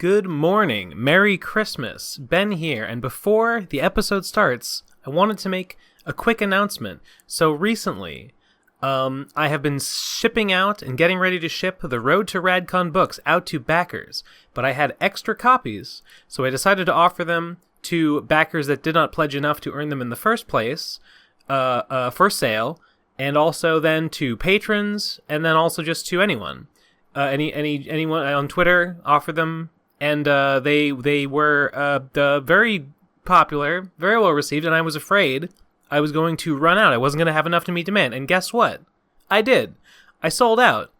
Good morning, Merry Christmas, Ben here, and before the episode starts, I wanted to make a quick announcement. So recently, I have been shipping out and getting ready to ship the Road to Radcon books out to backers, but I had extra copies, so I decided to offer them to backers that did not pledge enough to earn them in the first place, for sale, and also then to patrons, and then also just to anyone. Anyone on Twitter offered them, and they were very popular, very well received, and I was afraid I was going to run out. I wasn't going to have enough to meet demand, and guess what? I did. I sold out,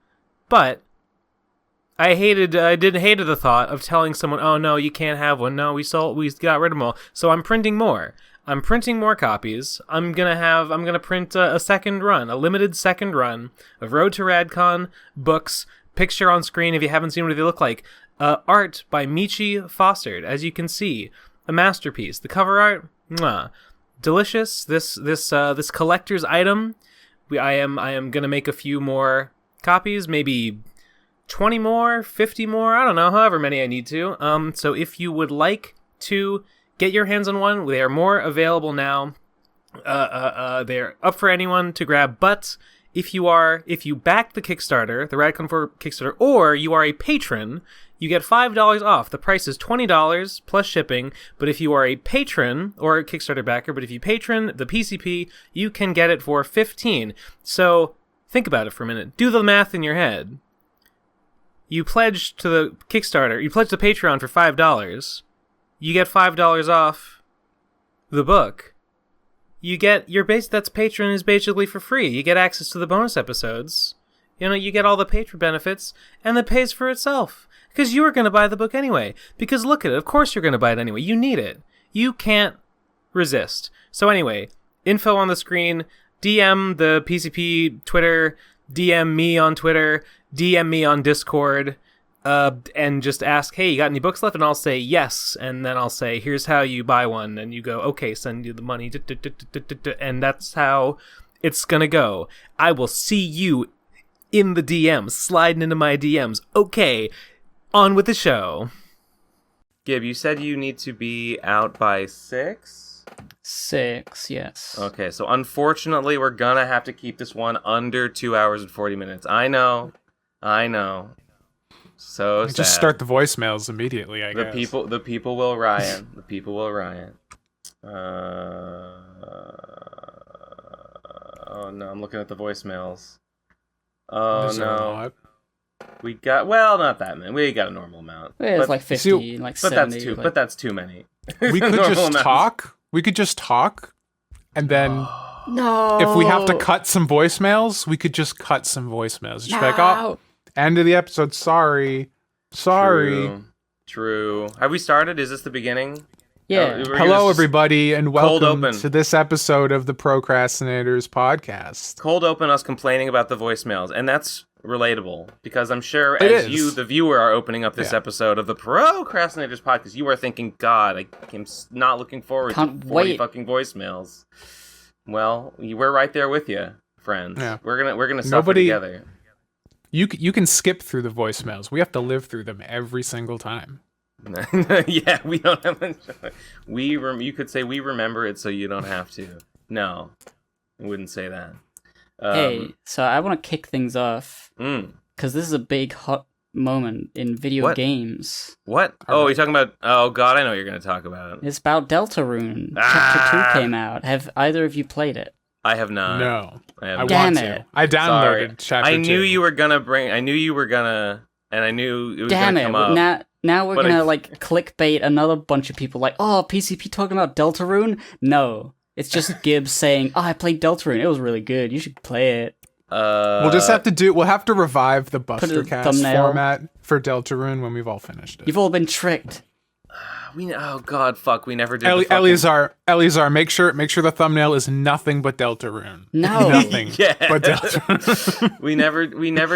but I hated the thought of telling someone, "Oh no, you can't have one." No, we got rid of them all. So I'm printing more. I'm printing more copies. I'm gonna print a second run, a limited second run of Road to Radcon books. Picture on screen if you haven't seen what they look like. Art by Michi Fostered, as you can see, a masterpiece. The cover art, mwah, delicious. This collector's item. I am gonna make a few more copies, maybe 20 more, 50 more. I don't know, however many I need to. So if you would like to get your hands on one, they are more available now. They're up for anyone to grab, but if you back the Kickstarter, the Radcon 4 Kickstarter, or you are a patron, you get $5 off. The price is $20 plus shipping, but if you are a patron or a Kickstarter backer, but if you patron the PCP, you can get it for $15. So think about it for a minute. Do the math in your head. You pledge to the Kickstarter, you pledge to Patreon for $5. You get $5 off the book. You get that's Patreon is basically for free. You get access to the bonus episodes. You get all the patron benefits, and it pays for itself. Because you were going to buy the book anyway. Because look at it, of course you're going to buy it anyway. You need it. You can't resist. So anyway, info on the screen, DM the PCP Twitter, DM me on Twitter, DM me on Discord, and just ask, hey, you got any books left? And I'll say yes, and then I'll say, here's how you buy one, and you go, okay, send you the money, and that's how it's gonna go. I will see you in the DMs, sliding into my DMs. Okay, on with the show. Gib, you said you need to be out by 6? 6, yes. Okay, so unfortunately, we're gonna have to keep this one under 2 hours and 40 minutes. I know. So sad. Just start the voicemails immediately, I guess. The people will riot. The people will riot. Oh no, I'm looking at the voicemails. Oh There's no. We got, well, not that many. We got a normal amount. It's like 50, like 70. But that's too many. We could just talk. We could just talk, and then no. If we have to cut some voicemails, we could just cut some voicemails. Just be like, oh, end of the episode. Sorry. True. Have we started? Is this the beginning? Yeah. Hello, everybody, and welcome to this episode of the Procrastinators podcast. Cold open us complaining about the voicemails, and that's relatable, because I'm sure as you, the viewer, are opening up this episode of the Procrastinators podcast, you are thinking, God, I'm not looking forward to 40 fucking voicemails. Well, we're right there with you, friends. Yeah. We're gonna suffer together. You can skip through the voicemails. We have to live through them every single time. Yeah, we don't have a choice. You could say we remember it so you don't have to. No, I wouldn't say that. Hey, so I want to kick things off, because this is a big hot moment in video games. What? Oh, you're talking about... Oh, God, I know what you're going to talk about. It's about Deltarune. Chapter 2 came out. Have either of you played it? I have not. No. I want to. I downloaded Chapter 2. I knew you were going to... And I knew it was going to come up. Now we're going to, clickbait another bunch of people, like, oh, PCP talking about Deltarune? No. It's just Gibbs saying, oh, I played Deltarune. It was really good. You should play it. We'll have to revive the Bustercast format for Deltarune when we've all finished it. You've all been tricked. Oh God, fuck! We never did. Eleazar, make sure the thumbnail is nothing but Deltarune. No, nothing but Deltarune. we never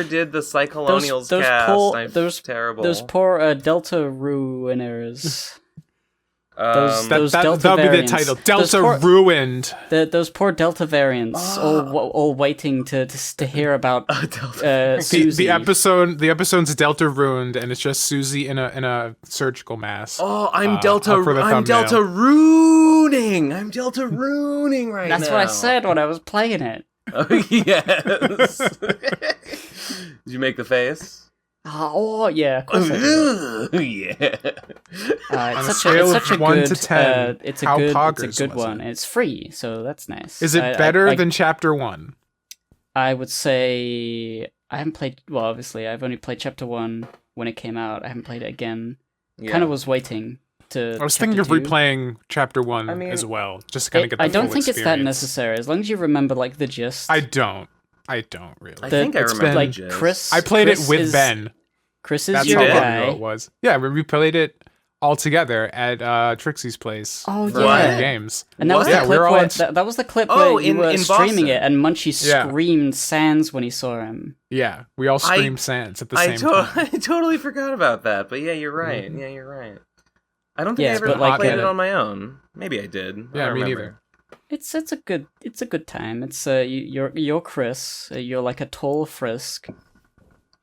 did the Cyclonials cast. Those terrible. Those poor Deltaruiners. Those That'll Delta be the variants. title. Delta ruined. Those poor Delta variants, all waiting to hear about Susie. The episode's Delta ruined, and it's just Susie in a surgical mask. Oh, I'm Delta ruining. I'm Delta ruining right now. That's what I said when I was playing it. Oh, yes. Did you make the face? Oh yeah, of course I did. Yeah. It's such a 1 good, to 10, it's a how good poggers one, was it? and it's free, so that's nice. Is it better than Chapter 1? I would say I haven't played. Well, obviously, I've only played Chapter 1 when it came out. I haven't played it again. Yeah. Kind of was waiting to. I was thinking of replaying Chapter 1 as well, just to kind of get the I don't full think experience. it's that necessary, as long as you remember like the gist. I don't really. I think I remember like the Chris. I played Chris it with is, Ben. Chris is That's your how long guy. ago it was. Yeah, we played it all together at Trixie's place. Oh for yeah, games. And that was Yeah, the we clip were all where in- that was the clip where you were in streaming Boston. it, and Munchie Yeah. screamed Sans when he saw him. Yeah, we all screamed Sans at the same time. I totally forgot about that, but yeah, you're right. Yeah, you're right. I don't think Yeah, I ever but, like, played it on my own. Maybe I did. I Yeah, don't me remember. neither. It's a good time. It's you're Chris. You're like a tall Frisk,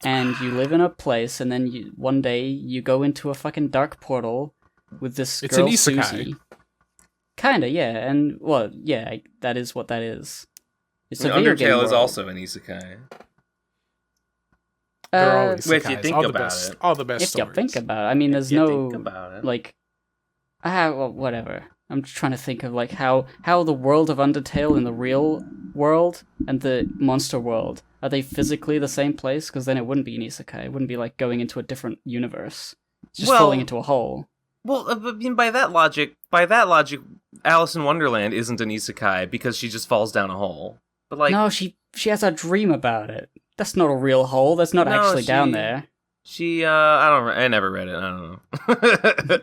and you live in a place, and then one day you go into a fucking dark portal with this It's girl an isekai. Susie. Kinda, yeah, and well, yeah, that is what that is. It's a video game Undertale is world. also an isekai. They're all isekais. If you think all the about best, it. all the best If you stories. think about it, I mean, there's If you no think about it. like, well, whatever. I'm just trying to think of like how the world of Undertale in the real world and the monster world, are they physically the same place? Because then it wouldn't be an isekai. It wouldn't be like going into a different universe. It's just falling into a hole. Well, I mean, by that logic, Alice in Wonderland isn't an isekai because she just falls down a hole. But like, No, she has a dream about it. That's not a real hole. That's not No, actually down she- there. I never read it. I don't know.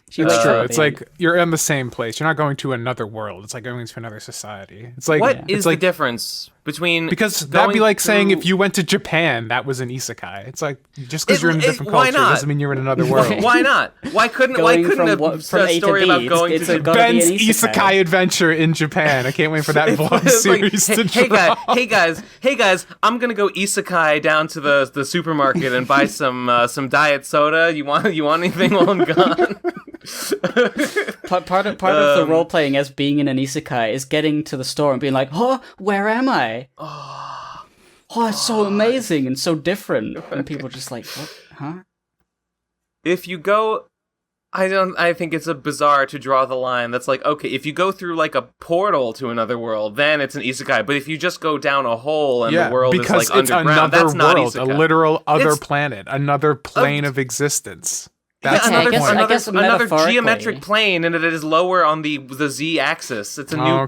She It's wakes true. up at It's the like end. you're in the same place. You're not going to another world. It's like going to another society. It's like What it's is like the difference between because that'd be going like saying through- if you went to Japan, that was an isekai. It's like just because you're in a different why culture not? doesn't mean you're in another world. Why not? Why couldn't Going a from A story to B, about going it's to a gotta be Ben's an isekai adventure in Japan. I can't wait for that vlog It's like, series to hey drop. hey guys, I'm gonna go isekai down to the supermarket and buy some diet soda. You want anything while I'm gone? Part of the role playing as being in an isekai is getting to the store and being like, "Oh, where am I? Oh, it's so amazing and so different." And people just like, "What? Huh?" If you go, I think it's a bizarre to draw the line. That's like, okay, if you go through like a portal to another world, then it's an isekai. But if you just go down a hole and the world because is like it's underground, another that's not world, a isekai. literal other It's- planet, another plane of existence. That's Yeah, the point. I guess another metaphorically. geometric plane, and it is lower on the z-axis. It's a new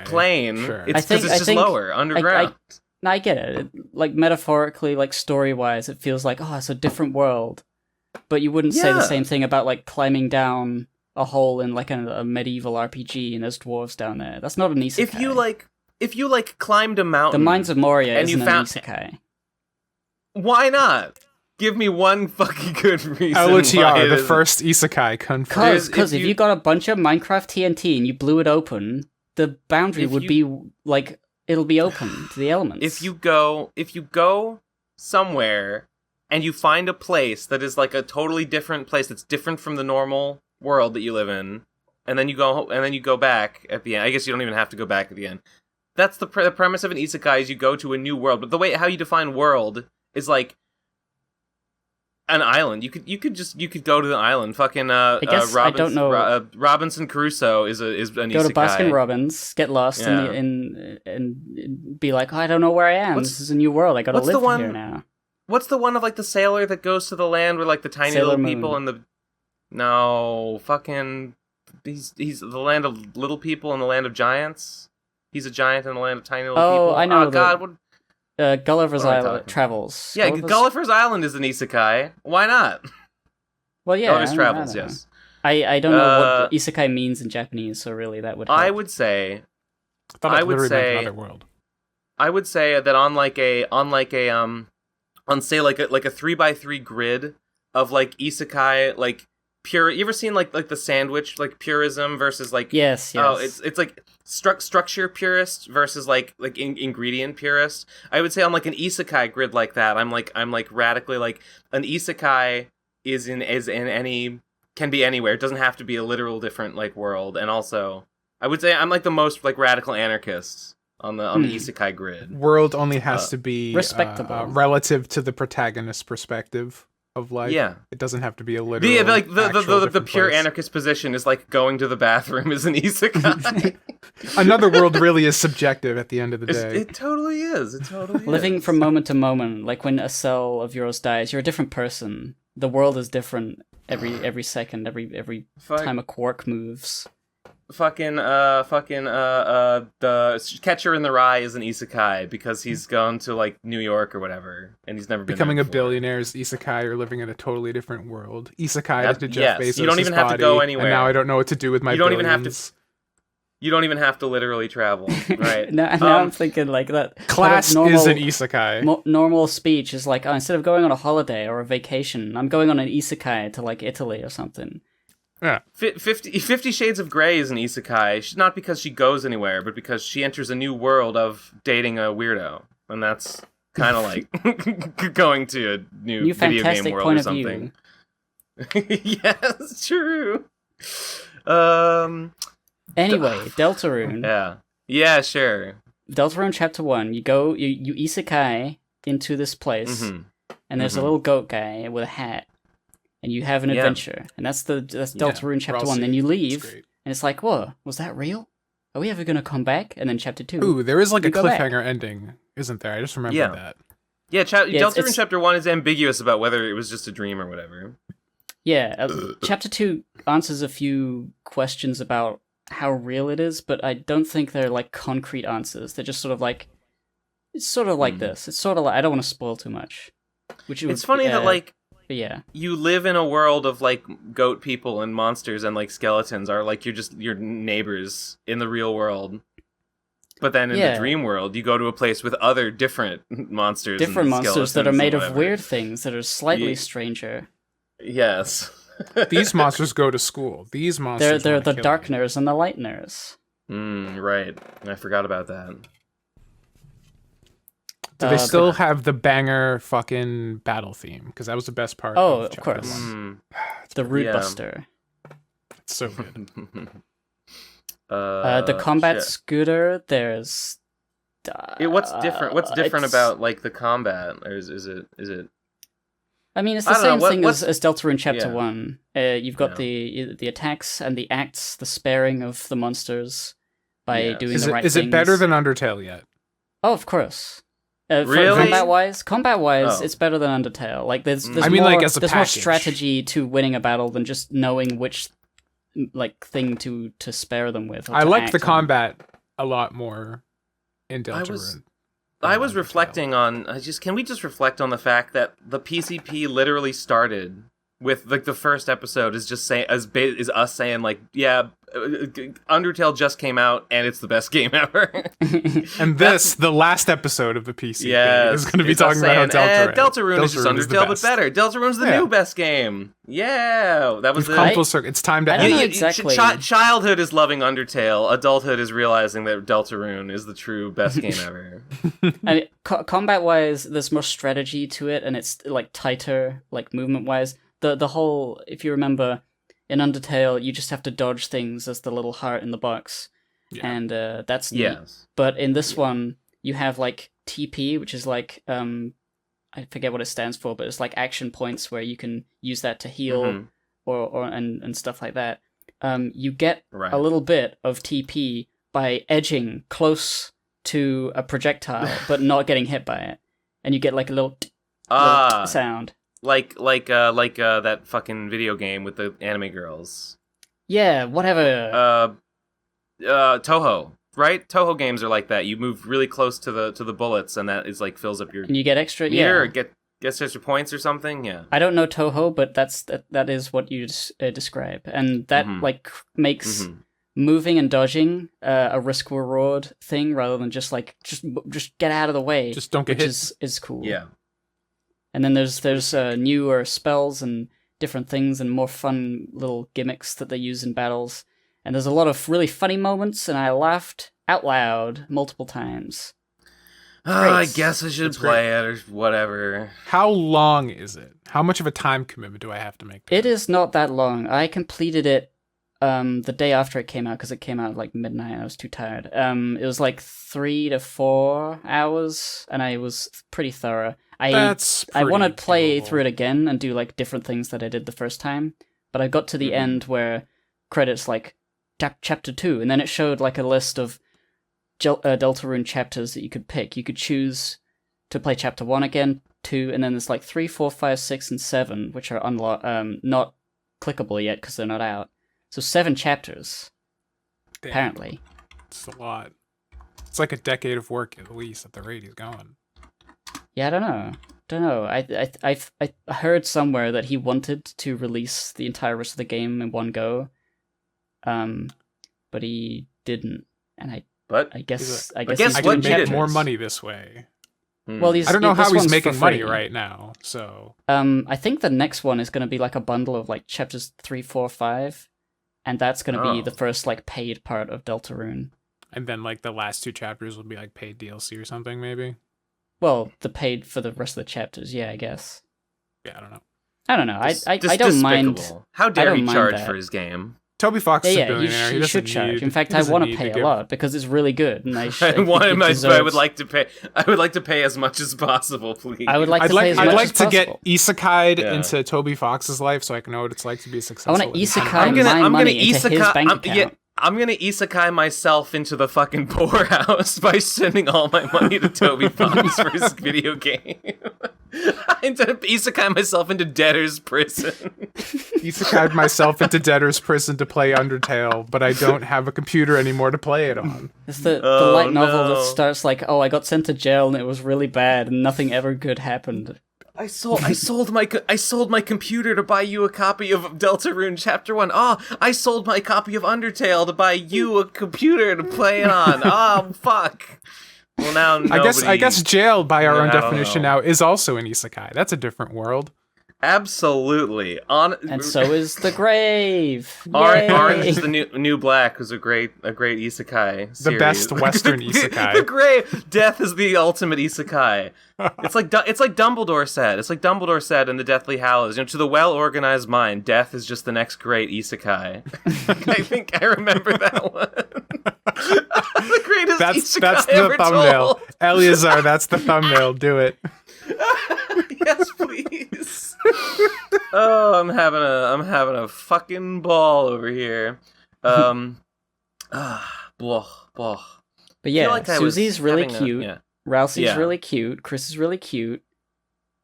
plane. Sure. It's because it's just lower underground. I get it. Like metaphorically, like story wise, it feels like, oh, it's a different world. But you wouldn't say the Yeah. same thing about like climbing down a hole in like a medieval RPG and there's dwarves down there. That's not an isekai. If you climbed a mountain, the Mines of Moria and you isn't found- an isekai. why not? Give me one fucking good reason. why LOTR, it the isn't. first isekai confirmed. Because if you got a bunch of Minecraft TNT and you blew it open, the boundary If would you- be like it'll be open to the elements. If you go somewhere and you find a place that is like a totally different place that's different from the normal world that you live in, and then you go back at the end. I guess you don't even have to go back at the end. That's the premise of an isekai is you go to a new world. But the way how you define world is like an island. You could go to the island. Fucking guess I don't know. Robinson Crusoe is an isekai. go to Baskin Robbins, get lost Yeah. and be like, oh, I don't know where I am. This is a new world. I gotta what's the live one- here now. What's the one of like the sailor that goes to the land where like the tiny Sailor little Moon. people and the he's the land of little people and the land of giants. He's a giant in the land of tiny little people. I know. Oh God, what? Gulliver's What am I Island talking? Travels. Yeah, Gulliver's Island is an isekai. Why not? Well, yeah. Gulliver's I Travels, don't know. yes. I don't know what isekai means in Japanese, so really that would help. I would say I thought it I would literally meant say- another world. that on say like a 3x3 grid of like isekai like pure. You ever seen like the sandwich, like purism versus like Yes. oh, it's like structure purist versus like ingredient purist. I would say on like an isekai grid like that, I'm like radically like an isekai is in any can be anywhere. It doesn't have to be a literal different like world. And also, I would say I'm like the most like radical anarchist on the isekai grid. World only has to be respectable relative to the protagonist's perspective of life. Yeah, it doesn't have to be a literal. The pure anarchist position is like going to the bathroom is an isekai. Another world really is subjective at the end of the day. It totally is. It totally is. Living from moment to moment, like when a cell of yours dies, you're a different person. The world is different every second, every time a quark moves. The Catcher in the Rye is an isekai because he's gone to like New York or whatever, and he's never been becoming there a before. billionaire is isekai, or living in a totally different world. Isekai to Jeff Bezos. You don't even have to go anywhere. And now I don't know what to do with my. You don't even have to literally travel, right? now I'm thinking like that. Class normal, is an isekai. Normal speech is like, oh, instead of going on a holiday or a vacation, I'm going on an isekai to like Italy or something. Yeah. 50 Shades of Grey is an isekai, not because she goes anywhere, but because she enters a new world of dating a weirdo. And that's kind of like going to a new video game world or something. Yes, true. Anyway, Deltarune. Yeah, sure. Deltarune Chapter 1, you isekai into this place, and there's a little goat guy with a hat. And you have an adventure, and that's Deltarune Chapter 1. Then you leave, and it's like, whoa, was that real? Are we ever gonna come back? And then Chapter 2. Ooh, there is like a cliffhanger ending, isn't there? I just remembered that. Yeah, Deltarune Chapter 1 is ambiguous about whether it was just a dream or whatever. Yeah, Chapter 2 answers a few questions about how real it is, but I don't think they're like concrete answers. They're just sort of like, it's sort of like this. It's sort of like, I don't want to spoil too much. It's funny that like, but yeah, you live in a world of like goat people and monsters, and like skeletons are like your neighbors in the real world. But then in the dream world, you go to a place with other different monsters. Different monsters that are made of weird things that are slightly stranger. Yes. These monsters go to school. These monsters they're the darkners and the lightners. Right. I forgot about that. Do they still have the banger fucking battle theme? Because that was the best part. Oh, of course. The Root Buster. It's so good. The combat scooter. There's. What's different? What's different about like the combat? Or is it? I mean, it's the same thing as Deltarune Chapter 1. You've got the attacks and the acts, the sparing of the monsters by doing the right things. Is it better than Undertale yet? Oh, of course. Really? Combat wise, it's better than Undertale. Like there's more, like as a there's package. More strategy to winning a battle than just knowing which like thing to spare them with. I like the combat a lot more in Deltarune. I was reflecting on can we just reflect on the fact that the PCP literally started with like the first episode is just is us saying like, yeah, Undertale just came out and it's the best game ever. And the last episode of the PCP is going to be talking about how Deltarune is just Undertale but better. Deltarune's the new best game. Yeah, that was It's time to end. Exactly. Childhood is loving Undertale. Adulthood is realizing that Deltarune is the true best game ever. And combat-wise, there's more strategy to it, and it's like tighter, like movement-wise. The whole, if you remember, in Undertale, you just have to dodge things as the little heart in the box, and that's neat. But in this one, you have like TP, which is like I forget what it stands for, but it's like action points where you can use that to heal and stuff like that. You get a little bit of TP by edging close to a projectile, but not getting hit by it, and you get like a little sound. Like that fucking video game with the anime girls. Yeah, whatever. Toho, right? Toho games are like that. You move really close to the bullets, and that is like fills up your. And you get extra. Or gets extra points or something. Yeah. I don't know Toho, but that is what you describe, and that like makes moving and dodging a risk reward thing rather than just get out of the way. Just don't get hit. Is cool. Yeah. And then there's newer spells and different things and more fun little gimmicks that they use in battles. And there's a lot of really funny moments, and I laughed out loud multiple times. I guess I should play it or whatever. How long is it? How much of a time commitment do I have to make? It is not that long. I completed it the day after it came out, because it came out at like midnight and I was too tired. It was like 3 to 4 hours, and I was pretty thorough. I want to play through it again and do like different things that I did the first time, but I got to the end where credits like chapter 2, and then it showed like a list of Deltarune chapters that you could pick. You could choose to play chapter 1 again, 2, and then there's like 3, 4, 5, 6, and 7, which are not clickable yet because they're not out. So 7 chapters, apparently. It's a lot. It's like a decade of work at least at the rate he's going. Yeah, I don't know. I heard somewhere that he wanted to release the entire rest of the game in one go, but he didn't, and I guess I he's can doing make chapters. more money this way. Well, I don't know how he's making for money free. right now. So I think the next one is going to be like a bundle of like chapters 3, 4, 5, and that's going to be the first like paid part of Deltarune. And then like the last 2 chapters will be like paid DLC or something, maybe. Well, the paid for the rest of the chapters, yeah, I guess. Yeah, I don't know. I don't know. I don't mind. How dare he charge that. for his game? Toby Fox is a Yeah, billionaire. you should charge. In fact, I want to pay a lot because it's really good, and I would like to pay. I would like to pay as much as possible, please. I would like I'd to pay as much like as to possible. get isekai'd into Toby Fox's life so I can know what it's like to be successful. I want to isekai my money into his bank account. I'm gonna isekai myself into the fucking poorhouse by sending all my money to Toby Fox for his video game. I'm gonna isekai myself into debtor's prison. Isekai'd myself into debtor's prison to play Undertale, but I don't have a computer anymore to play it on. It's the light novel that starts like, oh, I got sent to jail and it was really bad and nothing ever good happened. I sold my computer to buy you a copy of Deltarune Chapter 1. I sold my copy of Undertale to buy you a computer to play it on. Fuck. Well, now I guess jail by our own definition now is also an isekai. That's a different world. Absolutely. And so is the grave. Orange is the new black was a great isekai series. The best Western isekai. The grave. Death is the ultimate isekai. It's like Dumbledore said. It's like Dumbledore said in the Deathly Hallows. To the well-organized mind, death is just the next great isekai. I think I remember that one. The greatest isekai that's the ever thumbnail. told. Eleazar, that's the thumbnail. Do it. Yes, please. Oh, I'm having a fucking ball over here. Blah. But yeah, like Susie's really cute. Ralsei's really cute. Chris is really cute.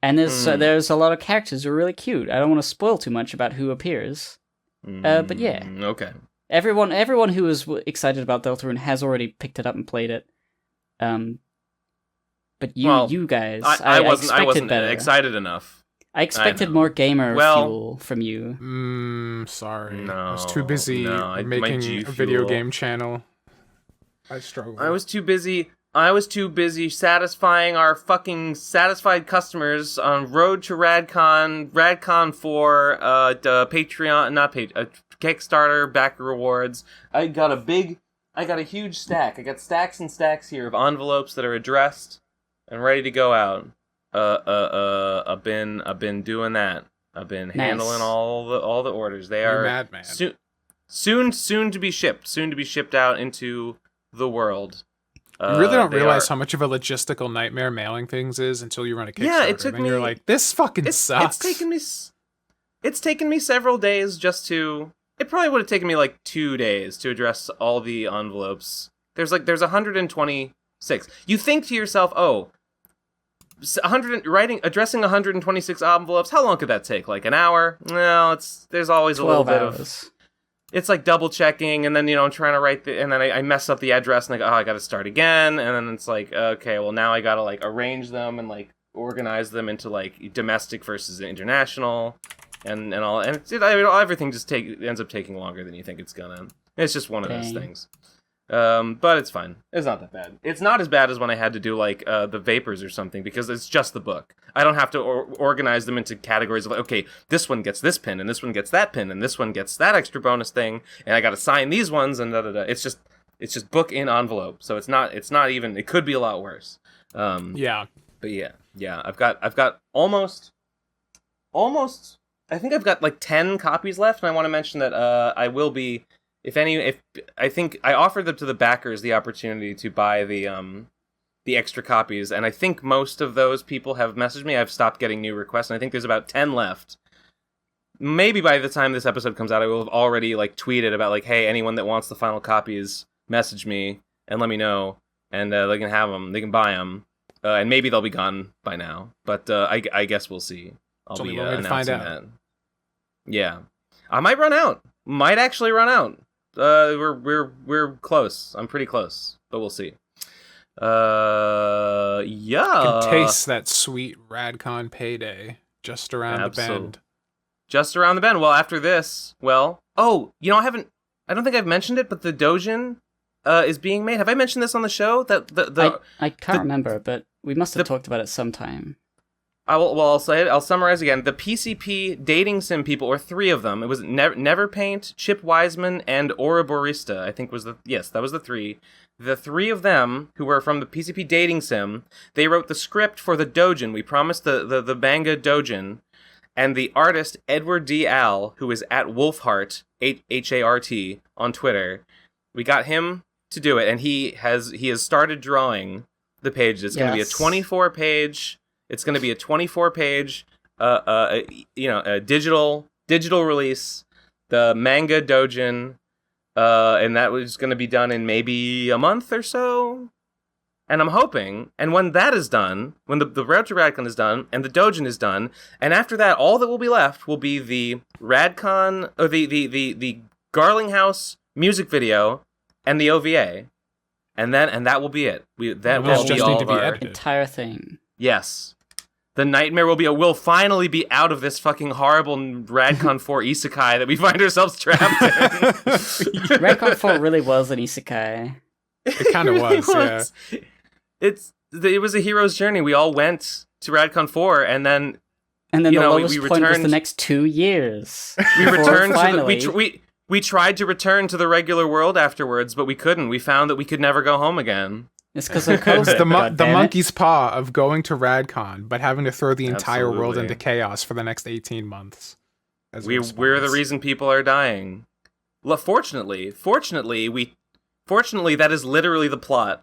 And there's a lot of characters who are really cute. I don't want to spoil too much about who appears. But yeah. Okay. Everyone who is excited about Deltarune has already picked it up and played it. But you guys, I wasn't better. Excited enough. I expected more gamer fuel from you. Sorry. No, I was too busy making a video game channel. I struggled. I was too busy satisfying our fucking satisfied customers on Road to Radcon 4, the Patreon, Kickstarter backer rewards. I got a huge stack. I got stacks and stacks here of envelopes that are addressed and ready to go out. I've been doing that. I've been handling all the orders. They are madman. Soon to be shipped out into the world. You really don't realize how much of a logistical nightmare mailing things is until you run a Kickstarter. Yeah, it took and me. You're like, this fucking sucks. It's taken me several days just to. It probably would have taken me like 2 days to address all the envelopes. There's 126. You think to yourself, addressing 126 envelopes. How long could that take? Like an hour? No, there's always a little bit of. It's like double checking, and then I'm trying to write and then I mess up the address, and I got to start again, and then it's like, okay, well now I got to like arrange them and like organize them into like domestic versus international, and all, and everything just ends up taking longer than you think it's gonna. It's just one of those things. But it's fine. It's not that bad. It's not as bad as when I had to do like the vapors or something, because it's just the book. I don't have to organize them into categories of like, okay, this one gets this pin, and this one gets that pin, and this one gets that extra bonus thing, and I got to sign these ones, and da da da. It's just book in envelope. So it's not even. It could be a lot worse. Yeah. But yeah. I've got almost. I think I've got like 10 copies left, and I want to mention that I will be. If I think I offered them to the backers the opportunity to buy the extra copies, and I think most of those people have messaged me. I've stopped getting new requests, and I think there's about 10 left. Maybe by the time this episode comes out, I will have already like tweeted about like, hey, anyone that wants the final copies, message me and let me know, and they can have them. They can buy them, and maybe they'll be gone by now. But I guess we'll see. I'll be announcing that. Yeah, I might run out. Might actually run out. We're close. I'm pretty close, but we'll see. Yeah. You can taste that sweet RadCon payday just around the bend. Just around the bend. Well, after this, I don't think I've mentioned it, but the Dojin is being made. Have I mentioned this on the show? I can't remember, but we must have talked about it sometime. I'll say it. I'll summarize again. The PCP dating sim people, or 3 of them. It was Neverpaint, Chip Wiseman, and Ouroborista. I think that was the 3. The 3 of them, who were from the PCP dating sim, they wrote the script for the Dojin. We promised the manga Dojin, and the artist Edward D. Al, who is at Wolfheart, H-A-R-T, on Twitter. We got him to do it, and he has started drawing the pages. It's going to be a 24-page. It's going to be a 24-page, a digital release, the manga Dojin, and that was going to be done in maybe a month or so. And I'm hoping, and when that is done, when the Road to Radcon is done, and the Dojin is done, and after that, all that will be left will be the Radcon, or the Garlinghouse music video, and the OVA, and that will be it. That will be all of our entire thing. Yes. The nightmare will finally be out of this fucking horrible Radcon 4 isekai that we find ourselves trapped in. Radcon 4 really was an isekai. It kind of was, yeah. It was a hero's journey. We all went to Radcon 4, and then the lowest point was the next 2 years. We returned finally. We tried to return to the regular world afterwards, but we couldn't. We found that we could never go home again. It's because of COVID. It's the monkey's paw of going to Radcon, but having to throw the entire world into chaos for the next 18 months. We're the reason people are dying. Well, fortunately, that is literally the plot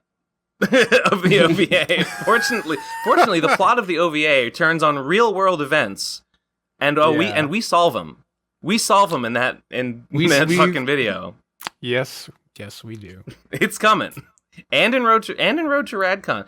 of the OVA. Fortunately, the plot of the OVA turns on real world events, and we solve them. We solve them in that fucking video. Yes, we do. It's coming. And in Road to Radcon.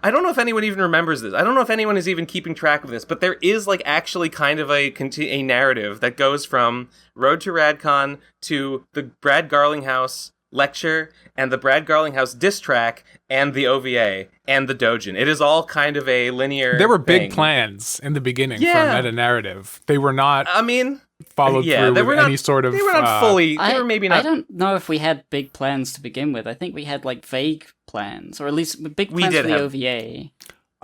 I don't know if anyone even remembers this. I don't know if anyone is even keeping track of this, but there is like actually kind of a narrative that goes from Road to Radcon to the Brad Garlinghouse lecture and the Brad Garlinghouse diss track and the OVA and the Dojin. It is all kind of a linear There were thing. big plans in the beginning for a meta narrative. They were not followed through with any sort of... They were not fully... They were maybe not... I don't know if we had big plans to begin with. I think we had like vague plans, or at least big plans for the OVA.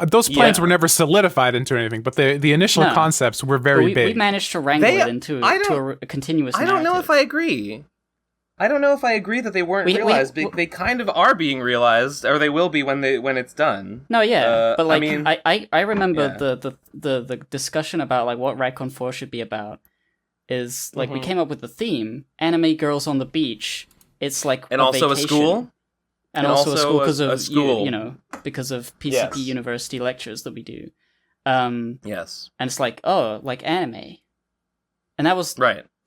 Those plans were never solidified into anything, but the initial concepts were very big. We managed to wrangle it into a continuous narrative. I don't know if I agree. I don't know if I agree that they weren't realized. They kind of are being realized, or they will be when it's done. No, yeah, but like I remember the discussion about like what Radcon 4 should be about is like we came up with the theme: anime girls on the beach. It's like and also vacation. A school, and also a school because of because of PCP university lectures that we do. Yes, and it's like like anime, and that was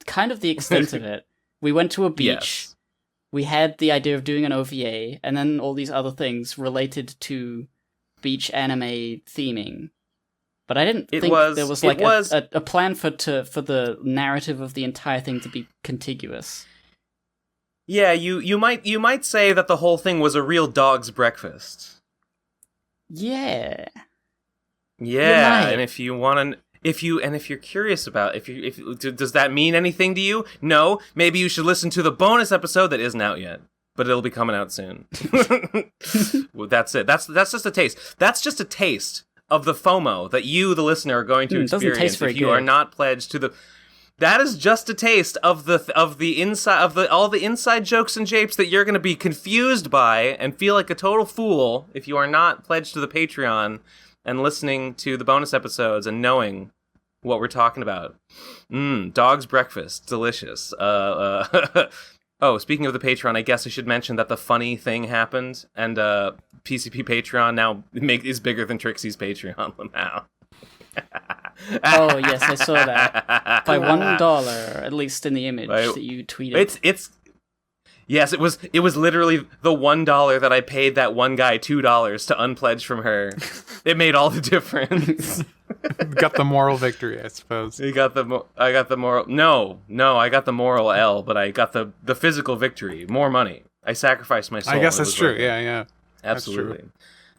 kind of the extent of it. We went to a beach. Yes. We had the idea of doing an OVA, and then all these other things related to beach anime theming. But I didn't think there was like a plan for the narrative of the entire thing to be contiguous. Yeah, you might say that the whole thing was a real dog's breakfast. Yeah. Yeah, and if you want if you're curious about does that mean anything to you? No, maybe you should listen to the bonus episode that isn't out yet, but it'll be coming out soon. Well, that's it. That's just a taste. That's just a taste of the FOMO that you, the listener, are going to experience if you are not pledged to the. That is just a taste of the inside of all the inside jokes and japes that you're going to be confused by and feel like a total fool if you are not pledged to the Patreon and listening to the bonus episodes and knowing what we're talking about. Dog's breakfast, delicious. Oh, speaking of the Patreon, I guess I should mention that the funny thing happened, and PCP Patreon now is bigger than Trixie's Patreon now. Oh yes, I saw that. By $1, at least in the image that you tweeted. Yes, it was literally the $1 that I paid that one guy $2 to unpledge from her. It made all the difference. Got the moral victory, I suppose. I got the moral. No, I got the moral L, but I got the physical victory. More money. I sacrificed my soul. I guess that's true. Yeah. Absolutely.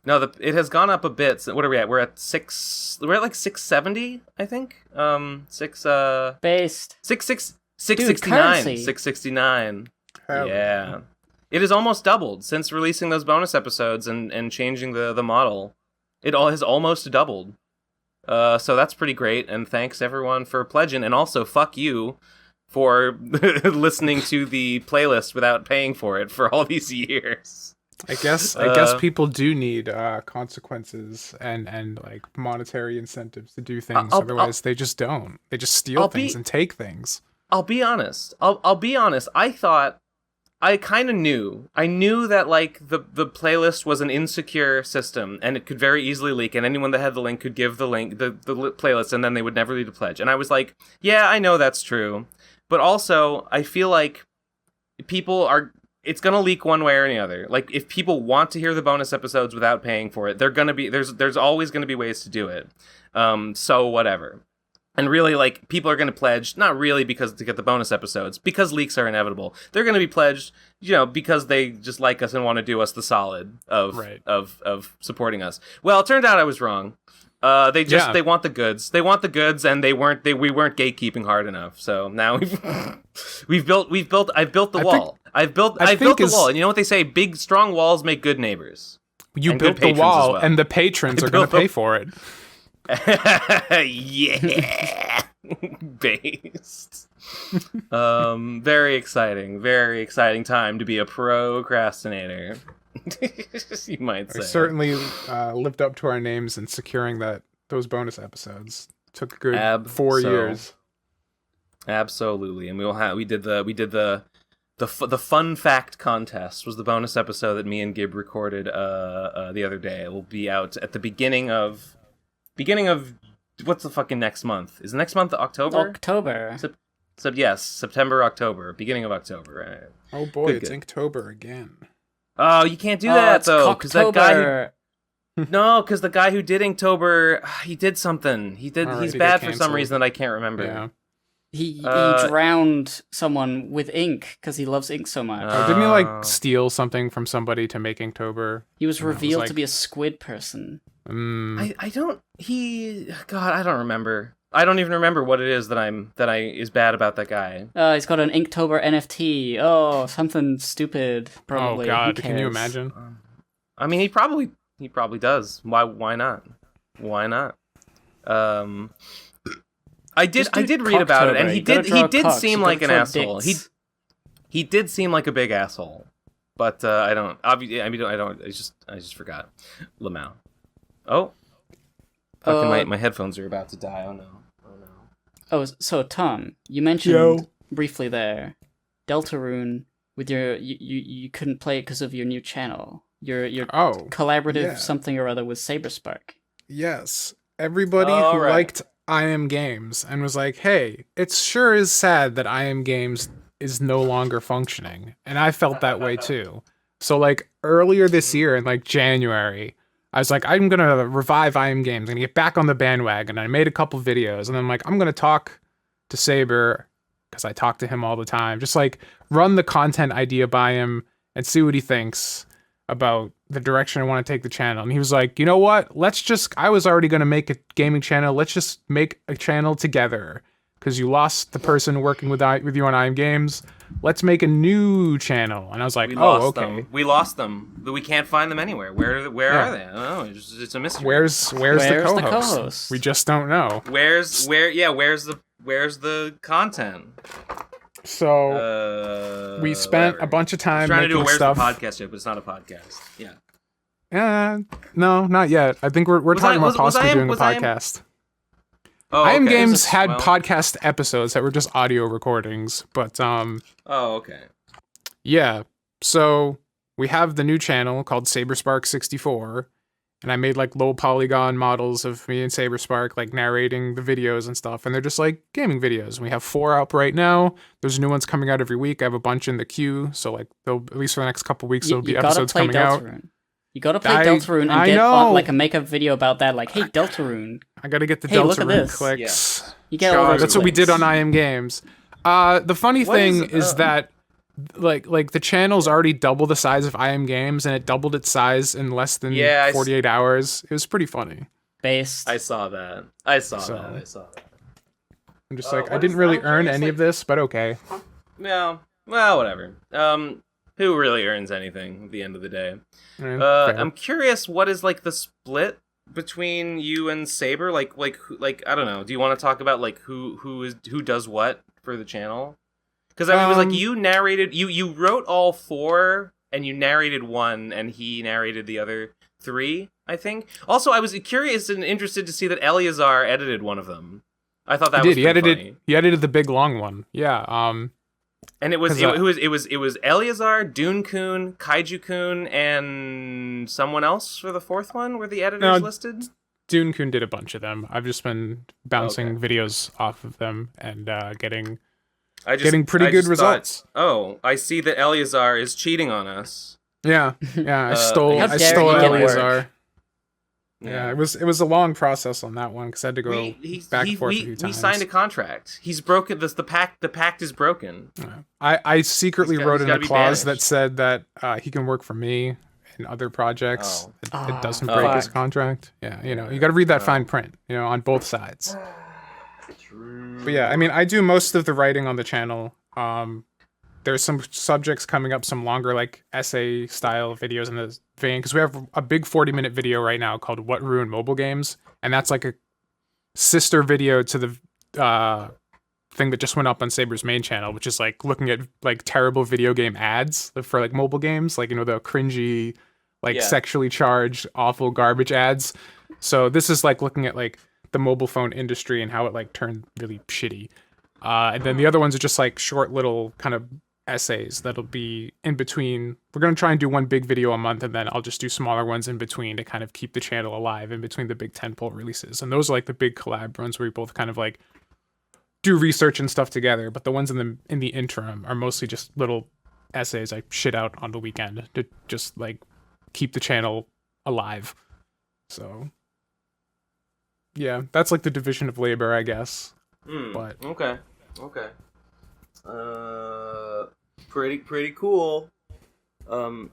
No, it has gone up a bit. So what are we at? We're at like 670, I think. Based. 669. 669. Yeah. It has almost doubled since releasing those bonus episodes and changing the model. It all has almost doubled. So that's pretty great, and thanks everyone for pledging, and also fuck you for listening to the playlist without paying for it for all these years. I guess people do need consequences and like monetary incentives to do things. Otherwise, they just don't. They just steal things and take things. I'll be honest. I'll be honest. I kind of knew. I knew that like the playlist was an insecure system and it could very easily leak, and anyone that had the link could give the link the playlist, and then they would never leave a pledge. And I was like, yeah, I know that's true, but also I feel like it's gonna leak one way or the other. Like if people want to hear the bonus episodes without paying for it, there's always gonna be ways to do it. So whatever. And really, like, people are going to pledge, not really because to get the bonus episodes, because leaks are inevitable. They're going to be pledged, because they just like us and want to do us the solid of supporting us. Well, it turned out I was wrong. They want the goods. They want the goods, and we weren't gatekeeping hard enough. So now I've built the wall. I've built the wall. And you know what they say? Big, strong walls make good neighbors. You built the wall, and the patrons are going to pay for it. Yeah. Based. Very exciting time to be a procrastinator. You might say. We certainly lived up to our names in securing those bonus episodes. Took a good 4 years. Absolutely. And we did the fun fact contest was the bonus episode that me and Gib recorded the other day. It will be out at the beginning of what's the fucking next month? Is the next month October? Yes, September, October, beginning of October. Right? Oh boy, it's Inktober again. Oh, you can't do that though, because that guy. Because the guy who did Inktober, he did something. He's bad for some reason that I can't remember. Yeah. He drowned someone with ink because he loves ink so much. Didn't he like steal something from somebody to make Inktober? He was revealed to be a squid person. I don't remember. I don't even remember what it is that is bad about that guy. He's got an Inktober NFT. Oh, something stupid. Probably. Oh God, can you imagine? I mean, he probably does. Why not? Why not? I did read about it, and he did seem like an asshole. He did seem like a big asshole, but I don't. I just forgot. Lamau. Oh, fucking my headphones are about to die. Oh no. Oh, so Tom, you mentioned briefly there, Deltarune with your you couldn't play it because of your new channel. Your collaborative something or other with Saberspark. Yes, everybody who liked I Am Games and was like, hey, it sure is sad that I Am Games is no longer functioning. And I felt that way too. So like earlier this year in like January, I was like, I'm going to revive I Am Games. I'm going to get back on the bandwagon. I made a couple videos and I'm like, I'm going to talk to Saber because I talk to him all the time. Just like run the content idea by him and see what he thinks about the direction I want to take the channel. And he was like, you know what? I was already going to make a gaming channel. Let's just make a channel together. Because you lost the person working with you on I Am Games. Let's make a new channel. And I was like, okay. We lost them. But we can't find them anywhere. Where are they? I don't know. It's a mystery. Where's the co-host? We just don't know. Where's the content? So we spent a bunch of time trying to do a Where's stuff. the Podcast yet, but it's not a podcast. Yeah. No, not yet. I think we're talking about possibly doing a podcast. I Am Games had podcast episodes that were just audio recordings, but okay. Yeah. So we have the new channel called Saberspark 64, and I made like low polygon models of me and Saberspark, like narrating the videos and stuff, and they're just like gaming videos. We have 4 up right now. There's new ones coming out every week. I have a bunch in the queue, so like they'll at least for the next couple weeks there'll be episodes coming out. You gotta play Deltarune and get on, like a makeup video about that. Like, hey, Deltarune. I gotta get the Deltarune clicks. Yeah. You get all those That's what we did on I Am Games. The funny thing is that like the channel's already double the size of I Am Games, and it doubled its size in less than 48 hours. It was pretty funny. Based. I saw that. I saw that. I'm just I didn't really earn any of this, but okay. No. Well, whatever. Who really earns anything at the end of the day? I'm curious, what is like the split between you and Saber? Like I don't know. Do you want to talk about like who does what for the channel? Because I mean, it was like you narrated, you wrote all 4, and you narrated 1, and he narrated the other 3, I think. Also, I was curious and interested to see that Eleazar edited one of them. I thought that was pretty funny. He edited the big long one. Yeah. And it was Eleazar, Dune-kun, Kaiju-kun, and someone else for the 4th one. Were the editors listed? Dune-kun did a bunch of them. I've just been bouncing videos off of them and getting pretty good results. I see that Eleazar is cheating on us. Yeah. I stole Eleazar. Yeah, it was a long process on that one because I had to go back and forth a few times. We signed a contract. He's broken this. The pact is broken. I secretly wrote in a clause that said that he can work for me in other projects. It doesn't break his contract. Yeah, you got to read that fine print. On both sides. True. But yeah, I mean, I do most of the writing on the channel. There's some subjects coming up, some longer like essay style videos in the vein, because we have a big 40-minute video right now called What Ruined Mobile Games, and that's like a sister video to the thing that just went up on Saber's main channel, which is like looking at like terrible video game ads for like mobile games, like the cringy, sexually charged, awful garbage ads. So this is like looking at like the mobile phone industry and how it like turned really shitty. And then the other ones are just like short little kind of essays that'll be in between. We're going to try and do one big video a month, and then I'll just do smaller ones in between to kind of keep the channel alive in between the big tentpole releases. And those are like the big collab ones where we both kind of like do research and stuff together. But the ones in the interim are mostly just little essays I shit out on the weekend to just like keep the channel alive. So yeah, that's like the division of labor, I guess. But okay. Pretty cool. I'm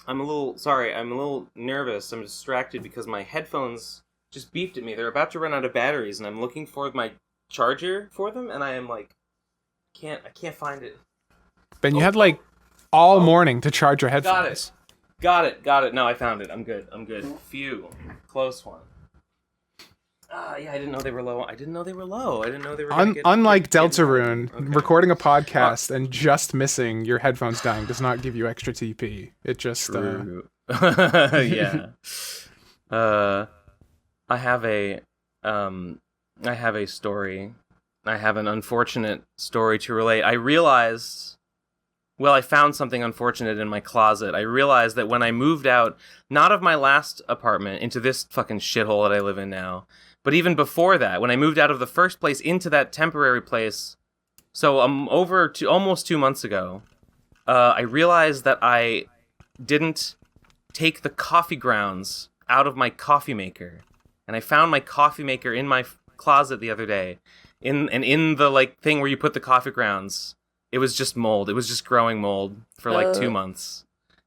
a little nervous. I'm distracted because my headphones just beeped at me. They're about to run out of batteries, and I'm looking for my charger for them, and I am like, I can't find it. Ben, you had like all morning to charge your headphones. Got it. No, I found it. I'm good. Phew. Close one. Yeah, I didn't know they were low. I didn't know they were Unlike Deltarune, recording a podcast and just missing your headphones dying does not give you extra TP. It just yeah. I have a story. I have an unfortunate story to relate. I found something unfortunate in my closet. I realized that when I moved out, not of my last apartment, into this fucking shithole that I live in now, but even before that, when I moved out of the first place into that temporary place, so almost 2 months ago, I realized that I didn't take the coffee grounds out of my coffee maker. And I found my coffee maker in my closet the other day. In the like thing where you put the coffee grounds, it was just mold. It was just growing mold for like 2 months.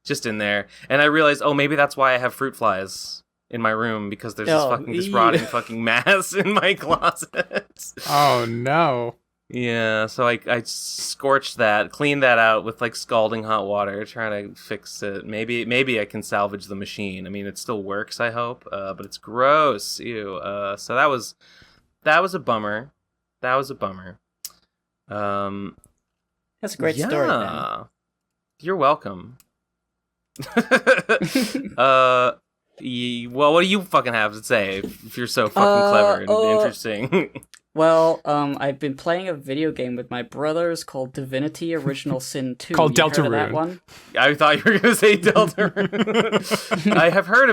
just in there. And I realized, oh, maybe that's why I have fruit flies in my room, because there's this rotting fucking mass in my closet. Oh no. Yeah, so I scorched that, cleaned that out with like scalding hot water, trying to fix it. Maybe I can salvage the machine. I mean, it still works, I hope, but it's gross. Ew. So that was a bummer. That's a great story, man. You're welcome. Well, what do you fucking have to say if you're so fucking clever and interesting? Well, I've been playing a video game with my brothers called Divinity Original Sin 2. Called Deltarune. That one? I thought you were going to say Deltarune. I have heard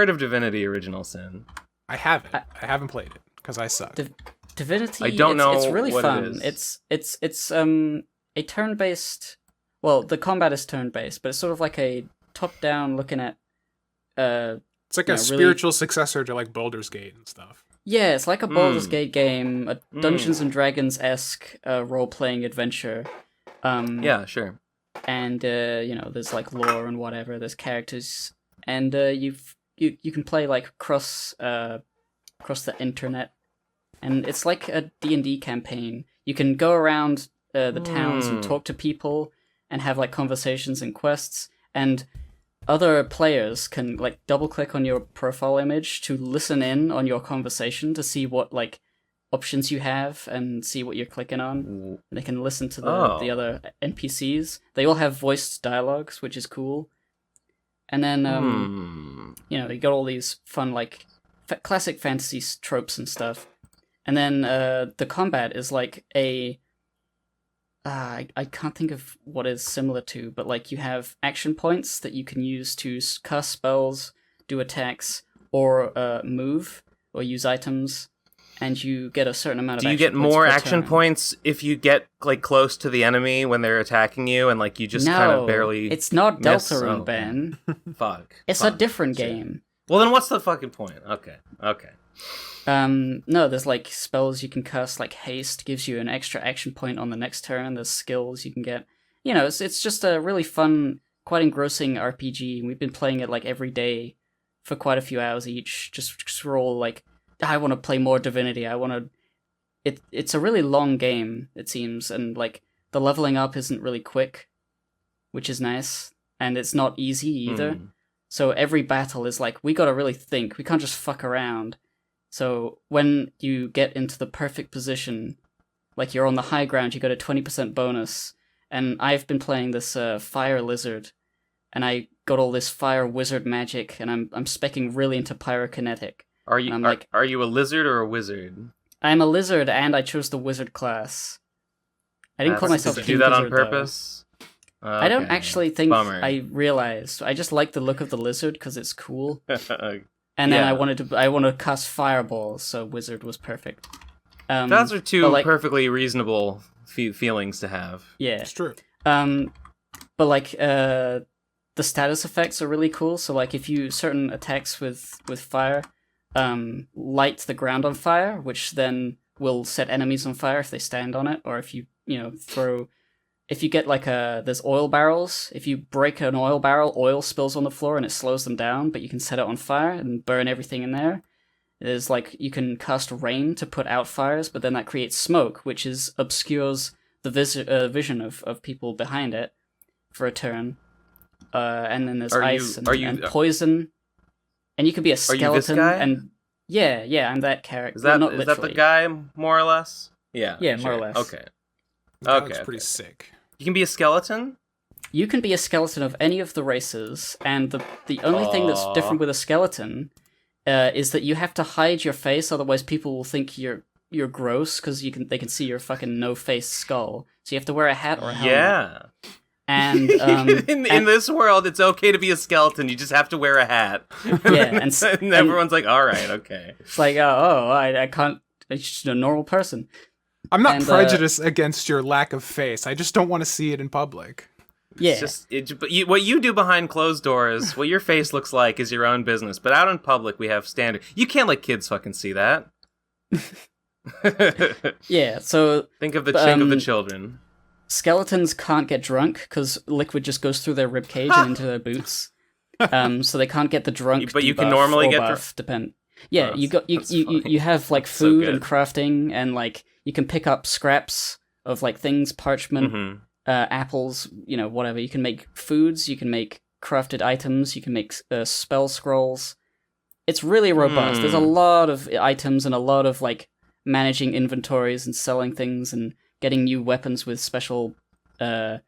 of Divinity Original Sin. I haven't played it because I suck. Divinity. I don't know. It's really what fun. It is. It's a turn-based. Well, the combat is turn-based, but it's sort of like a top-down looking at. It's like a spiritual successor to like Baldur's Gate and stuff. Yeah, it's like a Baldur's Gate game, a Dungeons and Dragons-esque role-playing adventure. Yeah, sure. And there's like lore and whatever. There's characters, and you can play like across the internet, and it's like a D&D campaign. You can go around the towns and talk to people, and have like conversations and quests, and other players can like double click on your profile image to listen in on your conversation to see what like options you have and see what you're clicking on. And they can listen to the other NPCs. They all have voiced dialogues, which is cool. And then you got all these fun like classic fantasy tropes and stuff. And then the combat is like a I can't think of what is similar to, but like you have action points that you can use to cast spells, do attacks, or move or use items, and you get a certain amount of. Do you get more action points if you get like close to the enemy when they're attacking you, and like you just kind of barely? It's not Deltarune, Ben. Fuck. It's a different game. Well, then what's the fucking point? Okay. No, there's like spells you can cast, like haste gives you an extra action point on the next turn. There's skills you can get. It's just a really fun, quite engrossing RPG. And we've been playing it like every day for quite a few hours each. Just roll like, I want to play more Divinity. It's a really long game, it seems, and like the leveling up isn't really quick, which is nice, and it's not easy either. So every battle is like, we gotta really think. We can't just fuck around. So when you get into the perfect position, like you're on the high ground, you got a 20% bonus. And I've been playing this fire lizard, and I got all this fire wizard magic, and I'm speccing really into pyrokinetic. Are you a lizard or a wizard? I'm a lizard, and I chose the wizard class. I didn't call myself King Did you do that Lizard, on purpose? I don't actually think Bummer. I realized. I just like the look of the lizard because it's cool. And then I wanted to cast fireballs, so wizard was perfect. Those are two perfectly reasonable feelings to have. Yeah, it's true. But like the status effects are really cool. So like if you certain attacks with fire light the ground on fire, which then will set enemies on fire if they stand on it, or if you throw. If you get like there's oil barrels, if you break an oil barrel, oil spills on the floor and it slows them down, but you can set it on fire and burn everything in there. There's like, you can cast rain to put out fires, but then that creates smoke, which obscures the vision of people behind it for a turn. And then there's ice and poison. And you could be a skeleton. Are you this guy? And yeah, I'm that character. Is that the guy, more or less? Yeah. Yeah, more or less. Okay. That looks pretty sick. You can be a skeleton? You can be a skeleton of any of the races, and the only thing that's different with a skeleton is that you have to hide your face, otherwise people will think you're gross, because they can see your fucking no-face skull. So you have to wear a hat or a helmet. Yeah. And in this world, it's okay to be a skeleton. You just have to wear a hat. Yeah, and everyone's like, all right, okay. It's like, I can't. I'm just a normal person. I'm not prejudiced against your lack of face. I just don't want to see it in public. Yeah. But what you do behind closed doors, what your face looks like, is your own business. But out in public, we have standard. You can't let kids fucking see that. Yeah. So think of the children. skeletons can't get drunk because liquid just goes through their ribcage and into their boots. So they can't get the drunk. But you can normally get buff, depend. Yeah, you have like food and crafting, and like you can pick up scraps of like things, parchment, apples, whatever. You can make foods, you can make crafted items, you can make spell scrolls. It's really robust. There's a lot of items and a lot of like managing inventories and selling things and getting new weapons with special, things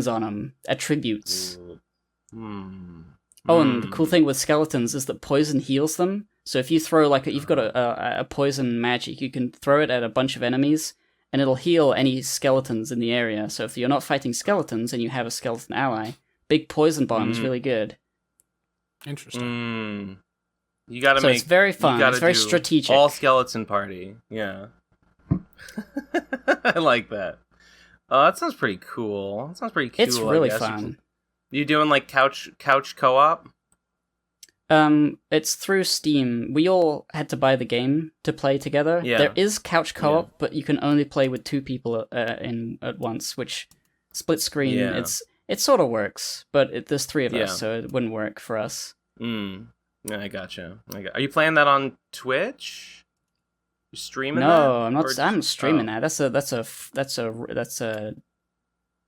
on them, attributes. Oh, and the cool thing with skeletons is that poison heals them. So if you throw you've got a poison magic, you can throw it at a bunch of enemies, and it'll heal any skeletons in the area. So if you're not fighting skeletons and you have a skeleton ally, big poison bomb is really good. Interesting. You gotta so make. It's very fun. It's very strategic. All skeleton party. Yeah. I like that. Oh, that sounds pretty cool. It's really fun. You doing like couch co-op? It's through Steam. We all had to buy the game to play together. Yeah. There is couch co-op, but you can only play with 2 people at once, which split screen. Yeah. It sort of works, but there's 3 of us, so it wouldn't work for us. Yeah, I gotcha. Are you playing that on Twitch? You streaming that? No, I'm not. I'm streaming that.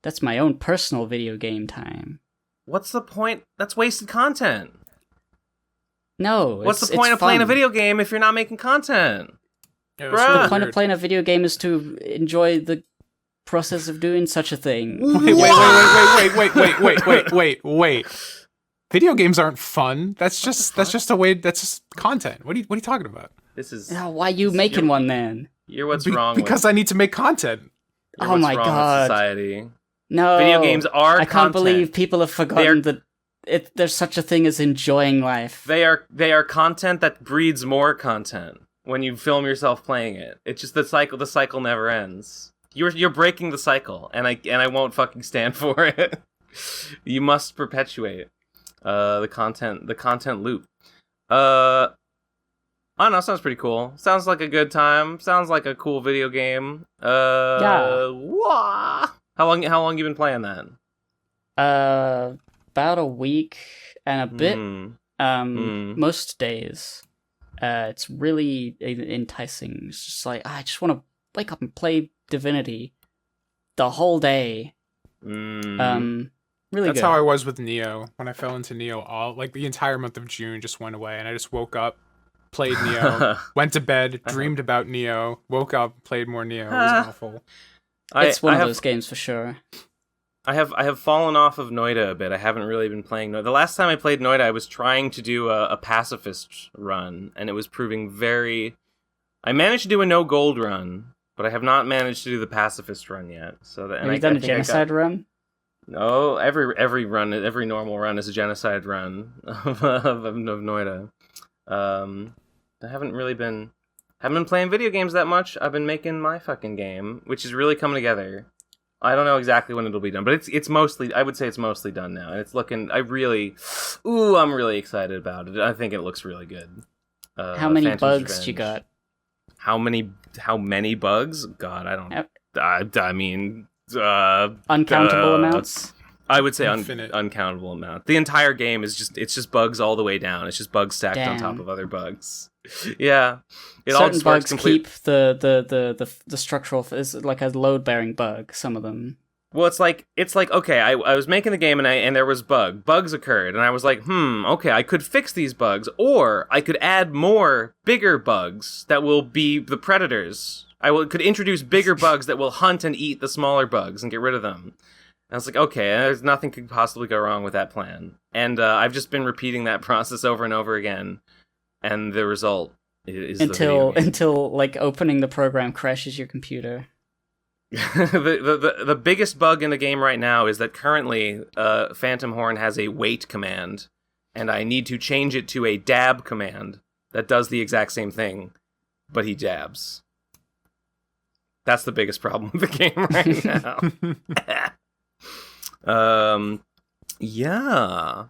That's my own personal video game time. What's the point? That's wasted content. No. What's the point of playing a video game if you're not making content? The point of playing a video game is to enjoy the process of doing such a thing. Wait. Video games aren't fun. That's just content. What are you talking about? This is. Why are you making one then? You're what's wrong. Because I need to make content. Oh my god! Society. No, video games are. I can't believe people have forgotten that there's such a thing as enjoying life. They are content that breeds more content when you film yourself playing it. It's just the cycle never ends. You're breaking the cycle, and I won't fucking stand for it. You must perpetuate the content loop. I don't know, sounds pretty cool. Sounds like a good time. Sounds like a cool video game. Yeah. Wah! How long you been playing that? About a week and a bit. Most days. It's really enticing. It's just like I just want to wake up and play Divinity the whole day. Really That's good. how I was with Neo. When I fell into Neo, the entire month of June just went away, and I just woke up, played Neo, went to bed, dreamed about Neo, woke up, played more Neo. It was awful. It's one of those games for sure. I have fallen off of Noida a bit. I haven't really been playing Noida. The last time I played Noida, I was trying to do a pacifist run, and it was proving very... I managed to do a no gold run, but I have not managed to do the pacifist run yet. Have you done a genocide run? No, every normal run is a genocide run of Noida. I haven't been playing video games that much. I've been making my fucking game, which is really coming together. I don't know exactly when it'll be done, but it's mostly, I would say it's mostly done now, and it's looking, I'm really excited about it. I think it looks really good. How many bugs you got? How many bugs? God, I don't. I mean, uncountable amounts. I would say uncountable amount. The entire game is just bugs all the way down. It's just bugs stacked on top of other bugs. Yeah, certain bugs keep the structural. It's like a load bearing bug. Some of them. Well, it's like okay. I was making the game and there was bugs occurred, and I was like, okay, I could fix these bugs, or I could add more bigger bugs that will be the predators. Could introduce bigger bugs that will hunt and eat the smaller bugs and get rid of them. And I was like, okay, there's nothing could possibly go wrong with that plan. And I've just been repeating that process over and over again, and the result is until like opening the program crashes your computer. the biggest bug in the game right now is that currently Phantom Horn has a wait command, and I need to change it to a dab command that does the exact same thing, but he dabs. That's the biggest problem with the game right now. Yeah.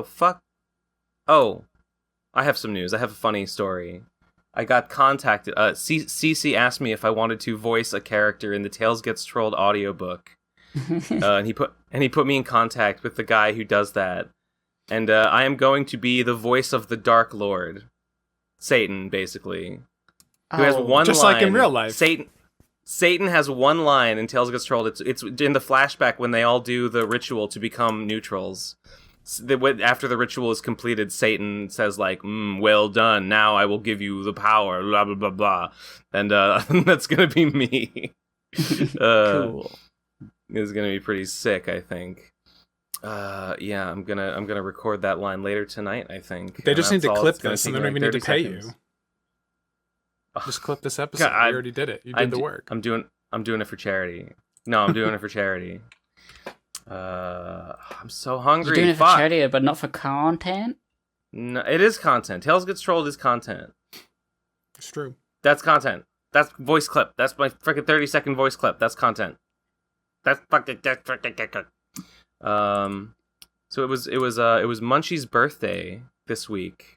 Fuck. Oh, I have some news. I have a funny story. I got contacted. CC asked me if I wanted to voice a character in the Tales Gets Trolled audiobook. And he put me in contact with the guy who does that. And I am going to be the voice of the Dark Lord. Satan, basically. Who has one just line. Like in real life. Satan has one line in Tales Gets Trolled. It's in the flashback when they all do the ritual to become neutrals. After the ritual is completed, Satan says, like, well done, now I will give you the power, blah, blah, blah, blah. And that's gonna be me. Cool. It's gonna be pretty sick, I think. Yeah, I'm gonna record that line later tonight, I think. They just need to clip this, and they don't even need to pay you. Just clip this episode. You already did it. You did the work. I'm doing it for charity. No, I'm doing it for charity. I'm so hungry. You're doing it for charity, but not for content? No, it is content. Tales Gets Trolled is content. It's true. That's content. That's voice clip. That's my freaking 30-second voice clip. That's content. That's fucking. So it was Munchie's birthday this week.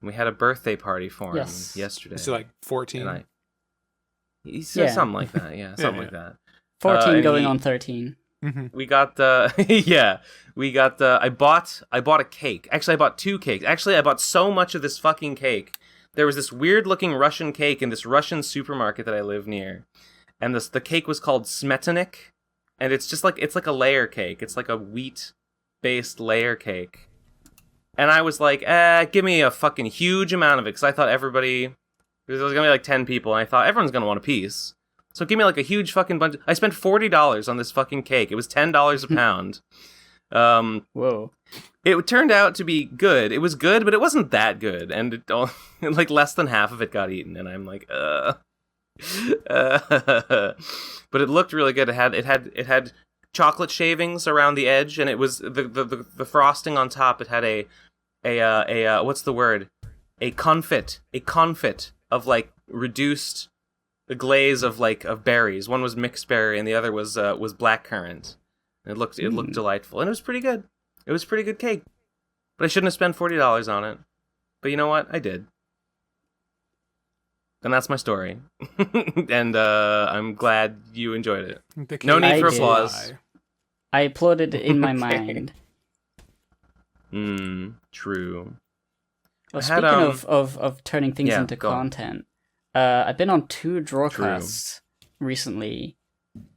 We had a birthday party for him yesterday. Is he like 14? He said something like that. Yeah, something like that. 14 going on 13. Mm-hmm. We got I bought a cake. Actually, I bought 2 cakes. Actually, I bought so much of this fucking cake. There was this weird looking Russian cake in this Russian supermarket that I live near. And the cake was called Smetanik. And it's like a layer cake. It's like a wheat based layer cake. And I was like, give me a fucking huge amount of it. Because I thought there was going to be like 10 people. And I thought everyone's going to want a piece. So give me like a huge fucking bunch. I spent $40 on this fucking cake. It was $10 a pound. Whoa. It turned out to be good. It was good, but it wasn't that good. And like less than half of it got eaten. And I'm like, But it looked really good. It had chocolate shavings around the edge, and it was the frosting on top. It had a what's the word? A confit of like reduced glaze of berries. One was mixed berry, and the other was blackcurrant. And it looked delightful, and it was pretty good. It was a pretty good cake, but I shouldn't have spent $40 on it. But you know what? I did. And that's my story. And I'm glad you enjoyed it. No need for applause. I applauded in my mind. True. Well, speaking of turning things into content, I've been on 2 Drawcasts recently.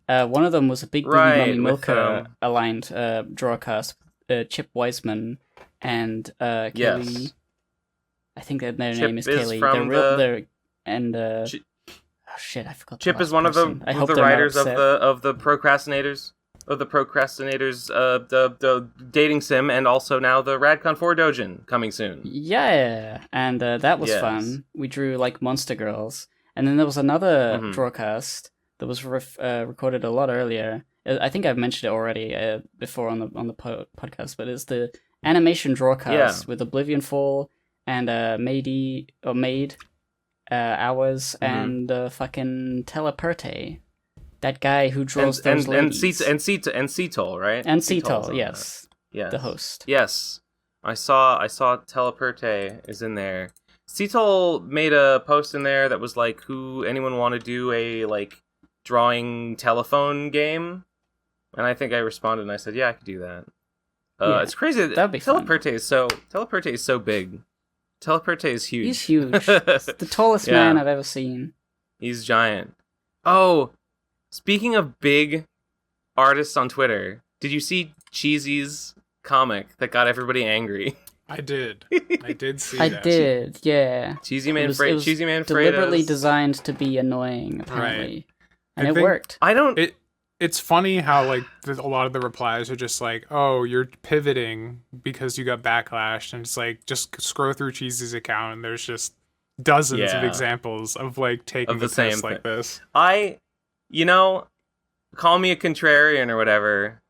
One of them was a Big Booty Mummy Milker aligned Drawcast, Chip Wiseman and Kaylee. I think that their name is Kaylee. I forgot. Chip is one of the writers of the Procrastinators. Of the Procrastinators, the dating sim, and also now the Radcon 4 Dojin coming soon. Yeah, and that was fun. We drew like monster girls, and then there was another Drawcast that was recorded a lot earlier. I think I've mentioned it already before on the podcast, but it's the animation Drawcast with Oblivion Fall and Maid Hours and fucking Teleperte. That guy who draws those ladies. And Cetal, right? And Cetal, yes. Yeah. The host. Yes. I saw Teleperte is in there. Cetal made a post in there that was like, anyone want to do a like drawing telephone game? And I think I responded and I said, yeah, I could do that. It's crazy. That'd be Teleperte is so big. Teleperte is huge. He's huge. It's the tallest man I've ever seen. He's giant. Oh, speaking of big artists on Twitter, did you see Cheesy's comic that got everybody angry? I did. I did see I that. did, yeah. Cheesy Man Freitas. Deliberately designed to be annoying, apparently. Right. And it worked. It's funny how like a lot of the replies are just like, "Oh, you're pivoting because you got backlash," and it's like just scroll through Cheesy's account and there's just dozens of examples of like taking the same like this. Call me a contrarian or whatever.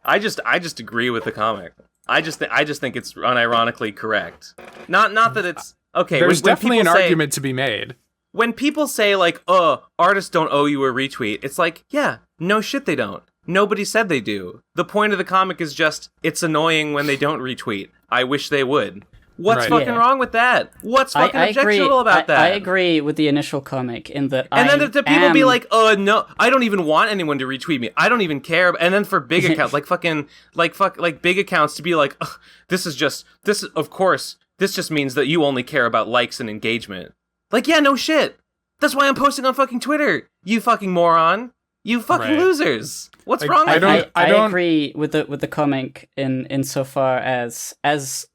I just agree with the comic. I just think it's unironically correct. Not that it's okay. There's definitely an argument to be made. When people say like, artists don't owe you a retweet, it's like, yeah, no shit they don't. Nobody said they do. The point of the comic is just, it's annoying when they don't retweet. I wish they would. What's Right. fucking wrong with that? What's fucking objectionable about that? I agree with the initial comic in that And then the people be like, no, I don't even want anyone to retweet me. I don't even care. And then for big accounts, like big accounts to be like, this just means that you only care about likes and engagement. Like, yeah, no shit. That's why I'm posting on fucking Twitter. You fucking moron. You fucking losers. What's wrong with I agree with the comic insofar as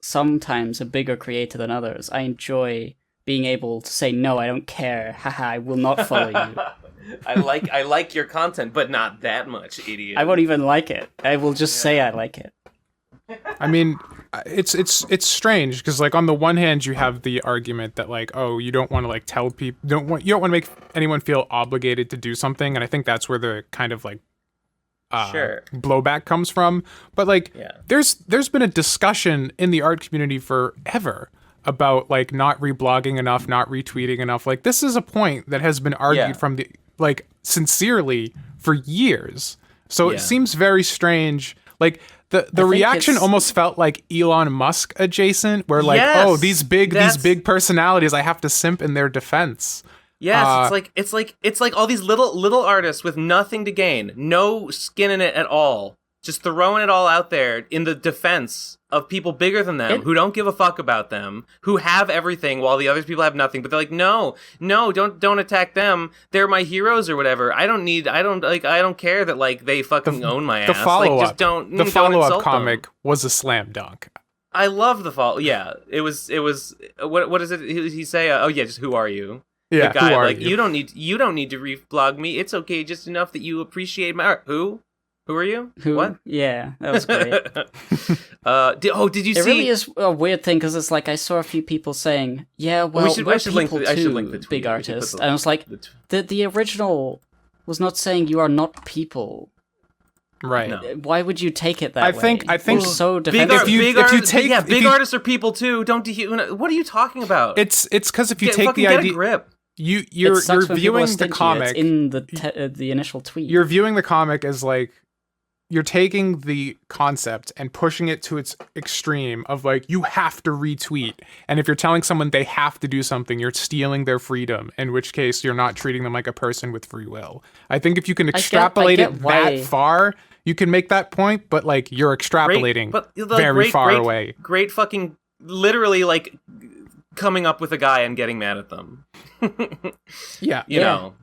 sometimes a bigger creator than others, I enjoy being able to say no, I don't care. Haha, I will not follow you. I like your content, but not that much, idiot. I won't even like it. I will just say I like it. I mean, it's strange because like on the one hand you have the argument that like, oh, you don't want to like tell people, you don't want to make anyone feel obligated to do something, and I think that's where the kind of like blowback comes from. But like, there's been a discussion in the art community forever about like not reblogging enough, not retweeting enough. Like this is a point that has been argued from the like sincerely for years. So it seems very strange. Like the reaction almost felt like Elon Musk adjacent, where like, oh, these big personalities, I have to simp in their defense. Yes, it's like all these little artists with nothing to gain, no skin in it at all, just throwing it all out there in the defense of people bigger than them who don't give a fuck about them, who have everything while the other people have nothing. But they're like, no, don't attack them. They're my heroes or whatever. I don't care that like they fucking own my ass. The follow-up, like, just don't. The follow-up insult comic them. was a slam dunk. I love the follow. Yeah, it was. What does it? He say? Just who are you? Yeah, the guy, who are like, you? You don't need to reblog me. It's okay, just enough that you appreciate my art. Who are you? Who? What? Yeah, that was great. Did you see? It really is a weird thing because it's like I saw a few people saying, "Yeah, well, I should link the tweet. Big artists," and I was like, the original was not saying you are not people. Right. No. Why would you take it that way? I think so big artists are people too. Don't what are you talking about? It's because if you take the get idea, a grip. you're viewing the comic in the initial tweet. You're viewing the comic as like you're taking the concept and pushing it to its extreme of like you have to retweet, and if you're telling someone they have to do something, you're stealing their freedom, in which case you're not treating them like a person with free will. I think if you can extrapolate it that far, you can make that point, but like you're extrapolating very far away. Great fucking literally like coming up with a guy and getting mad at them. You know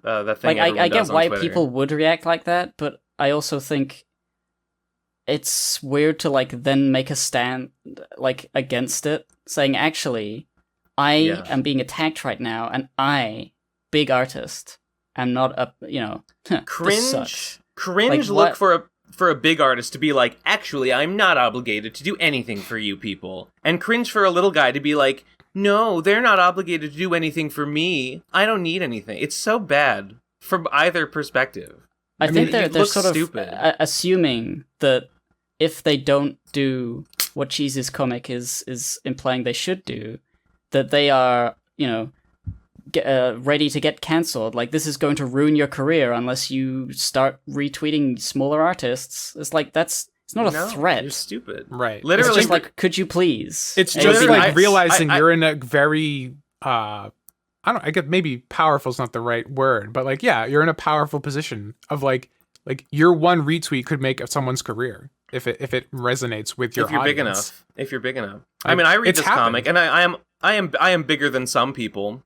that thing. Like I get why Twitter. people would react like that, but I also think it's weird to like then make a stand like against it, saying actually I am being attacked right now, and I, big artist, am not a Cringe like, look for a big artist to be like, actually, I'm not obligated to do anything for you people. And cringe for a little guy to be like, no, they're not obligated to do anything for me. I don't need anything. It's so bad from either perspective. I think they're sort of stupid. Assuming that if they don't do what Cheese's comic is implying they should do, that they are, ready to get cancelled. Like, this is going to ruin your career unless you start retweeting smaller artists. It's like, it's not a threat. You're stupid. Right. Literally. It's just like, could you please? It's just like realizing you're in a very, I guess maybe powerful is not the right word, but like, yeah, you're in a powerful position of like your one retweet could make someone's career if it resonates with your audience. If you're big enough. I mean, I read this comic and I am bigger than some people.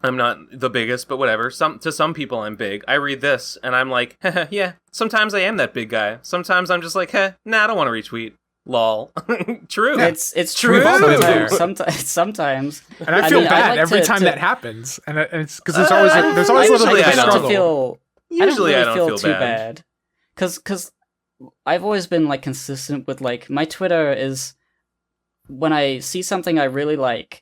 I'm not the biggest, but whatever. To some people, I'm big. I read this, and I'm like, yeah, sometimes I am that big guy. Sometimes I'm just like, nah, I don't want to retweet. Lol. True. Yeah, it's true. Sometimes. And I feel bad every time that happens. And it's because there's always a little bit of a struggle. Usually I don't feel too bad. Because I've always been like consistent with like, my Twitter is, when I see something I really like,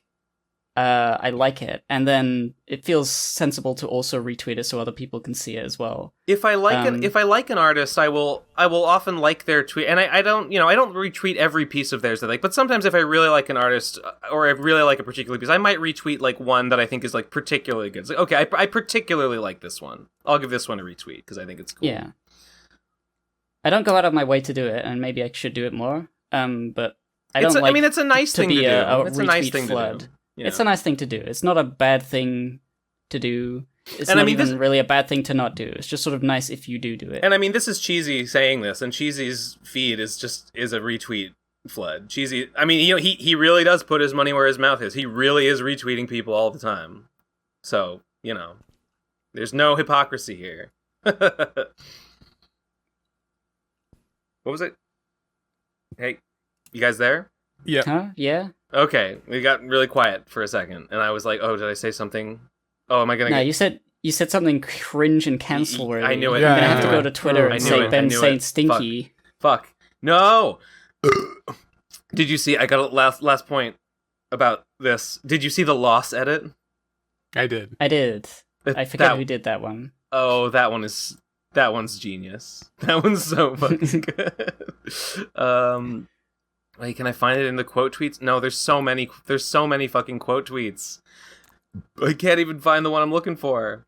I like it, and then it feels sensible to also retweet it so other people can see it as well. If I like an artist, I will often like their tweet, and I don't retweet every piece of theirs that I like, but sometimes if I really like an artist or I really like a particular piece, I might retweet like one that I think is like particularly good. It's like, okay, I particularly like this one. I'll give this one a retweet because I think it's cool. Yeah. I don't go out of my way to do it, and maybe I should do it more. But I don't like. I mean, it's a nice thing to do. It's a nice thing flood. to do. Yeah. It's a nice thing to do. It's not a bad thing to do. It's and not I mean, even really a bad thing to not do. It's just sort of nice if you do it. And I mean, this is Cheesy saying this, and Cheesy's feed is a retweet flood. Cheesy, I mean, he really does put his money where his mouth is. He really is retweeting people all the time. So, there's no hypocrisy here. What was it? Hey, you guys there? Yeah. Huh? Yeah. Okay, we got really quiet for a second, and I was like, "Oh, did I say something? Oh, am I gonna?" No, you said something cringe and cancel worthy. I knew it. You're gonna Yeah, have to go to Twitter and say Ben Saint Stinky. Fuck. No. Did you see? I got a last point about this. Did you see the loss edit? I did. I forget who did that one. Oh, that one's genius. That one's so fucking good. Wait, can I find it in the quote tweets? No, there's so many fucking quote tweets. I can't even find the one I'm looking for.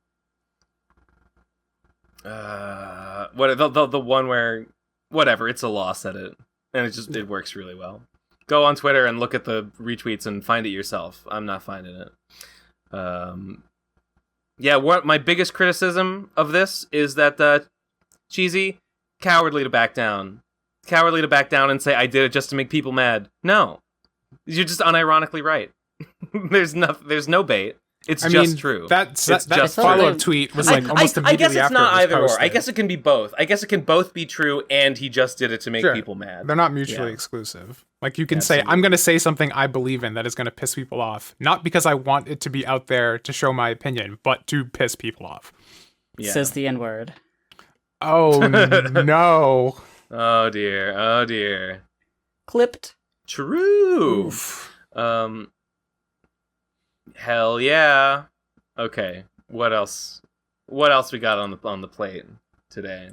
What the one where whatever, it's a loss edit, and it works really well. Go on Twitter and look at the retweets and find it yourself. I'm not finding it. Yeah, what my biggest criticism of this is that Cheesy, cowardly to back down and say I did it just to make people mad. No, you're just unironically right. There's no bait. It's true. That follow-up tweet was like almost immediately I guess it's after not it was either or. posted. I guess it can be both. I guess it can both be true, and he just did it to make people mad. They're not mutually exclusive. Like you can say, I'm going to say something I believe in that is going to piss people off, not because I want it to be out there to show my opinion, but to piss people off. Yeah. Says the N-word. Oh no! Oh dear! Clipped. True. Oof. Hell yeah. Okay. What else? What else we got on the plate today?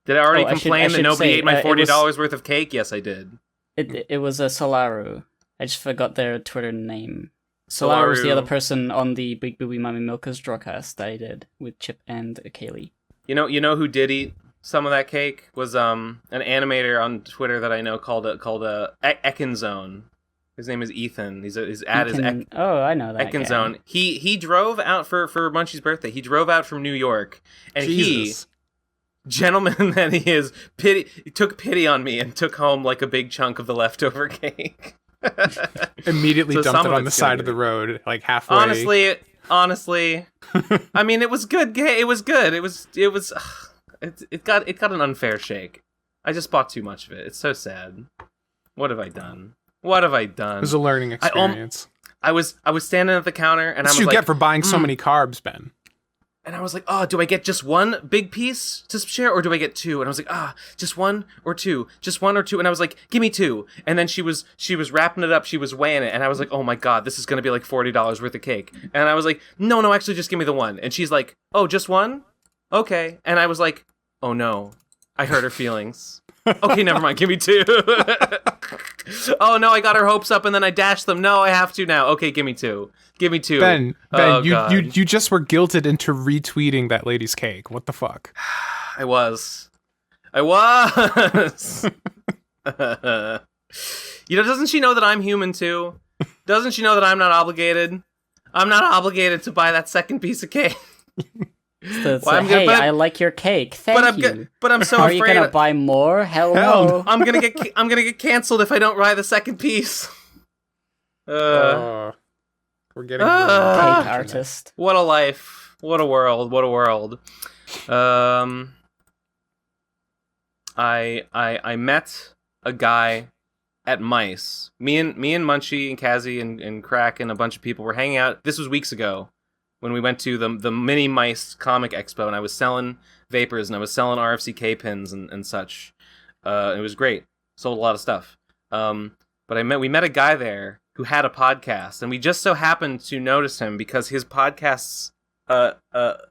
Did I already complain that nobody ate my $40 worth of cake? Yes, I did. It was a Solaru. I just forgot their Twitter name. Solaru was the other person on the Big Booby Mommy Milkers Drawcast that I did with Chip and Kaylee. You know who did eat some of that cake was an animator on Twitter that I know called Ekinzone. His name is Ethan. His ad is I know that Ekinzone. He drove out for Munchie's birthday. He drove out from New York, and Jesus. Gentleman that he is, took pity on me and took home like a big chunk of the leftover cake. Immediately dumped it on the side of the road, like halfway. Honestly, I mean, it was good. It was good. It got an unfair shake. I just bought too much of it. It's so sad. What have I done? It was a learning experience. I was standing at the counter, and That's I was what you get for buying so many carbs, Ben. And I was like, oh, do I get just one big piece to share, or do I get two? And I was like, just one or two, just one or two. And I was like, give me two. And then she was wrapping it up, she was weighing it, and I was like, oh my god, this is gonna be like $40 worth of cake. And I was like, no, actually, just give me the one. And she's like, oh, just one? Okay. And I was like, oh no, I hurt her feelings. Okay, never mind, give me two. Oh no, I got her hopes up and then I dashed them. No, I have to now. Okay, give me two. Ben, you just were guilted into retweeting that lady's cake. What the fuck? I was. Doesn't she know that I'm human too? Doesn't she know that I'm not obligated? I'm not obligated to buy that second piece of cake. I like your cake. Thank you. But I'm so Are afraid. Are you gonna buy more? Hell no. I'm gonna get canceled if I don't buy the second piece. We're getting cake artist. What a life. What a world. I met a guy at Mice. Me and Munchie and Kazzy and Crack and a bunch of people were hanging out. This was weeks ago when we went to the Mini Mice Comic Expo, and I was selling vapors and I was selling RFCK pins and such. It was great. Sold a lot of stuff. But we met a guy there who had a podcast, and we just so happened to notice him because his podcast's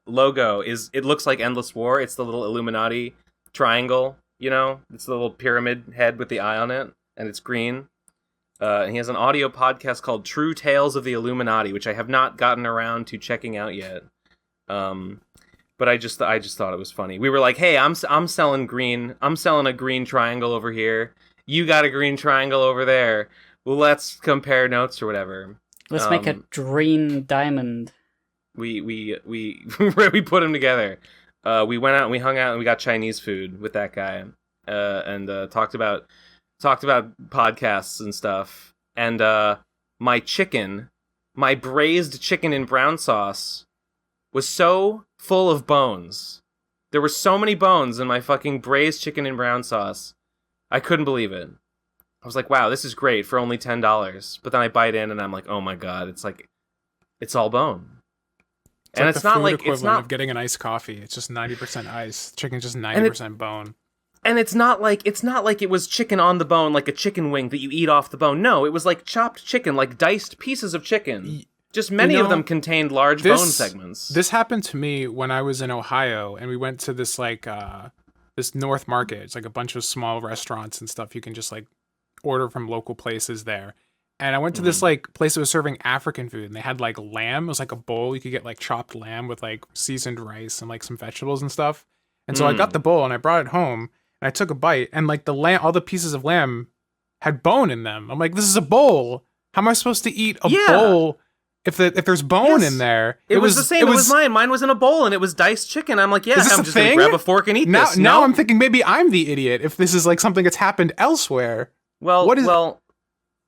logo it looks like Endless War. It's the little Illuminati triangle, it's the little pyramid head with the eye on it, and it's green. And he has an audio podcast called True Tales of the Illuminati, which I have not gotten around to checking out yet. But I just thought it was funny. We were like, hey, I'm selling green. I'm selling a green triangle over here, You got a green triangle over there. Well, let's compare notes or whatever. Let's make a green diamond. We put them together. We went out and we hung out and we got Chinese food with that guy, and talked about podcasts and stuff. And my braised chicken in brown sauce was so full of bones. There were so many bones in my fucking braised chicken in brown sauce. I couldn't believe it. I was like, wow, this is great for only $10. But then I bite in and I'm like, oh my god, it's all bone. And it's not like it's not of getting an iced coffee. It's just 90% ice. Chicken's just 90% bone. And it's not like it was chicken on the bone, like a chicken wing that you eat off the bone. No, it was like chopped chicken, like diced pieces of chicken. Just many of them contained large bone segments. This happened to me when I was in Ohio, and we went to this this North Market. It's like a bunch of small restaurants and stuff. You can just like order from local places there. And I went to this like place that was serving African food, and they had like lamb. It was like a bowl. You could get like chopped lamb with like seasoned rice and like some vegetables and stuff. And so I got the bowl and I brought it home and I took a bite, and like the lamb, all the pieces of lamb had bone in them. I'm like, this is a bowl. How am I supposed to eat a bowl if there's bone in there? It was the same. It was mine. Mine was in a bowl and it was diced chicken. I'm like, I'm just gonna grab a fork and eat this. Now I'm thinking maybe I'm the idiot if this is like something that's happened elsewhere. Well,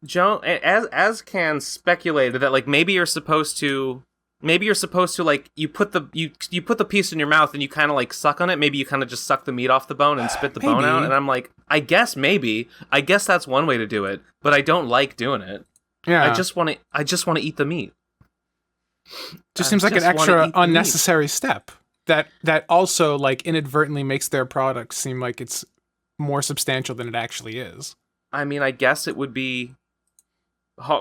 Joan, as Can speculated that like maybe you're supposed to like you put the piece in your mouth and you kind of like suck on it. Maybe you kind of just suck the meat off the bone and spit the bone out. And I'm like, I guess that's one way to do it, but I don't like doing it. Yeah, I just want to eat the meat. Just seems like an extra unnecessary step that also like inadvertently makes their product seem like it's more substantial than it actually is. I mean, I guess it would be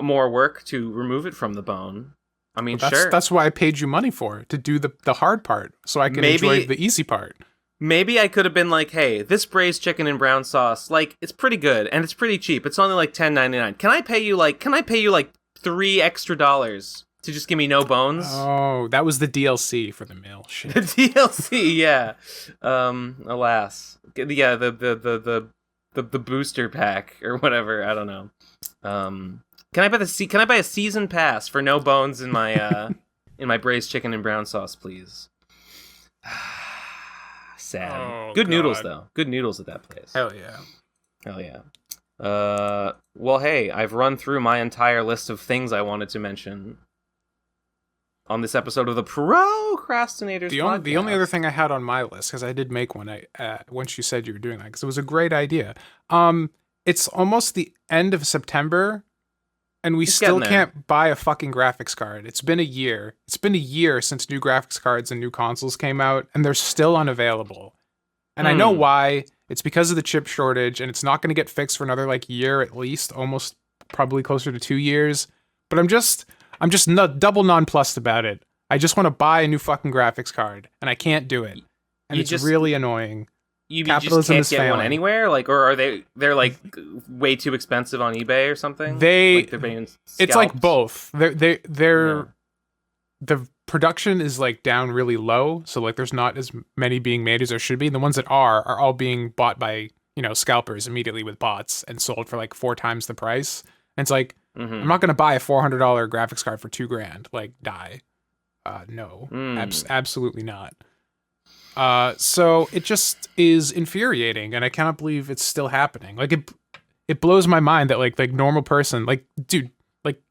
more work to remove it from the bone. I mean, sure. That's why I paid you money for it, to do the hard part, so I can enjoy the easy part. Maybe I could have been like, hey, this braised chicken in brown sauce, like, it's pretty good, and it's pretty cheap. It's only like $10.99. Can I pay you like $3 extra to just give me no bones? Oh, that was the DLC for the meal. Shit. The DLC, yeah. Alas. Yeah, the booster pack or whatever, I don't know. Can I buy a season pass for no bones in my in my braised chicken and brown sauce, please? Sad. Oh, good noodles though. Good noodles at that place. Hell yeah. Hell yeah. Well, hey, I've run through my entire list of things I wanted to mention on this episode of the Pro Crastinators podcast. The only other thing I had on my list, because I did make one once you said you were doing that, because it was a great idea. It's almost the end of September, and we still can't buy a fucking graphics card. It's been a year. It's been a year since new graphics cards and new consoles came out, and they're still unavailable. And I know why. It's because of the chip shortage, and it's not going to get fixed for another like year at least, almost probably closer to 2 years. But I'm just double nonplussed about it. I just want to buy a new fucking graphics card, and I can't do it. And it's really annoying. You just can't get one anywhere, like, or they're like way too expensive on eBay or something. They're being scalped? It's like both. The production is like down really low, so like there's not as many being made as there should be. And the ones that are all being bought by scalpers immediately with bots and sold for like 4 times the price. And it's like I'm not gonna buy a $400 graphics card for $2,000. Like, die. No, absolutely not. So it just is infuriating, and I cannot believe it's still happening. Like it blows my mind that like normal person, like, dude, like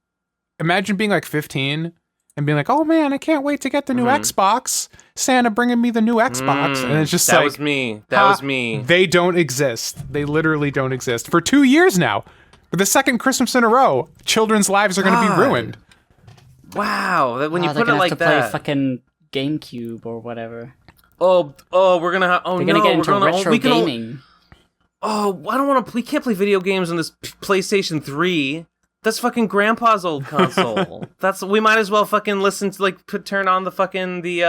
imagine being like 15 and being like, oh man, I can't wait to get the new Xbox. Santa bringing me the new Xbox, and it's just that was me. That was me. They don't exist. They literally don't exist for 2 years now. For the second Christmas in a row, children's lives are going to be ruined. Wow, when you put it like that, play fucking GameCube or whatever. Oh, we're gonna have. Oh, they're gonna get into retro gaming. I don't want to. We can't play video games on this PlayStation 3. That's fucking Grandpa's old console. We might as well fucking listen to turn on the fucking the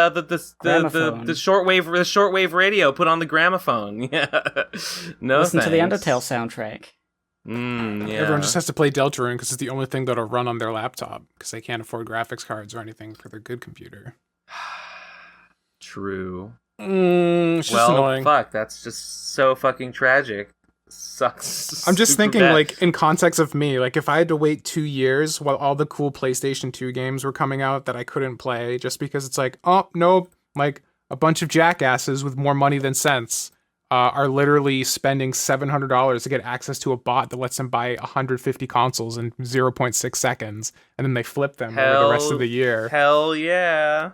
shortwave radio. Put on the gramophone. Yeah. No. Listen to the Undertale soundtrack. Yeah. Everyone just has to play Deltarune because it's the only thing that'll run on their laptop because they can't afford graphics cards or anything for their good computer. True. It's just annoying. Fuck, that's just so fucking tragic. sucks. I'm just super thinking, bad. like, in context of me, like, if I had to wait 2 years while all the cool PlayStation 2 games were coming out that I couldn't play just because it's like, oh, no, like, a bunch of jackasses with more money than sense are literally spending $700 to get access to a bot that lets them buy 150 consoles in 0.6 seconds, and then they flip them over the rest of the year. Hell yeah.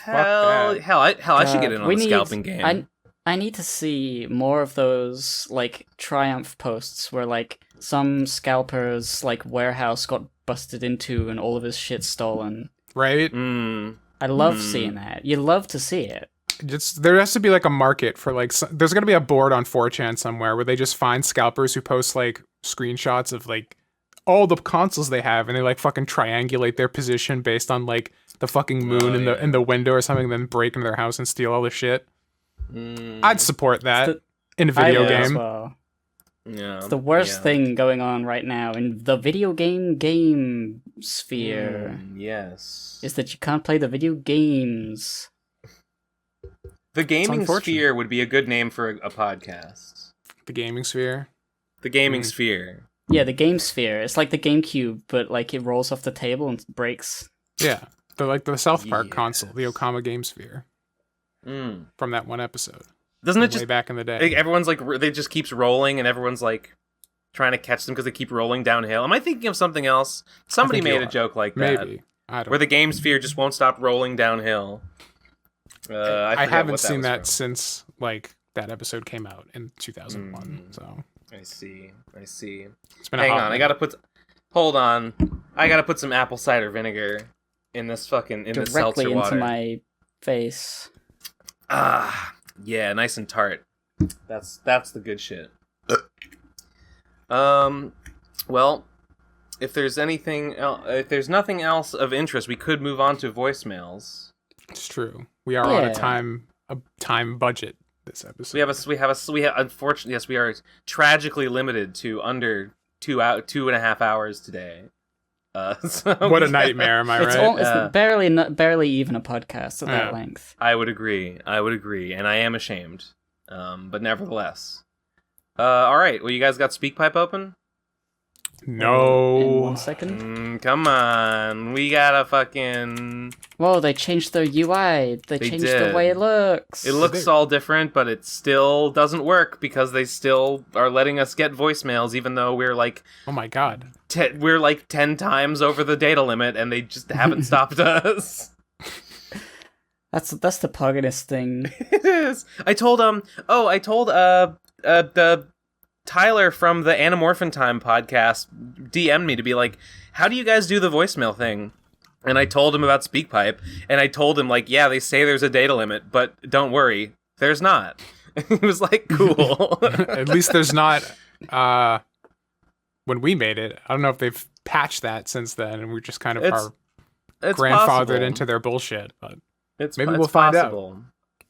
that. I should get in on we the need- scalping game. I need to see more of those, like, triumph posts where, like, some scalper's, like, warehouse got busted into and all of his shit stolen. Right? I love seeing that. You love to see it. There has to be, like, a market for, like, there's going to be a board on 4chan somewhere where they just find scalpers who post, like, screenshots of, like, all the consoles they have, and they, like, fucking triangulate their position based on, like, the fucking moon in the window or something, then break into their house and steal all the shit. I'd support that in a video game. As well. Yeah, It's the worst thing going on right now in the video game sphere. Yes. Is that you can't play the video games. The gaming sphere would be a good name for a podcast. The gaming sphere? The gaming sphere. Yeah, the game sphere. It's like the GameCube, but like it rolls off the table and breaks. Yeah. They're like the South Park console, the Okama Game Sphere. From that one episode. Doesn't it just way back in the day? Everyone's like, they just keeps rolling, and everyone's like trying to catch them because they keep rolling downhill. Am I thinking of something else? Somebody made a joke like that. Maybe. I don't where the game sphere just won't stop rolling downhill. I haven't seen that since like that episode came out in 2001. So I see. It's been Hang a on, hold on. I gotta put some apple cider vinegar in this fucking this seltzer directly water. into my face. Yeah, nice and tart. That's the good shit. Well, if there's nothing else of interest, we could move on to voicemails. It's true. We are on a time budget this episode. We have unfortunately, yes, we are tragically limited to under 2.5 hours today. So what a nightmare, am I right? It's barely even a podcast at that length. I would agree, and I am ashamed. But nevertheless. All right, well, you guys got SpeakPipe open? No. In 1 second. Come on, we gotta fucking... Whoa, they changed their UI. They changed the way it looks. It looks all different, but it still doesn't work because they still are letting us get voicemails, even though we're like... Oh my god. We're like 10 times over the data limit, and they just haven't stopped us. That's the pugginest thing. It is. I told the Tyler from the Anamorphin Time podcast DM'd me to be like, how do you guys do the voicemail thing? And I told him about SpeakPipe, and I told him, like, yeah, they say there's a data limit, but don't worry, there's not. He was like, cool. At least there's not, when we made it. I don't know if they've patched that since then, and we just kind of are grandfathered possible into their bullshit, but maybe it's we'll find possible. out.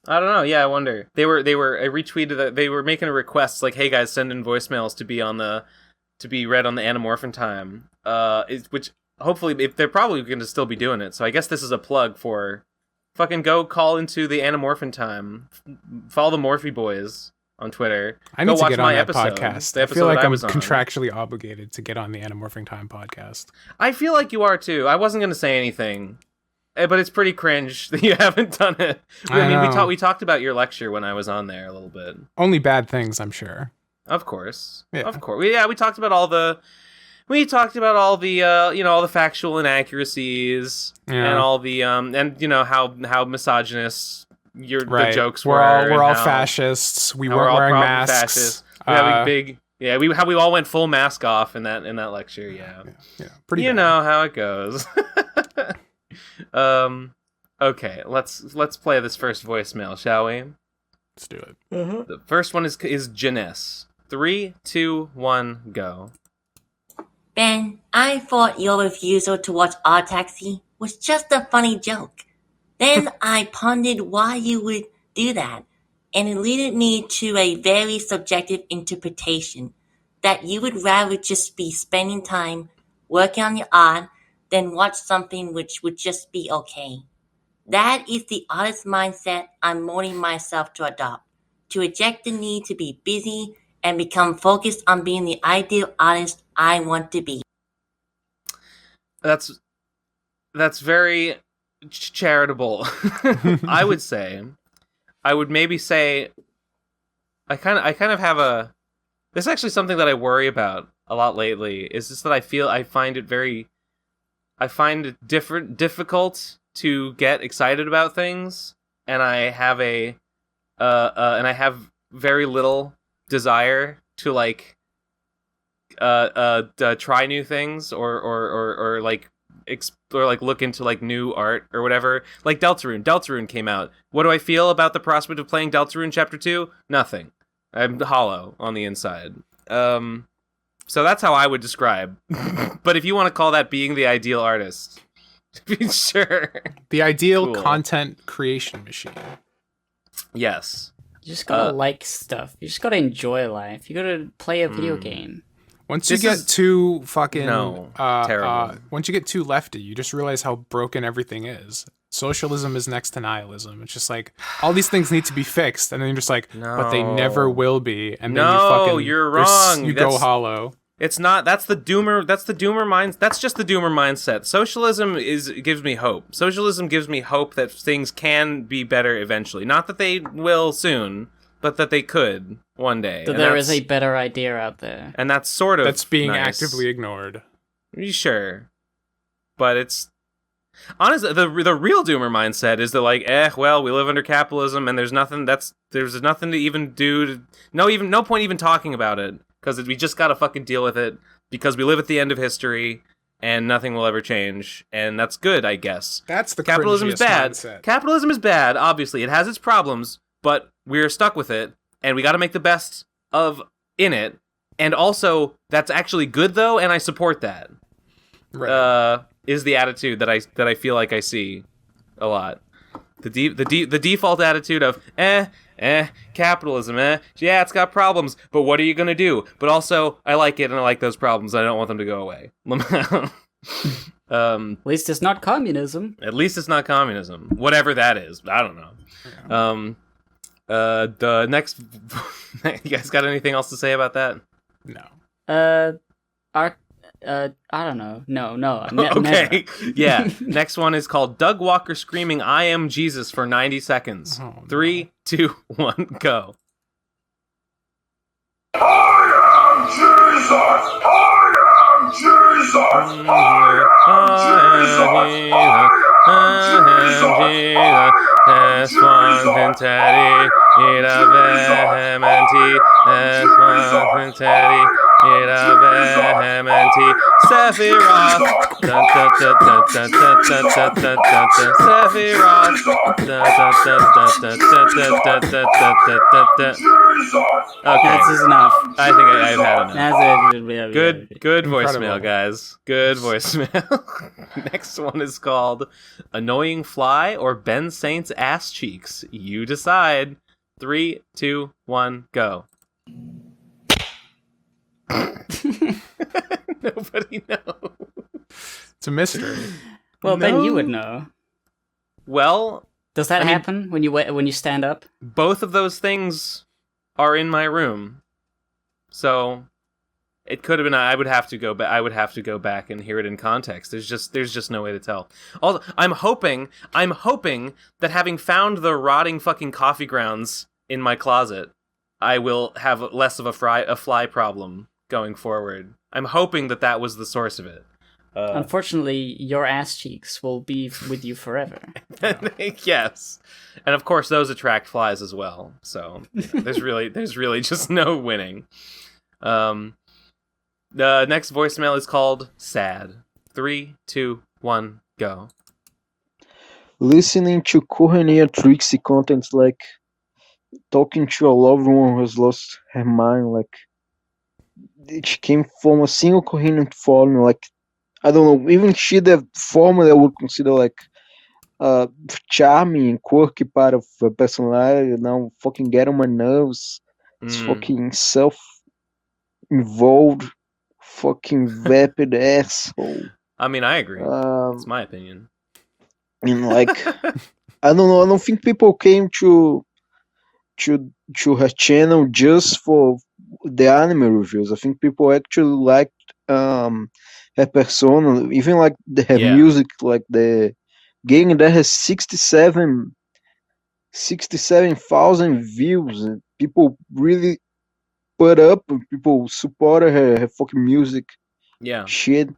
I don't know. Yeah, I wonder. I retweeted that they were making a request like, "Hey guys, send in voicemails to be read on the Anamorphin Time." Which hopefully, if they're probably going to still be doing it. So I guess this is a plug for fucking go call into the Anamorphin Time. Follow the Morphe Boys on Twitter. I need to get on that episode, podcast. I feel like I'm contractually obligated to get on the Anamorphing Time podcast. I feel like you are too. I wasn't going to say anything. But it's pretty cringe that you haven't done it. I mean, we talked about your lecture when I was on there a little bit. Only bad things, I'm sure. Of course. Yeah. Of course. We talked about all the all the factual inaccuracies and all the and how misogynist the jokes were. We're all fascists. We weren't wearing masks. Fascists. We have big we all went full mask off in that lecture. Yeah. Pretty you bad. know how it goes. Okay, let's play this first voicemail, shall we? Let's do it. The first one is Janess. 3, 2, 1, go. Ben, I thought your refusal to watch Our Taxi was just a funny joke. Then I pondered why you would do that, and it led me to a very subjective interpretation that you would rather just be spending time working on your art than watch something which would just be okay. That is the artist mindset I'm molding myself to adopt, to reject the need to be busy and become focused on being the ideal artist I want to be. That's very charitable. I would maybe say I kind of have a. This is actually something that I worry about a lot lately. Is just that I find it difficult to get excited about things, and I have very little desire to like try new things or like or like look into like new art or whatever. Like Deltarune came out. What do I feel about the prospect of playing Deltarune Chapter 2? Nothing. I'm hollow on the inside. So that's how I would describe. But if you want to call that being the ideal artist, sure. The ideal content creation machine. Yes. You just gotta like stuff. You just gotta enjoy life. You gotta play a video game. Once you get too fucking terrible. Once you get too lefty, you just realize how broken everything is. Socialism is next to nihilism. It's just like all these things need to be fixed, and then you're just like, but they never will be. And then you're wrong. You go hollow. It's not. That's the doomer. That's the doomer mind. That's just the doomer mindset. Socialism gives me hope. Socialism gives me hope that things can be better eventually. Not that they will soon, but that they could one day. That there is a better idea out there, and that's sort of that's being nice. Actively ignored. Sure, but it's honestly the real doomer mindset is that like, well, we live under capitalism, and there's nothing to even do. No point even talking about it. Because we just gotta fucking deal with it, because we live at the end of history, and nothing will ever change, and that's good, I guess. That's the capitalism is bad. Mindset. Capitalism is bad, obviously. It has its problems, but we're stuck with it, and we gotta make the best of in it. And also, that's actually good, though, and I support that. Right. Is the attitude that I feel like I see a lot. The default attitude of, capitalism, yeah, it's got problems, but what are you gonna do? But also, I like it and I like those problems, and I don't want them to go away. At least it's not communism. At least it's not communism. Whatever that is. I don't know. The next... You guys got anything else to say about that? No. I don't know. No. Okay. Never. Yeah. Next one is called Doug Walker screaming "I am Jesus" for 90 seconds. 3, 2, 1, go. I am Jesus! I am Jesus! I am Jesus! Sephiroth. Okay, that's enough. I think I've had enough. That's Good voicemail, guys. Good voicemail. Next one is called Annoying Fly or Ben Saint's Ass Cheeks. You decide. 3, 2, 1, go. Nobody knows. It's a mystery. Well, Ben, you would know. Well, does that happen when you stand up? Both of those things are in my room, so it could have been. I would have to go back. I would have to go back and hear it in context. There's just no way to tell. Also, I'm hoping that having found the rotting fucking coffee grounds in my closet, I will have less of a fly problem going forward. I'm hoping that was the source of it. Unfortunately, your ass cheeks will be with you forever. Yes, and of course those attract flies as well. So there's really just no winning. The next voicemail is called Sad. 3, 2, 1, go. Listening to Cornelia Trixie contents like talking to a loved one who has lost her mind, like it came from a single coherent form, like I don't know, even she the form that I would consider like charming and quirky part of a personality now fucking get on my nerves. It's fucking self-involved fucking vapid asshole. I mean, I agree. It's my opinion. And like I don't know, I don't think people came to her channel just for the anime reviews. I think people actually liked her persona, even like her Yeah. music, like the game that has 67,000 views, and people really put up, people supported her fucking music Yeah. shit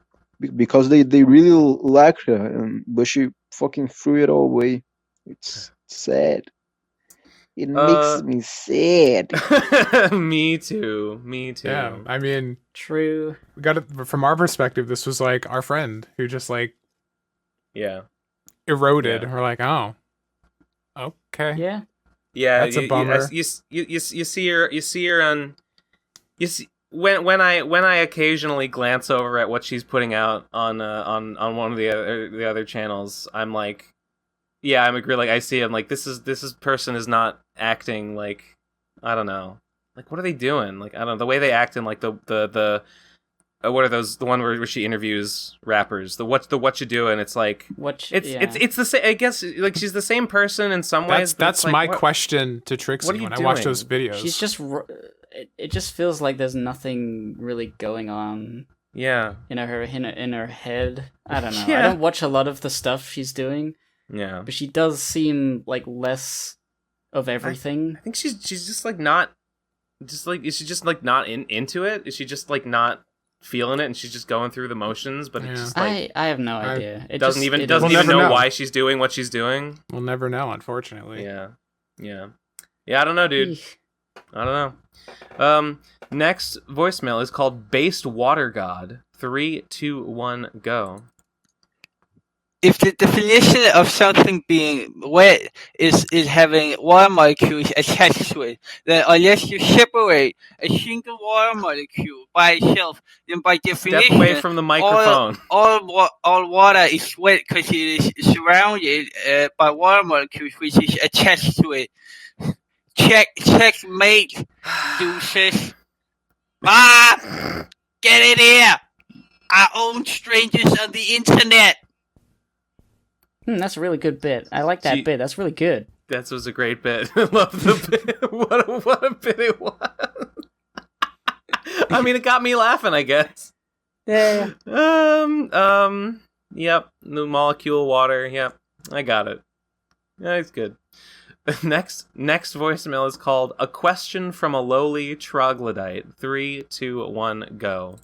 because they really like her, but she fucking threw it all away. It's sad. It makes me sad. Me too. Yeah, I mean, True. we got it from our perspective. This was like our friend who just like Yeah. eroded. Yeah. We're like, oh, okay. Yeah. Yeah, That's a bummer. You see her on. You see when I occasionally glance over at what she's putting out on one of the other channels, I'm like, yeah, I'm agree. Like I see, I'm like, this person is not acting like, I don't know, like what are they doing? Like I don't know, the way they act in like the what are those? The one where she interviews rappers. The what you doing? It's like it's the same. I guess like she's the same person in some ways. That's like, my what question to Trixie what are you when I watch doing? those videos. She's just. It just feels like there's nothing really going on. Yeah. In her head. I don't know. Yeah. I don't watch a lot of the stuff she's doing. Yeah. But she does seem like less of everything. I think she's just like not. Just like is she just like not into it? Is she just like not feeling it and she's just going through the motions? But it's just like I have no idea. It doesn't even we'll know why she's doing what she's doing. We'll never know, unfortunately. Yeah. I don't know, dude. I don't know. Next voicemail is called Based Water God. 3, 2, 1, go. If the definition of something being wet is having water molecules attached to it, then unless you separate a single water molecule by itself, then by definition, Step away from the microphone. all water is wet because it is surrounded by water molecules which is attached to it. Checkmate, deuces. Get it here! I own strangers on the internet! That's a really good bit. I like that bit. That's really good. That was a great bit. I love the bit. What a bit it was. I mean, it got me laughing, I guess. Yeah. Yep. The molecule water. Yep. I got it. Yeah, it's good. Next voicemail is called A Question from a Lowly Troglodyte. 3, 2, 1, go.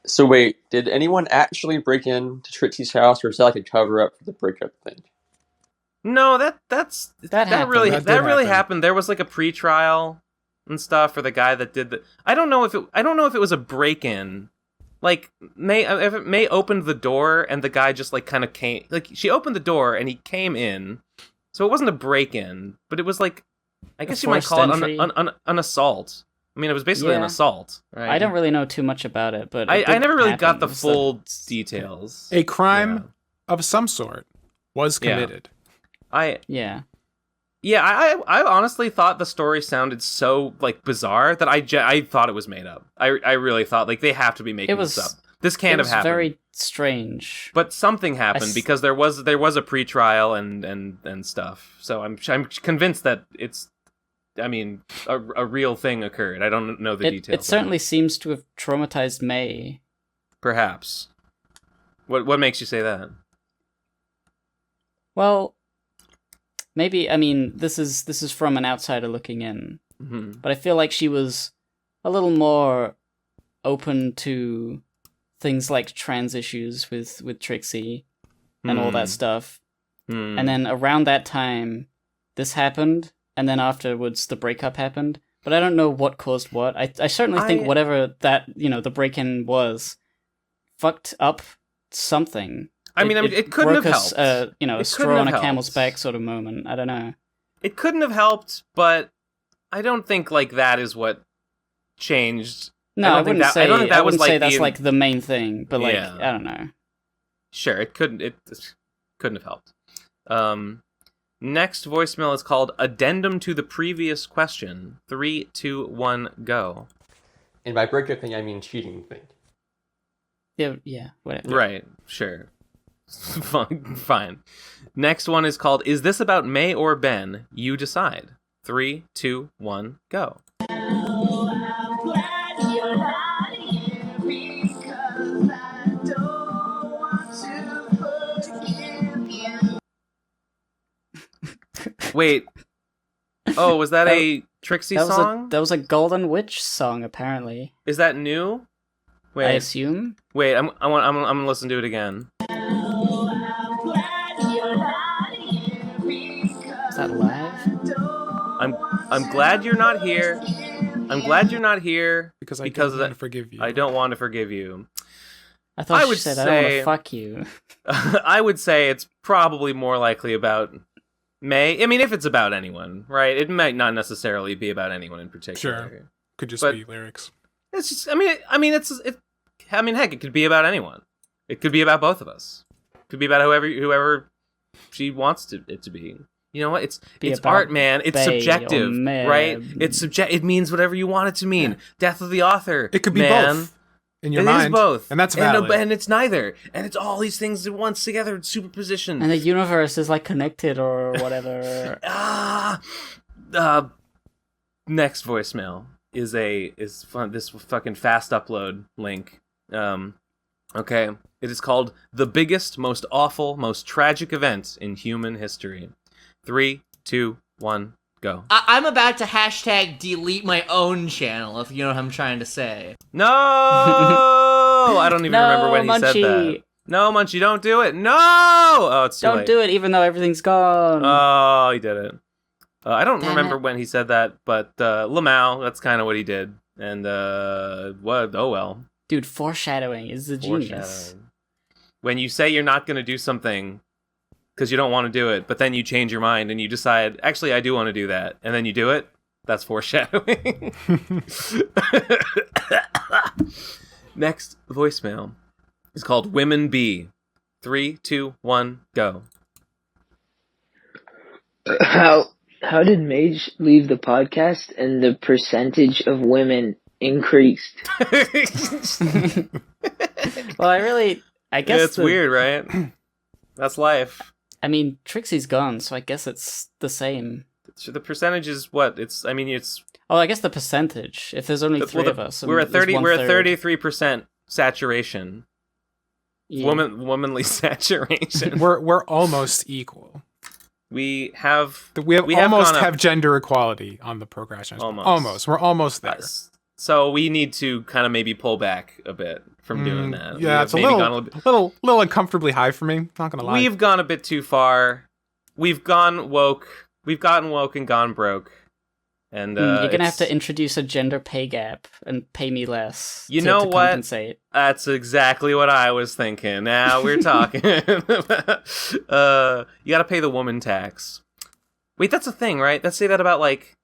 So wait, did anyone actually break into Trixie's house, or is that like a cover-up for the breakup thing? No, that really happen. happened. There was like a pre-trial and stuff for the guy that did the. I don't know if it was a break-in. Like May opened the door and the guy just like kind of came. Like she opened the door and he came in, so it wasn't a break-in, but it was like, I guess you might call it an assault. I mean, it was basically an assault. Right? I don't really know too much about it, but I never really got the full details. A crime of some sort was committed. I honestly thought the story sounded so like bizarre that I thought it was made up. I really thought like they have to be making this up. This can't have happened. Very strange. But something happened because there was a pre-trial and stuff. So I'm convinced that it's. I mean, a real thing occurred. I don't know the details. It certainly seems to have traumatized May. Perhaps. What makes you say that? Well, maybe. I mean, this is from an outsider looking in, but I feel like she was a little more open to things like trans issues with Trixie and all that stuff. And then around that time, this happened. And then afterwards, the breakup happened. But I don't know what caused what. I certainly think whatever that, the break-in was, fucked up something. I mean, it couldn't have helped. A straw on a camel's back sort of moment. I don't know. It couldn't have helped, but I don't think, like, that is what changed. No, I wouldn't say that's, like, the main thing. But, like, I don't know. Sure, it couldn't have helped. Next voicemail is called Addendum to the Previous Question. 3, 2, 1, go. And by breakup thing, I mean cheating thing. Yeah, whatever. Right, sure. Fine. Next one is called Is This About May or Ben? You Decide. 3, 2, 1, go. glad you're not here because I don't want to forgive you. Wait. Oh, was that a Trixie song? That was a Golden Witch song, apparently. Is that new? Wait. I assume. Wait, I'm gonna listen to it again. Is that live? I'm glad you're not here. I'm glad you're not here because I don't want to forgive you. I don't want to forgive you. I thought she said, I don't want to fuck you. I would say it's probably more likely about May. I mean, if it's about anyone, right? It might not necessarily be about anyone in particular. Sure, could just be lyrics. It's just, I mean, heck, it could be about anyone. It could be about both of us. It could be about whoever she wants it to be. You know what? It's art, man. It's subjective, right? It means whatever you want it to mean. Yeah. Death of the author. It could be both. In your mind. It is both. And that's valid. And it's neither. And it's all these things at once together, superposition. And the universe is like connected or whatever. Next voicemail is this fucking fast upload link. Okay. It is called The Biggest, Most Awful, Most Tragic Event in Human History. 3, 2, 1, go. I'm about to hashtag delete my own channel, if you know what I'm trying to say. No! I don't even remember when he said that. No, Munchie, don't do it. No! Oh, it's too late. Don't do it, even though everything's gone. Oh, he did it. I don't remember when he said that, but Lamau, that's kind of what he did. And, what? Oh, well. Dude, foreshadowing is the genius. When you say you're not going to do something because you don't want to do it, but then you change your mind and you decide, actually, I do want to do that, and then you do it, that's foreshadowing. Next voicemail is called Women Be. 3, 2, 1, go. How did Mage leave the podcast and the percentage of women increased? Well, I guess it's weird, right? That's life. I mean, Trixie's gone, so I guess it's the same. The percentage is what? Oh, I guess the percentage. If there's only three of us, we're at 33% saturation. Yeah. Womanly saturation. We're almost equal. We almost have gender equality on the Pro Crastinators. Almost. We're almost there. So we need to kind of maybe pull back a bit from doing that. Yeah, it's a little uncomfortably high for me. Not gonna lie. We've gone a bit too far. We've gone woke. We've gotten woke and gone broke. And you're gonna have to introduce a gender pay gap and pay me less. You know what? Compensate. That's exactly what I was thinking. Now we're talking. You gotta pay the woman tax. Wait, that's a thing, right? Let's say that about like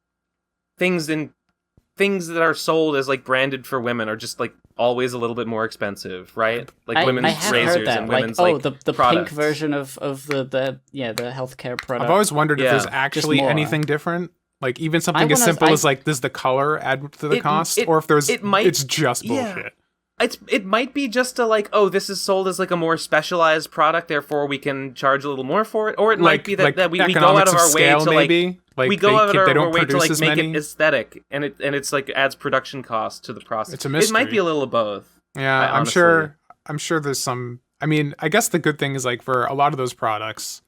things that are sold as like branded for women are just like always a little bit more expensive, right? Like women's razors and women's the products. pink version of the healthcare product. I've always wondered if there's actually anything different. Like even something as simple as like, does the color add to the cost, or if it's just bullshit. It might be just a like, oh, this is sold as like a more specialized product, therefore we can charge a little more for it, or it might be that we go out of our way to maybe? We go out of our way to like make it aesthetic, and it's like adds production cost to the process. It's a mystery. It might be a little of both. Yeah, I'm sure there's some. I mean, I guess the good thing is like for a lot of those products,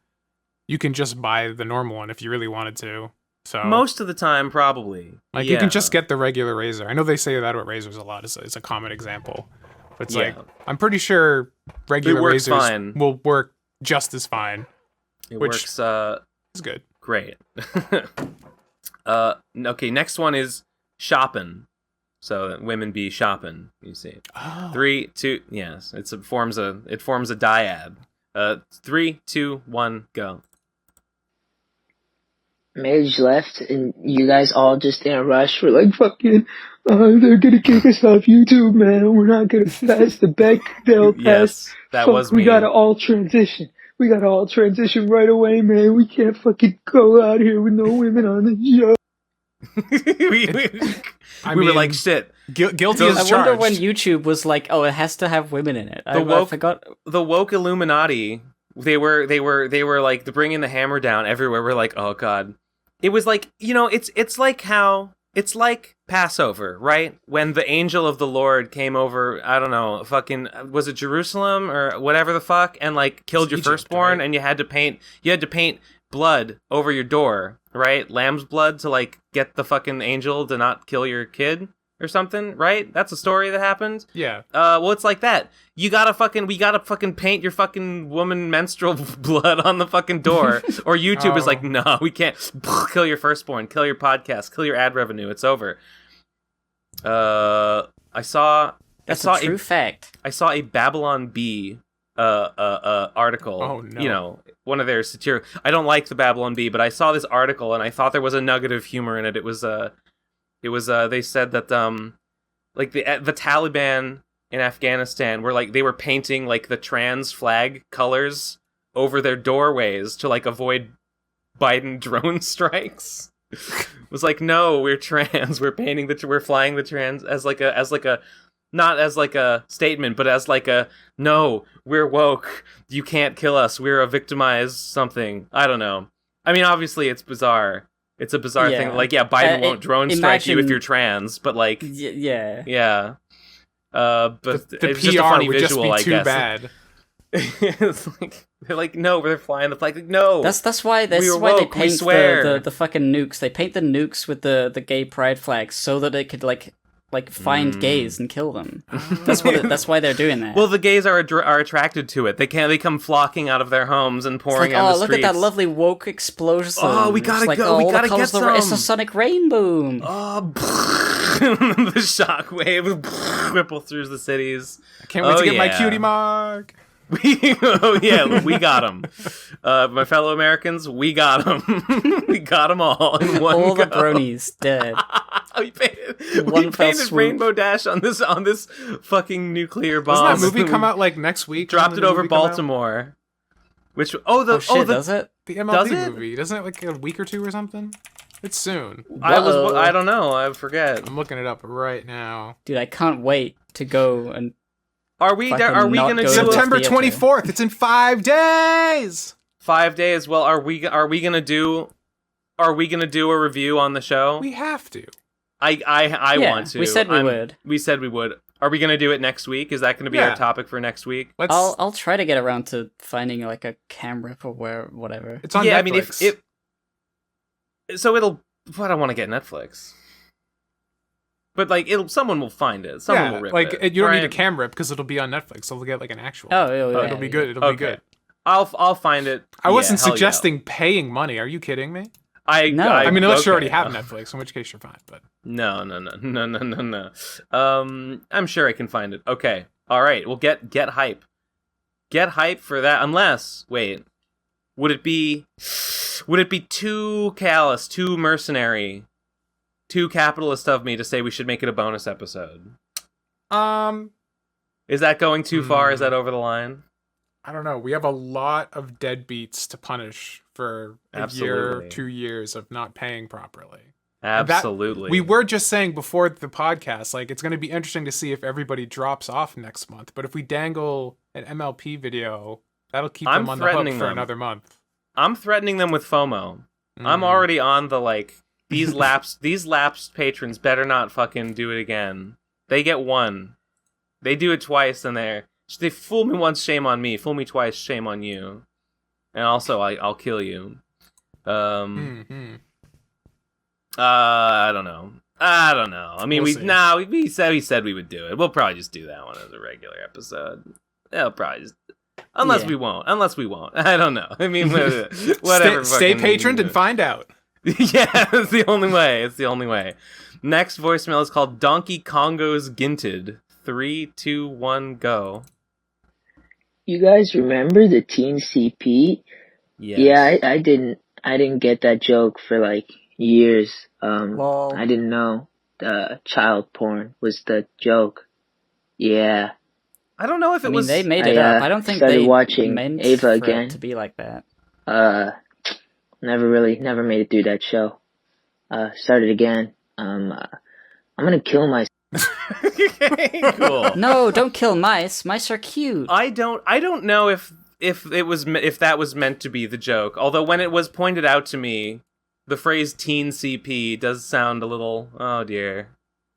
you can just buy the normal one if you really wanted to. So most of the time, probably. Like you can just get the regular razor. I know they say that about razors a lot. It's a common example. But it's like I'm pretty sure regular razors will work just as fine. It works. Is good. Great. Okay. Next one is shopping. So women be shopping. You see. 3, 2. Yes. It forms a dyad. 3, 2, 1, go. Mage left, and you guys all just in a rush. We're like, fucking, they're gonna kick us off YouTube, man. We're not gonna pass the Bechdel test. Yes, that was me. We gotta all transition. Right away, man. We can't fucking go out here with no women on the show. We were like, shit. Guilty as charged. I wonder when YouTube was like, oh, it has to have women in it. I forgot. The woke Illuminati. They were like bringing the hammer down everywhere. We're like, oh god. It was like, it's like how it's like Passover, right? When the angel of the Lord came over, I don't know, fucking, was it Jerusalem or whatever the fuck, and like killed your Egypt, firstborn, right? and you had to paint blood over your door, right? Lamb's blood to like get the fucking angel to not kill your kid or something, right? That's a story that happened. Yeah. Well, it's like that. We gotta fucking paint your fucking woman menstrual blood on the fucking door. Or YouTube is like, no, we can't. Kill your firstborn, kill your podcast, kill your ad revenue. It's over. That's a true fact. I saw a Babylon Bee article. Oh, no. You know, one of their satirical. I don't like the Babylon Bee, but I saw this article and I thought there was a nugget of humor in it. It was they said that like the Taliban in Afghanistan were like, they were painting like the trans flag colors over their doorways to like avoid Biden drone strikes. It was like, no, we're trans. We're we're flying the trans as like a not as like a statement, but as like a, no, we're woke. You can't kill us. We're a victimized something. I don't know. I mean, obviously it's bizarre. It's a bizarre thing. Like, yeah, Biden won't drone strike you if you're trans, but like, yeah. But the it's PR just a funny would visual, just be I too guess. bad. It's like, they're like, no, they're flying the flag. Like, no, That's why they woke, we paint swear. the fucking nukes. They paint the nukes with the gay pride flags so that it could like find gays and kill them. That's why they're doing that. Well, the gays are attracted to it. They come flocking out of their homes and pouring out the streets. Look at that lovely woke explosion. Oh, we gotta go. We gotta get some. It's a sonic rainbow. Oh, the shockwave ripple through the cities. I can't wait to get my cutie mark. We got them. My fellow Americans, we got them. We got them all in one all go. the bronies dead. We painted Rainbow Dash on this fucking nuclear bomb. Doesn't that movie come out like next week? Dropped it over Baltimore. Which does it? The MLB movie. Doesn't it like a week or two or something? It's soon. I don't know. I forget. I'm looking it up right now. Dude, I can't wait to go and. Are we gonna do September 24th? It's in 5 days. 5 days. Well, are we gonna do a review on the show? We have to. I want to. We said we would. We said we would. Are we gonna do it next week? Is that gonna be our topic for next week? I'll try to get around to finding like a cam rip or whatever. It's on Netflix. I mean, I don't want to get Netflix. But like, someone will find it. Someone will rip it. You don't need a cam rip because it'll be on Netflix. So they'll get like an actual. It'll be good. It'll be good. I'll find it. I wasn't suggesting paying money. Are you kidding me? I mean, unless you already have Netflix, in which case you're fine. But no. I'm sure I can find it. Okay. All right. Well, get hype. Get hype for that. Unless, wait, would it be too callous, too mercenary, too capitalist of me to say we should make it a bonus episode? Is that going too far? Is that over the line? I don't know. We have a lot of deadbeats to punish for a year, 2 years of not paying properly. Absolutely. We were just saying before the podcast, like, it's going to be interesting to see if everybody drops off next month. But if we dangle an MLP video, that'll keep them on the hook for another month. I'm threatening them with FOMO. I'm already on the, like, these lapsed patrons better not fucking do it again. They get one. They do it twice and they fool me once, shame on me. Fool me twice, shame on you. And also, I'll kill you. I don't know. I mean, we said we would do it. We'll probably just do that one as a regular episode. They'll probably just, unless we won't. I don't know. I mean, whatever. Stay patroned and find out. Yeah, it's the only way. Next voicemail is called Donkey Kongo's Ginted. 3, 2, 1, go. You guys remember the Teen CP? Yes. Yeah, I didn't get that joke for like years. I didn't know child porn was the joke. Yeah. I don't know if it was. They made it up. I don't think started they watching meant Ava for again. it to be like that. Never made it through that show. Started again. I'm gonna kill myself. Cool. No, don't kill mice. Mice are cute. I don't know if that was meant to be the joke. Although when it was pointed out to me the phrase teen CP does sound a little. Oh dear.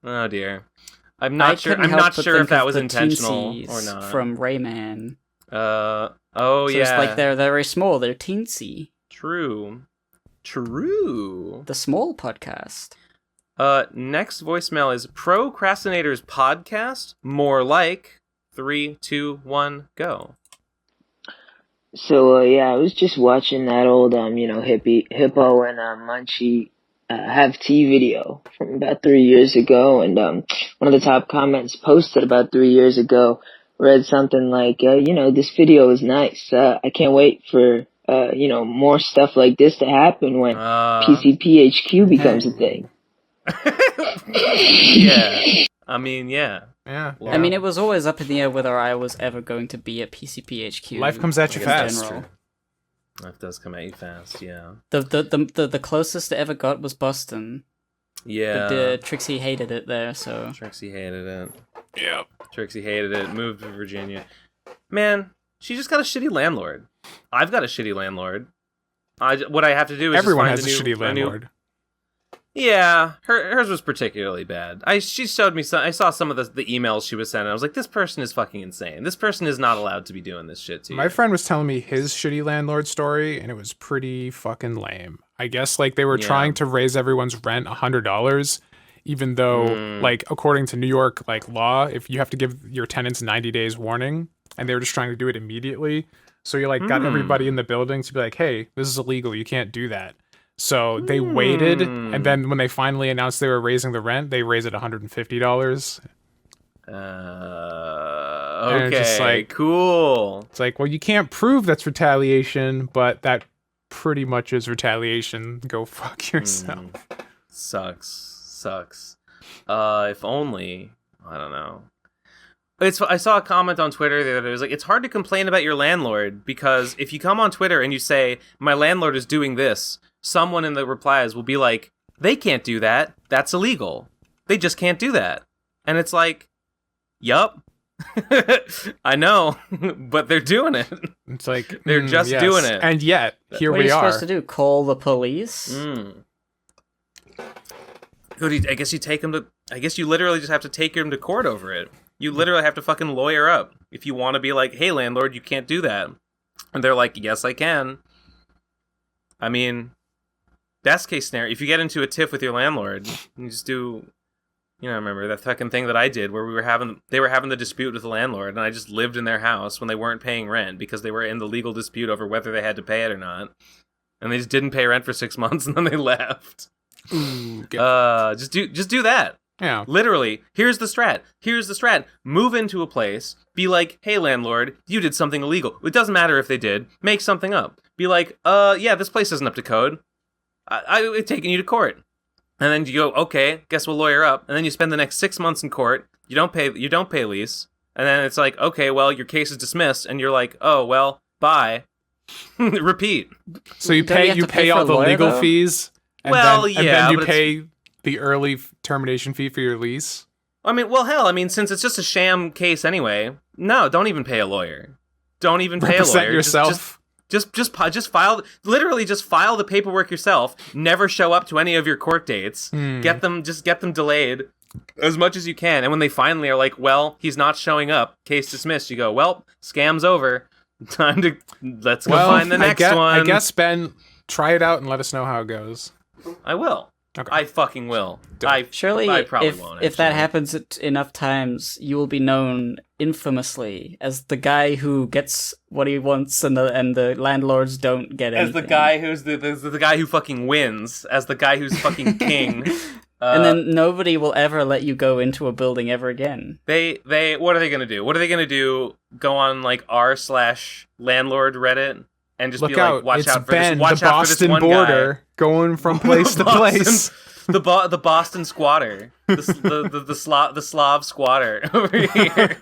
I'm not sure if that was intentional or not. From Rayman. Oh so yeah. It's like they're very small. They're teensy. True. The small podcast. Next voicemail is Pro Crastinators podcast. More like 3, 2, 1, go. So I was just watching that old Hippo and Munchie have tea video from about 3 years ago, and one of the top comments posted about 3 years ago read something like, this video is nice. I can't wait for more stuff like this to happen when PCPHQ becomes a thing. Yeah. I mean, yeah. Yeah. I mean, it was always up in the air whether I was ever going to be at PCPHQ. Life comes at you fast. Life does come at you fast, yeah. The closest it ever got was Boston. Yeah. But Trixie hated it there, so... Trixie hated it. Yep. Trixie hated it, moved to Virginia. Man, she just got a shitty landlord. I've got a shitty landlord. What I have to do is everyone just has a shitty landlord. Yeah, hers was particularly bad. She showed me some. I saw some of the emails she was sending. I was like, this person is fucking insane. This person is not allowed to be doing this shit to you. My friend was telling me his shitty landlord story, and it was pretty fucking lame. I guess they were trying to raise everyone's rent $100, even though according to New York law, if you have to give your tenants 90 days warning, and they were just trying to do it immediately. So you got everybody in the building to be like, hey, this is illegal. You can't do that. So they waited, and then when they finally announced they were raising the rent, they raised it $150. Okay, just cool. It's well, you can't prove that's retaliation, but that pretty much is retaliation. Go fuck yourself. Sucks. If only, I don't know. I saw a comment on Twitter that it was it's hard to complain about your landlord, because if you come on Twitter and you say, my landlord is doing this, someone in the replies will be like, they can't do that. That's illegal. They just can't do that. And it's yup. I know, but they're doing it. It's they're just doing it. And yet, here we are. What are you supposed to do? Call the police? I guess you take them to... I guess you literally just have to take them to court over it. You literally have to fucking lawyer up if you want to be like, hey, landlord, you can't do that. And they're like, yes, I can. I mean, best case scenario, if you get into a tiff with your landlord, you just do... remember that fucking thing that I did where they were having the dispute with the landlord, and I just lived in their house when they weren't paying rent because they were in the legal dispute over whether they had to pay it or not. And they just didn't pay rent for 6 months, and then they left. Ooh, just do that. Yeah. Literally, here's the strat. Move into a place, be like, hey landlord, you did something illegal. It doesn't matter if they did. Make something up. Be like, yeah, this place isn't up to code. I've taken you to court. And then you go, okay, guess we'll lawyer up. And then you spend the next 6 months in court. You don't pay lease. And then it's like, okay, well, your case is dismissed. And you're like, oh, well, bye. Repeat. So you pay all the legal fees. And then you pay the early termination fee for your lease. I mean, well, hell, since it's just a sham case anyway, no, don't even pay a lawyer. Don't even pay a lawyer. Represent yourself. Just file the paperwork yourself. Never show up to any of your court dates. Get them delayed as much as you can. And when they finally are like, well, he's not showing up, case dismissed, you go, well, scam's over. Let's go find the next one. I guess, Ben, try it out and let us know how it goes. I will. Okay. I fucking will. Surely, I probably won't. If that happens enough times, you will be known infamously as the guy who gets what he wants, and the landlords don't get anything. As the guy who's the guy who fucking wins. As the guy who's fucking king. And then nobody will ever let you go into a building ever again. They what are they gonna do? What are they gonna do? Go on r/landlord Reddit and just be like, watch out for this one border guy. Going from place to place. The Boston squatter, the Slav squatter over here.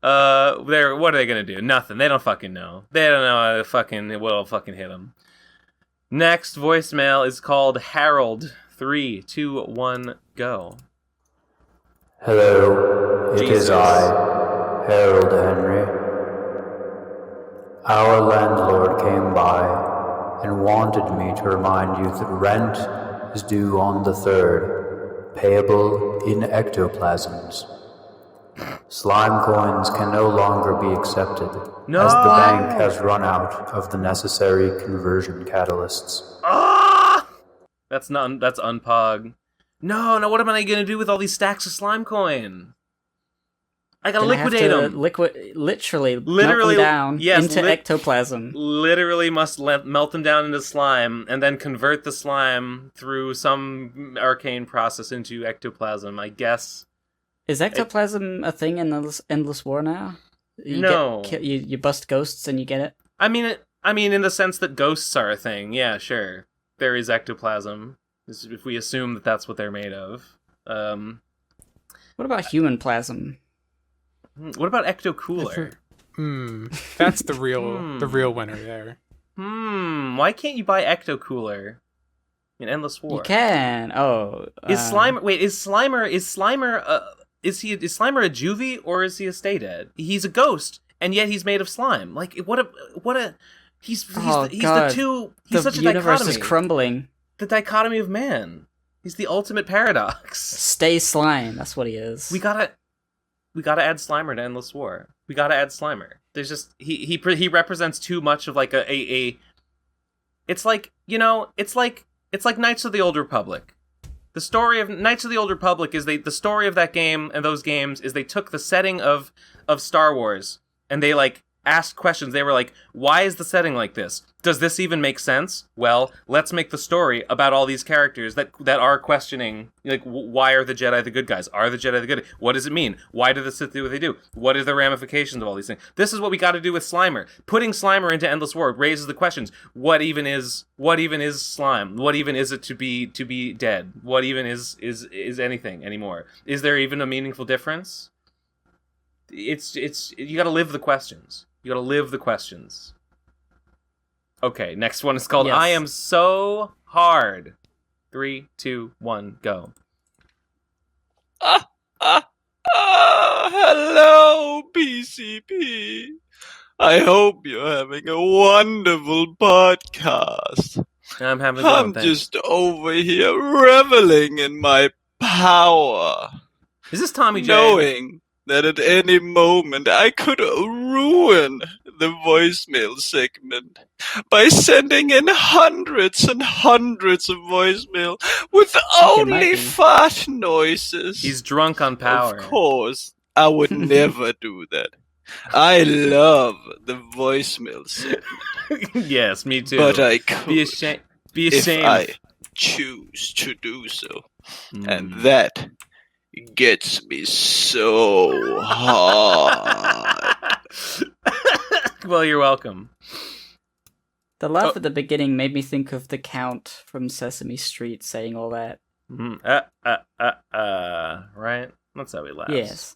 What are they gonna do? Nothing. They don't fucking know. They don't know what'll fucking hit them. Next voicemail is called Harold. 3, 2, 1, go. Hello, it is I, Harold Henry. Our landlord came by and wanted me to remind you that rent is due on the 3rd, payable in ectoplasms. Slime coins can no longer be accepted, as the bank has run out of the necessary conversion catalysts. That's unpog. No, what am I gonna do with all these stacks of slime coin? I gotta liquidate them. Literally melt them down into ectoplasm. Literally must melt them down into slime, and then convert the slime through some arcane process into ectoplasm, I guess. Is ectoplasm a thing in Endless War now? No. You bust ghosts and you get it? I mean, in the sense that ghosts are a thing, yeah, sure. There is ectoplasm, if we assume that that's what they're made of. What about human plasm? What about ecto-cooler? That's the real winner there. Why can't you buy ecto-cooler in Endless War? You can. Is Slimer? Wait, is Slimer is Slimer a juvie or is he a stay dead? He's a ghost, and yet he's made of slime. Like what a he's such a dichotomy. The universe is crumbling. The dichotomy of man. He's the ultimate paradox. Stay slime. That's what he is. We gotta add Slimer to Endless War. We gotta add Slimer. There's just he represents too much of like a. It's like it's like Knights of the Old Republic. The story of Knights of the Old Republic is the story of that game and those games is they took the setting of Star Wars and they like asked questions. They were like, why is the setting like this? Does this even make sense? Well, let's make the story about all these characters that are questioning, like, why are the Jedi the good guys? Are the Jedi the good? What does it mean? Why do the Sith do what they do? What are the ramifications of all these things? This is what we got to do with Slimer. Putting Slimer into Endless War raises the questions. What even is slime? What even is it to be dead? What even is anything anymore? Is there even a meaningful difference? It's you got to live the questions. You gotta live the questions. Okay, next one is called I Am So Hard. 3, 2, 1, go. Hello, PCP. I hope you're having a wonderful podcast. I'm having a good one, just over here reveling in my power. Is this Tommy J? Knowing that at any moment I could ruin the voicemail segment by sending in hundreds and hundreds of voicemail with only fart noises. He's drunk on power. Of course, I would never do that. I love the voicemail segment. Yes, me too. But I could be ashamed if I choose to do so. And that gets me so hard. Well, you're welcome. The laugh at the beginning made me think of the Count from Sesame Street saying all that. Right? That's how he laughs. Yes.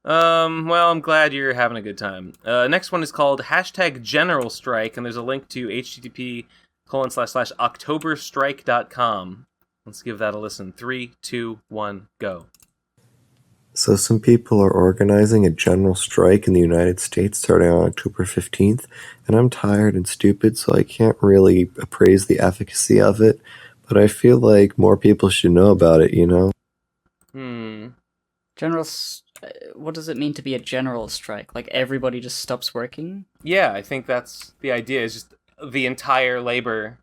Well, I'm glad you're having a good time. Next one is called #General Strike, and there's a link to http://octoberstrike.com. Let's give that a listen. 3, 2, 1, go. So some people are organizing a general strike in the United States starting on October 15th, and I'm tired and stupid, so I can't really appraise the efficacy of it, but I feel like more people should know about it, you know? What does it mean to be a general strike? Like everybody just stops working? Yeah, I think that's the idea, is just the entire labor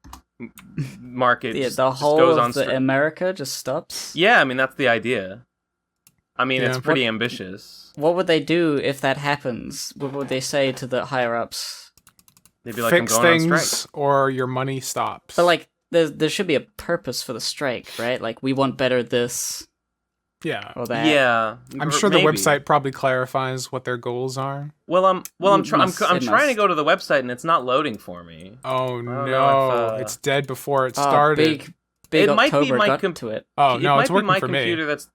market the whole goes on of America just stops? Yeah, I mean, that's the idea. I mean, it's pretty ambitious. What would they do if that happens? What would they say to the higher-ups? They'd be like, fix I'm going things on strike. Or your money stops. But, like, there should be a purpose for the strike, right? Like, we want better this. Yeah. Or that. Yeah. I'm sure the website probably clarifies what their goals are. Well, I'm trying to go to the website and it's not loading for me. Oh no, it's dead before it started. Big it October might be got to it. Oh no, it's working my for computer me. That's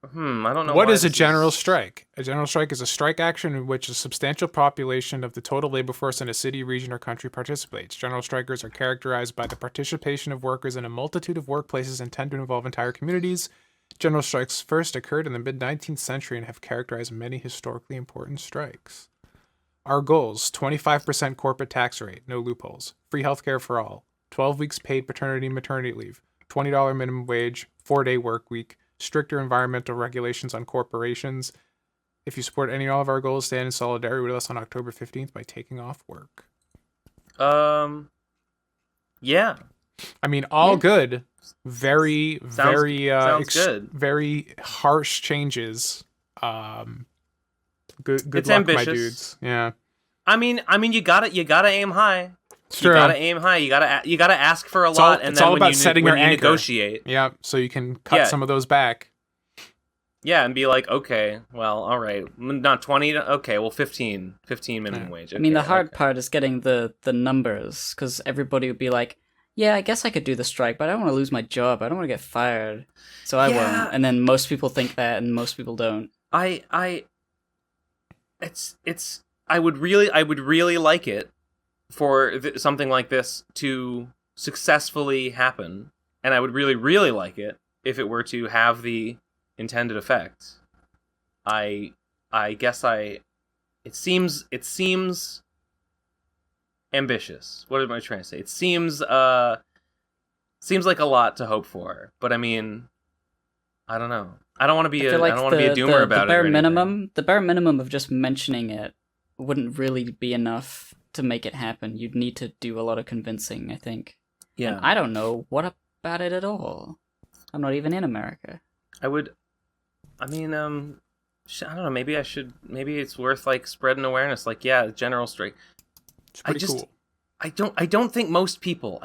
I don't know. What is a general strike? A general strike is a strike action in which a substantial population of the total labor force in a city, region, or country participates. General strikers are characterized by the participation of workers in a multitude of workplaces and tend to involve entire communities. General strikes first occurred in the mid-19th century and have characterized many historically important strikes. Our goals: 25% corporate tax rate, no loopholes. free healthcare for all, 12 weeks paid paternity and maternity leave, $20 minimum wage, 4-day work week, stricter environmental regulations on corporations. If you support any or all of our goals, stand in solidarity with us on October 15th by taking off work. Yeah. I mean, all good. Very, Sounds good. very harsh changes. Good It's luck, ambitious. my dudes. Yeah. I mean, you gotta aim high. Sure. You gotta aim high. You gotta ask for a lot, and it's then all when about you, setting when your you anchor. negotiate, Yeah, so you can cut some of those back. yeah, and be like, okay, well, all right, not 20. Okay, well, 15 minimum wage. I mean, the okay, hard okay. part is getting the numbers, because everybody would be like, yeah, I guess I could do the strike, but I don't want to lose my job. I don't want to get fired, so I won't. And then most people think that, and most people don't. I would really like it for something like this to successfully happen, and I would really like it if it were to have the intended effect. I guess it seems ambitious. What am I trying to say? It seems like a lot to hope for, but I mean, I don't know. I don't want to be a doomer about the bare it. minimum, the bare minimum of just mentioning it wouldn't really be enough to make it happen. You'd need to do a lot of convincing, I think. Yeah. And I don't know what about it at all. I'm not even in America. I don't know, maybe it's worth like spreading awareness, like, yeah, general strike. It's pretty cool. I don't think most people,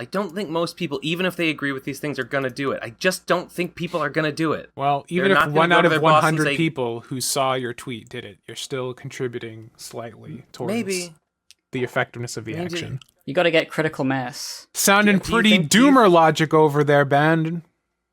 even if they agree with these things, are gonna do it. I just don't think people are gonna do it. Well, even if 1 out of 100 people who saw your tweet did it, you're still contributing slightly towards the effectiveness of the action. You gotta get critical mass. Sounding pretty doomer logic over there, Ben.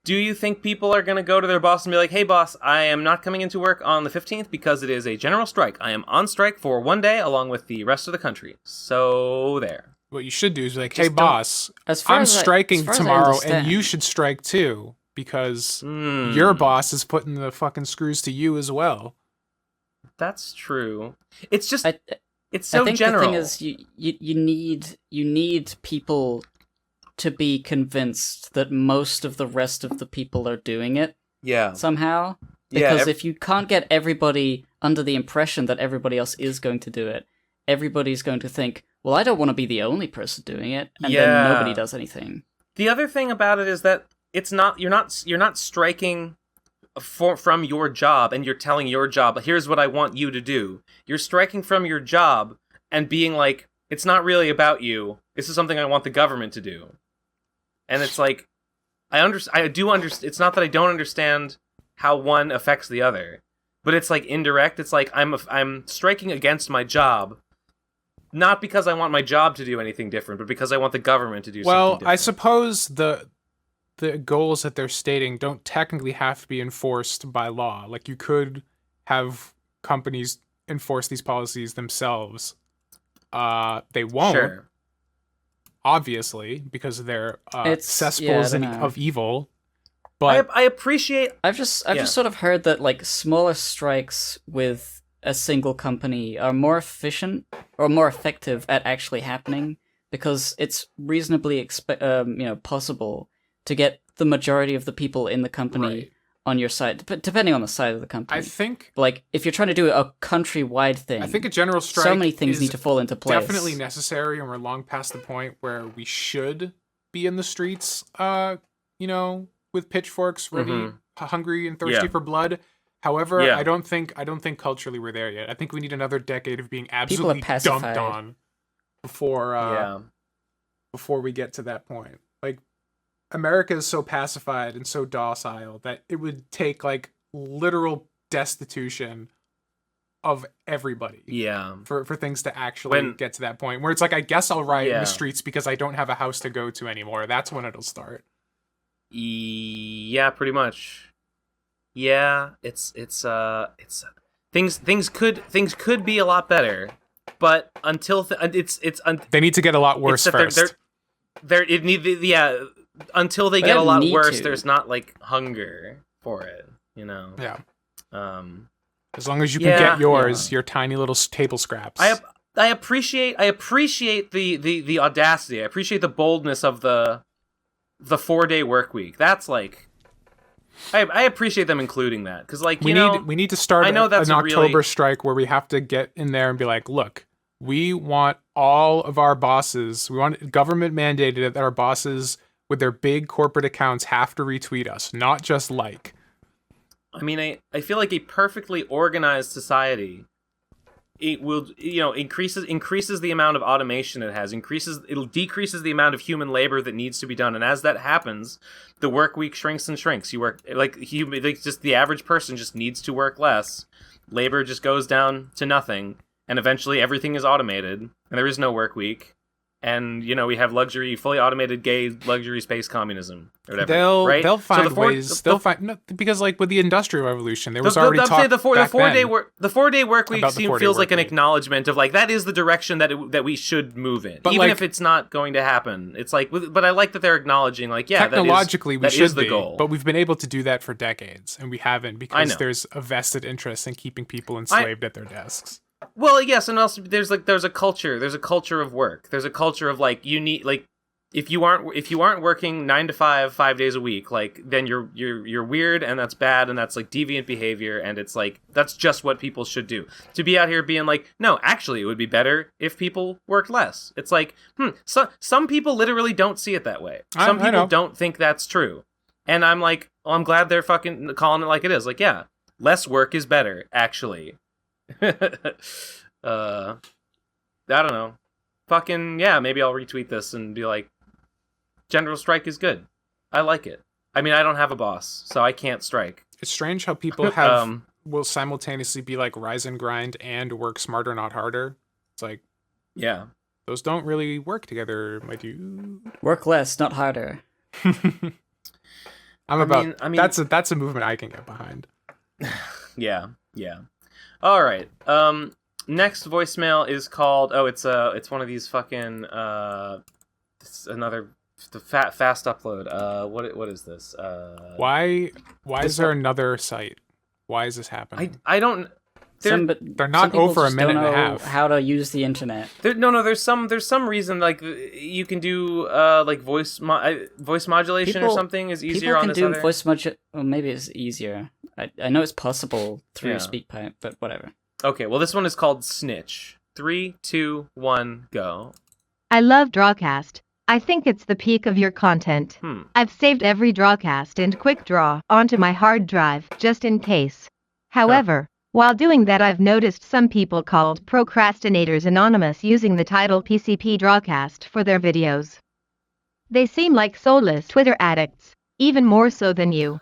Do you think people are going to go to their boss and be like, hey, boss, I am not coming into work on the 15th because it is a general strike. I am on strike for 1 day along with the rest of the country. So there. What you should do is like, hey, boss, I'm as striking I tomorrow understand. and you should strike too because your boss is putting the fucking screws to you as well. That's true. It's just, it's so I think general. the thing is you need people to be convinced that most of the rest of the people are doing it. Yeah. Somehow. Because if you can't get everybody under the impression that everybody else is going to do it, everybody's going to think, well, I don't want to be the only person doing it, and then nobody does anything. The other thing about it is that it's not you're not striking from your job and you're telling your job, here's what I want you to do. You're striking from your job and being like, it's not really about you. This is something I want the government to do. And it's like, I do understand. It's not that I don't understand how one affects the other, but it's like indirect. It's like I'm striking against my job, not because I want my job to do anything different, but because I want the government to do something different. Well, I suppose the goals that they're stating don't technically have to be enforced by law. Like, you could have companies enforce these policies themselves. They won't. Sure. Obviously, because they're cesspools of evil. But I appreciate. I've just sort of heard that like smaller strikes with a single company are more efficient or more effective at actually happening because it's reasonably possible to get the majority of the people in the company on your side, depending on the side of the company. I think, like, if you're trying to do a countrywide thing, I think a general strike. So many things need to fall into place. Definitely necessary, and we're long past the point where we should be in the streets. With pitchforks, ready, hungry, and thirsty for blood. However, I don't think culturally we're there yet. I think we need another decade of being absolutely dumped on before we get to that point. Like, America is so pacified and so docile that it would take like literal destitution of everybody. Yeah. For things to actually get to that point where it's like, I guess I'll riot in the streets because I don't have a house to go to anymore. That's when it'll start. Yeah, pretty much. Yeah, it's things could be a lot better, but until they need to get a lot worse first. Until they get a lot worse, there's not like hunger for it, Yeah. As long as you can get yours, your tiny little table scraps. I appreciate the audacity. I appreciate the boldness of the 4-day work week. That's like, I appreciate them including that because like we need to start an October strike where we have to get in there and be like, look, we want all of our bosses. We want government mandated that our bosses with their big corporate accounts have to retweet us, not just like. I mean, I feel like a perfectly organized society, it will, increases the amount of automation it has, decreases the amount of human labor that needs to be done, and as that happens, the work week shrinks and shrinks. You work just the average person just needs to work less. Labor just goes down to nothing, and eventually everything is automated, and there is no work week. And we have fully automated gay luxury space communism or whatever. They'll find ways. Because like with the Industrial Revolution, there was already talk. The 4-day work week feels like an acknowledgement of like that is the direction that we should move in, but even if it's not going to happen. It's like, but I like that they're acknowledging like technologically that is the goal. But we've been able to do that for decades, and we haven't because there's a vested interest in keeping people enslaved at their desks. Well, yes, and also there's a culture of work. There's a culture of like you need like if you aren't working 9 to 5 5 days a week, like then you're weird and that's bad and that's like deviant behavior and it's like that's just what people should do. To be out here being like, no, actually it would be better if people worked less. It's like, so some people literally don't see it that way. Some people don't think that's true. And I'm like, well, I'm glad they're fucking calling it like it is. Like, yeah, less work is better, actually. I don't know. Fucking yeah, maybe I'll retweet this and be like, general strike is good. I like it. I mean, I don't have a boss, so I can't strike. It's strange how people will simultaneously be like rise and grind and work smarter, not harder. It's like, yeah, those don't really work together, my dude. Work less, not harder. I mean, that's a movement I can get behind. Yeah. All right. Next voicemail is called. Oh, it's one of these fucking. It's another fast upload. What is this? Why is there another site? Why is this happening? I don't. They're not over a minute and a half. How to use the internet? There's some reason like you can do like voice modulation or something is easier on this other. People can do voice modulation. Well, maybe it's easier. I know it's possible through SpeakPipe, but whatever. Okay, well this one is called Snitch. 3, 2, 1, go. I love Drawcast. I think it's the peak of your content. I've saved every Drawcast and Quick Draw onto my hard drive, just in case. However, while doing that I've noticed some people called Pro Crastinators Anonymous using the title PCP Drawcast for their videos. They seem like soulless Twitter addicts, even more so than you.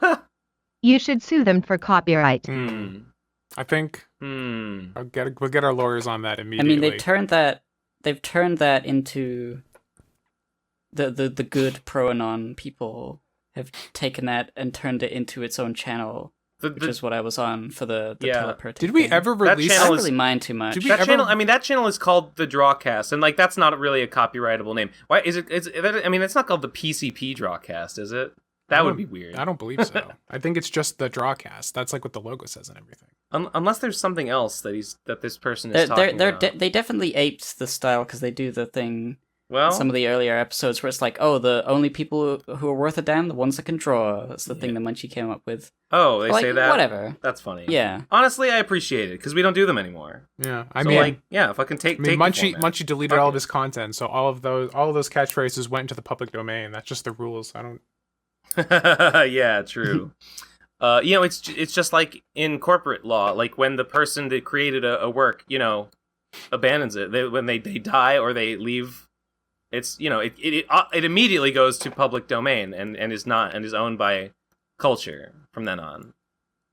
You should sue them for copyright. I think we'll get our lawyers on that immediately. I mean, they've turned that into the good pro-anon people have taken that and turned it into its own channel, which is what I was on for the teleportation. Did we ever release? I don't really mind too much. That channel is called the Drawcast, and like that's not really a copyrightable name. Why is it? I mean, it's not called the PCP Drawcast, is it? That would be weird. I don't believe so. I think it's just the Drawcast. That's like what the logo says and everything. Unless there's something else that this person is talking about. They definitely aped the style because they do the thing. Well, some of the earlier episodes where it's like, oh, the only people who are worth a damn, the ones that can draw. That's the thing that Munchie came up with. Oh, they say that? Whatever. That's funny. Yeah. Honestly, I appreciate it because we don't do them anymore. Yeah, if I can take. Munchie deleted all of his content, so all of those catchphrases went into the public domain. That's just the rules. I don't. Yeah, true. It's just like in corporate law, like when the person that created a work, abandons it, when they die or they leave, it's it immediately goes to public domain and is owned by culture from then on.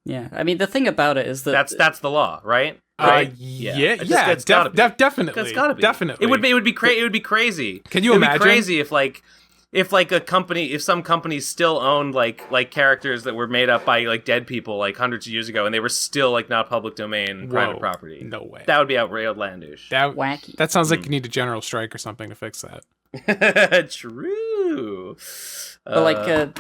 Yeah, I mean the thing about it is that that's the law, right? Definitely. It's gotta be. Definitely. It would be crazy. Can you imagine? It'd be crazy if some companies still owned like characters that were made up by like dead people like hundreds of years ago and they were still like not public domain private property. No way. That would be outlandish. Wacky. That sounds like you need a general strike or something to fix that. True. But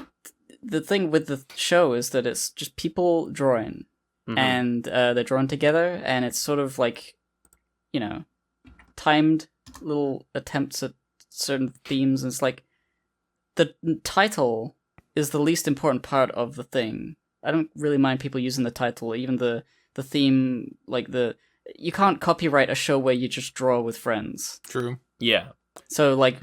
the thing with the show is that it's just people drawing and they're drawn together and it's sort of like timed little attempts at certain themes, and it's like the title is the least important part of the thing. I don't really mind people using the title, even the theme, like you can't copyright a show where you just draw with friends. True. Yeah. So, like,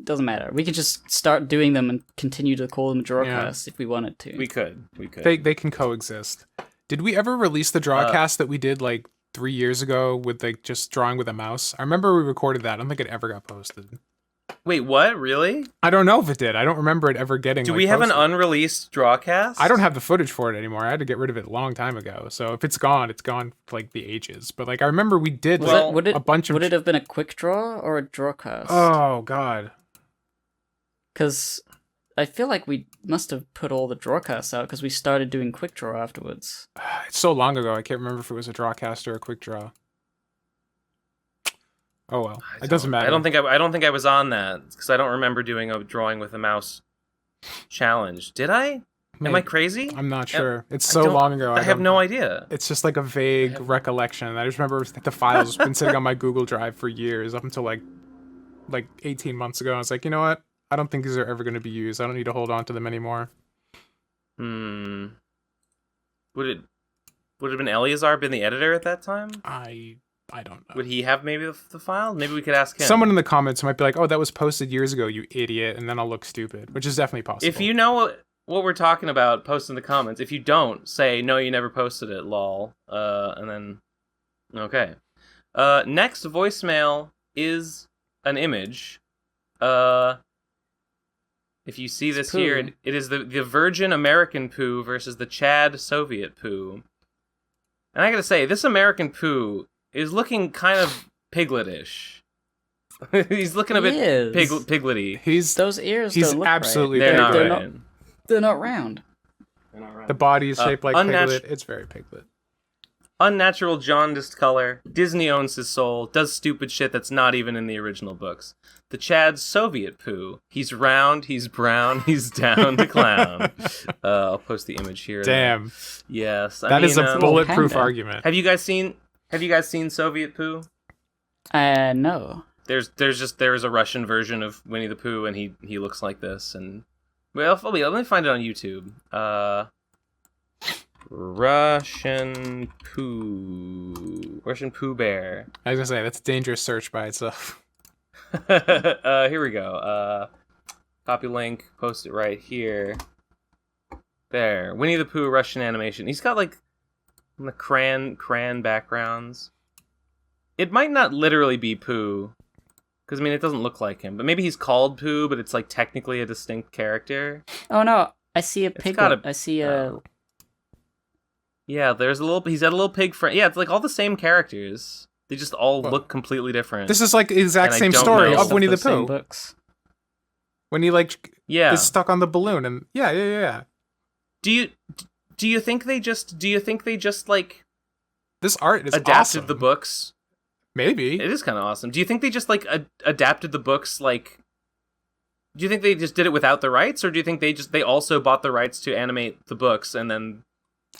doesn't matter. We can just start doing them and continue to call them Drawcast if we wanted to. We could. They can coexist. Did we ever release the Drawcast that we did, like, 3 years ago with, like, just drawing with a mouse? I remember we recorded that. I don't think it ever got posted. Wait, what? Really? I don't know if it did. I don't remember it ever getting. Do we have an unreleased Drawcast? I don't have the footage for it anymore. I had to get rid of it a long time ago. So if it's gone for like the ages. But like I remember we did a bunch of. Would it have been a quick draw or a Drawcast? Oh God. Because I feel like we must have put all the Drawcasts out because we started doing quick draw afterwards. It's so long ago. I can't remember if it was a Drawcast or a quick draw. Oh well, it doesn't matter. I don't think I was on that because I don't remember doing a drawing with a mouse challenge. Did I? Am I crazy? I'm not sure. It's so long ago. I have no idea. It's just like a vague recollection. I just remember the files been sitting on my Google Drive for years, up until like 18 months ago. I was like, you know what? I don't think these are ever going to be used. I don't need to hold on to them anymore. Would it have been Eleazar been the editor at that time? I don't know. Would he have maybe the file? Maybe we could ask him. Someone in the comments might be like, "Oh, that was posted years ago, you idiot," and then I'll look stupid, which is definitely possible. If you know what we're talking about, post in the comments. If you don't, say no, you never posted it, lol. And then okay. Next voicemail is an image. If you see this here, it is the Virgin American Pooh versus the Chad Soviet Pooh. And I gotta say, this American Pooh is looking kind of pigletish. He's looking a bit piglety. Those ears. He's don't look absolutely. Right. They're piglet. not right. They're not round. The body is shaped like piglet. It's very piglet. Unnatural jaundiced color. Disney owns his soul. Does stupid shit that's not even in the original books. The Chad Soviet Pooh. He's round. He's brown. He's down to clown. I'll post the image here. Damn. Yes. That is a bulletproof argument. Have you guys seen Soviet Pooh? No. There is a Russian version of Winnie the Pooh, and he looks like this. And well, let me find it on YouTube. Russian Pooh Bear. I was gonna say that's a dangerous search by itself. Here we go. Copy link. Post it right here. There. Winnie the Pooh Russian animation. He's got like the crayon backgrounds. It might not literally be Pooh, because I mean it doesn't look like him. But maybe he's called Pooh, but it's like technically a distinct character. Oh no! I see a piglet. I see a. Yeah, he's got a little pig friend. Yeah, it's like all the same characters. They just all look completely different. This is like the exact same story of Winnie the Pooh. When he is stuck on the balloon, and yeah. Do you think they just like this art is adapted awesome. the books? Maybe it is kind of awesome. Do you think they just like adapted the books like? Do you think they just did it without the rights, or do you think they also bought the rights to animate the books and then?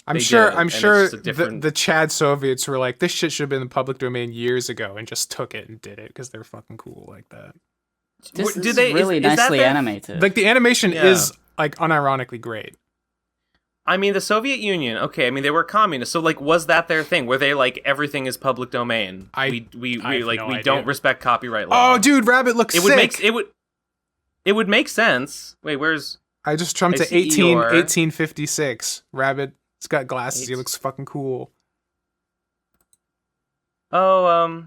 I'm sure the Chad Soviets were like, this shit should have been in the public domain years ago, and just took it and did it because they're fucking cool like that. This is really nicely animated. Like the animation is like unironically great. I mean, the Soviet Union. Okay, I mean they were communists, so like, was that their thing? Were they like everything is public domain? We don't respect copyright law. Oh, dude, Rabbit looks sick. It would make sense. Wait, where's? I just jumped to 1856. Rabbit. He's got glasses. He looks fucking cool. Oh,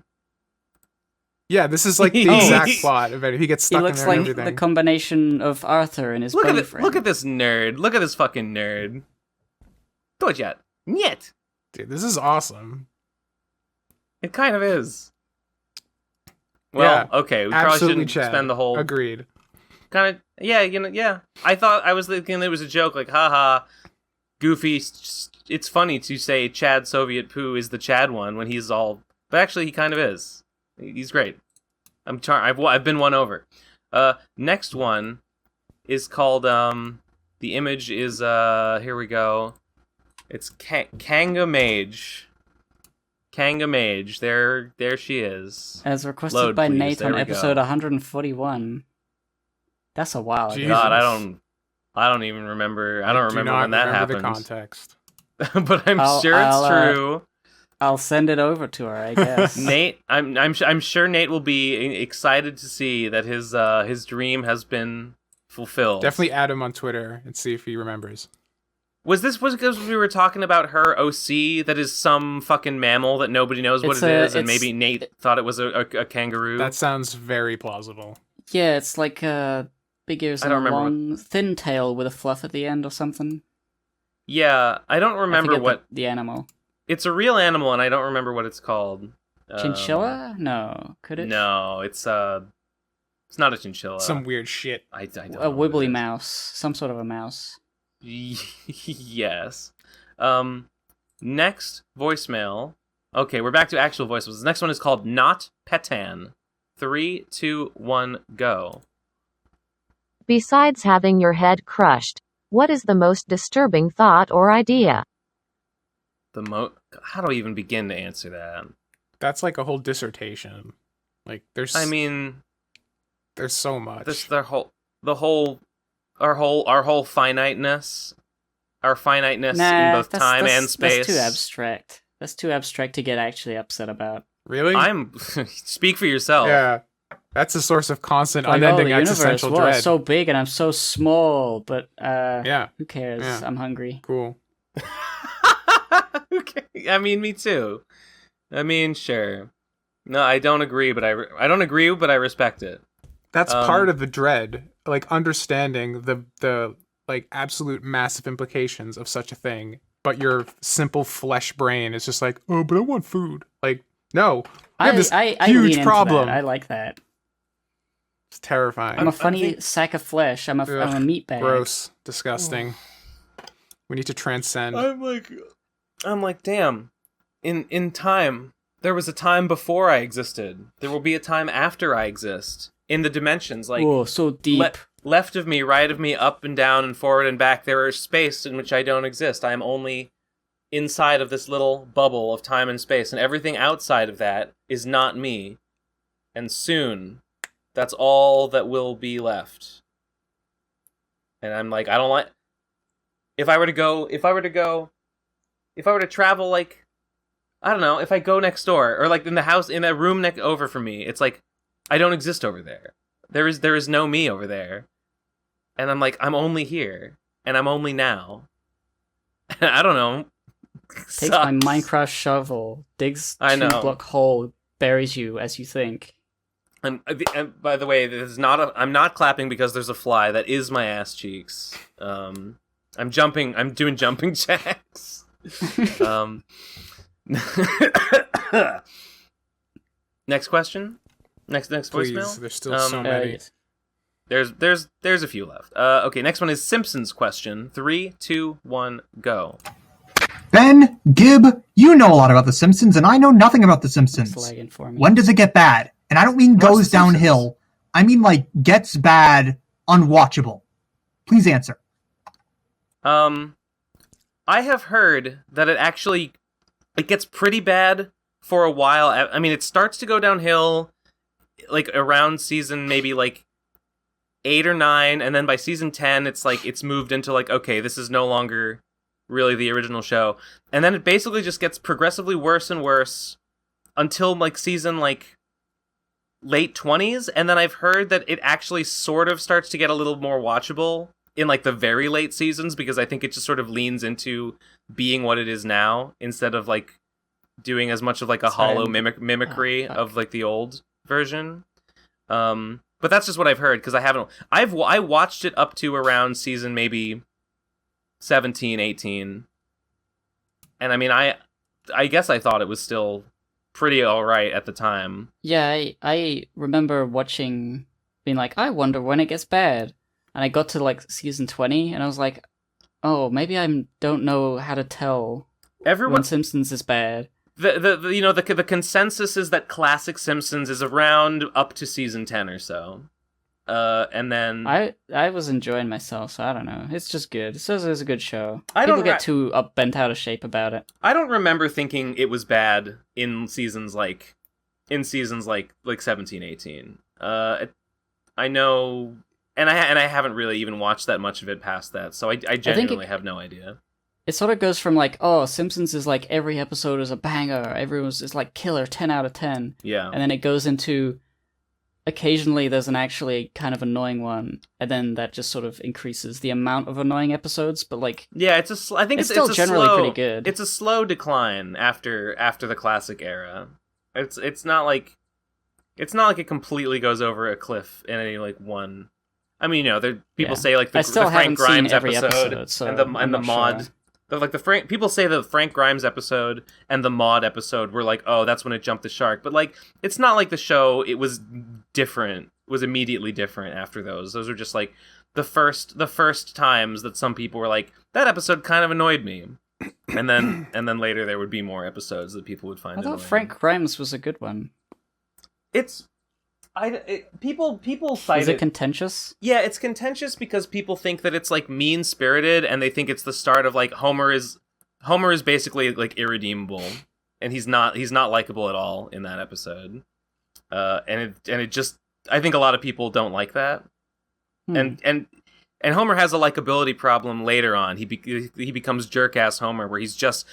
yeah, this is like the exact plot of it. He gets stuck in there. He looks like the combination of Arthur and his boyfriend. Look at this nerd. Look at this fucking nerd. Dojat. Niet. Dude, this is awesome. It kind of is. Well, okay, we probably shouldn't spend the whole... Agreed. Kind of, yeah. I was thinking it was a joke, like, haha, Goofy, it's funny to say Chad Soviet Pooh is the Chad one when he's all... But actually, he kind of is. He's great. I've been won over. Next one is called, the image is, here we go. It's Kanga Mage. Kanga Mage. There she is. As requested Load, by please. Nate There on we episode go. 141. That's a while ago. God, I don't even remember. I don't remember when that happened. The context. But I'm sure it's true. I'll send it over to her, I guess. Nate, I'm sure Nate will be excited to see that his dream has been fulfilled. Definitely add him on Twitter and see if he remembers. Was because we were talking about her OC that is some fucking mammal that nobody knows what it is, and maybe Nate thought it was a kangaroo? That sounds very plausible. Yeah, it's like big ears and a long thin tail with a fluff at the end or something. Yeah, I don't remember what the animal. It's a real animal, and I don't remember what it's called. Chinchilla? No, could it? No, it's not a chinchilla. Some weird shit. I don't know a wibbly mouse, some sort of a mouse. Yes. Next voicemail. Okay, we're back to actual voicemails. The next one is called Not Petan. 3, 2, 1, go. Besides having your head crushed, what is the most disturbing thought or idea? How do I even begin to answer that? That's like a whole dissertation. Like there's so much. Our whole finiteness. Our finiteness in both time and space. That's too abstract. That's too abstract to get actually upset about. Really? Speak for yourself. Yeah. That's a source of constant, unending existential dread. It's so big and I'm so small, but yeah. Who cares? Yeah. I'm hungry. Cool. Okay. I mean, me too. I mean, sure. No, I don't agree, but I don't agree, but I respect it. That's part of the dread, like understanding the like absolute massive implications of such a thing. But your simple flesh brain is just like, oh, but I want food. Like, no, I have this huge problem. I like that. It's terrifying. I'm a funny sack of flesh. I'm a meat bag. Gross, disgusting. We need to transcend. I'm like, damn. In time, there was a time before I existed. There will be a time after I exist. In the dimensions, like, whoa, so deep. Left of me, right of me, up and down and forward and back, there is space in which I don't exist. I am only inside of this little bubble of time and space, and everything outside of that is not me. And soon, that's all that will be left. And I'm like, I don't like... If I were to travel, like, I don't know, if I go next door, or like in the house, in that room over from me, it's like, I don't exist over there. There is no me over there. And I'm like, I'm only here. And I'm only now. I don't know. Takes my Minecraft shovel, digs 2-block hole, buries you as you think. And by the way, I'm not clapping because there's a fly. That is my ass cheeks. I'm doing jumping jacks. Next question? Next voicemail? There's still so many. There's a few left. Okay, next one is Simpsons question. 3, 2, 1, go. Ben, Gib, you know a lot about The Simpsons, and I know nothing about The Simpsons. It's lagging for me. When does it get bad? And I don't mean goes downhill. I mean, like, gets bad, unwatchable. Please answer. I have heard that it gets pretty bad for a while. I mean, it starts to go downhill, like, around season maybe, like, 8 or 9, and then by season 10, it's like, it's moved into, like, okay, this is no longer really the original show. And then it basically just gets progressively worse and worse until, like, season, like, late 20s, and then I've heard that it actually sort of starts to get a little more watchable in, like, the very late seasons, because I think it just sort of leans into being what it is now, instead of, like, doing as much of, like, a hollow mimicry of, like, the old version. But that's just what I've heard, because I watched it up to around season maybe 17, 18. And I mean, I guess I thought it was still pretty alright at the time. Yeah, I remember watching, being like, I wonder when it gets bad. And I got to, like, season 20, and I was like, oh, maybe I don't know how to tell when Simpsons is bad. The consensus is that classic Simpsons is around up to season 10 or so. And then I was enjoying myself, so I don't know. It's just good. It says it's a good show. I People don't get too bent out of shape about it. I don't remember thinking it was bad in seasons like 17, 18. I know, and I haven't really even watched that much of it past that, so I genuinely have no idea. It sort of goes from like, oh, Simpsons is like every episode is a banger, everyone's is like killer, 10 out of 10. Yeah. And then it goes into occasionally there's an actually kind of annoying one, and then that just sort of increases the amount of annoying episodes, but like... Yeah, I think it's still it's generally slow, pretty good. It's a slow decline after the classic era. It's not like it completely goes over a cliff in any like one. I mean, people say like the Frank Grimes episode so and the mod. Sure. People say the Frank Grimes episode and the mod episode were like, oh, that's when it jumped the shark. But like, it's not like the show. It was different. Was immediately different after those. Those are just like the first times that some people were like, that episode kind of annoyed me. And then later there would be more episodes that people would find. I thought annoying. Frank Grimes was a good one. People cite Is it contentious? Yeah, it's contentious because people think that it's like mean spirited, and they think it's the start of like Homer is basically like irredeemable, and he's not likable at all in that episode. And it just, I think a lot of people don't like that. And Homer has a likability problem later on. He becomes jerk ass Homer, where he's just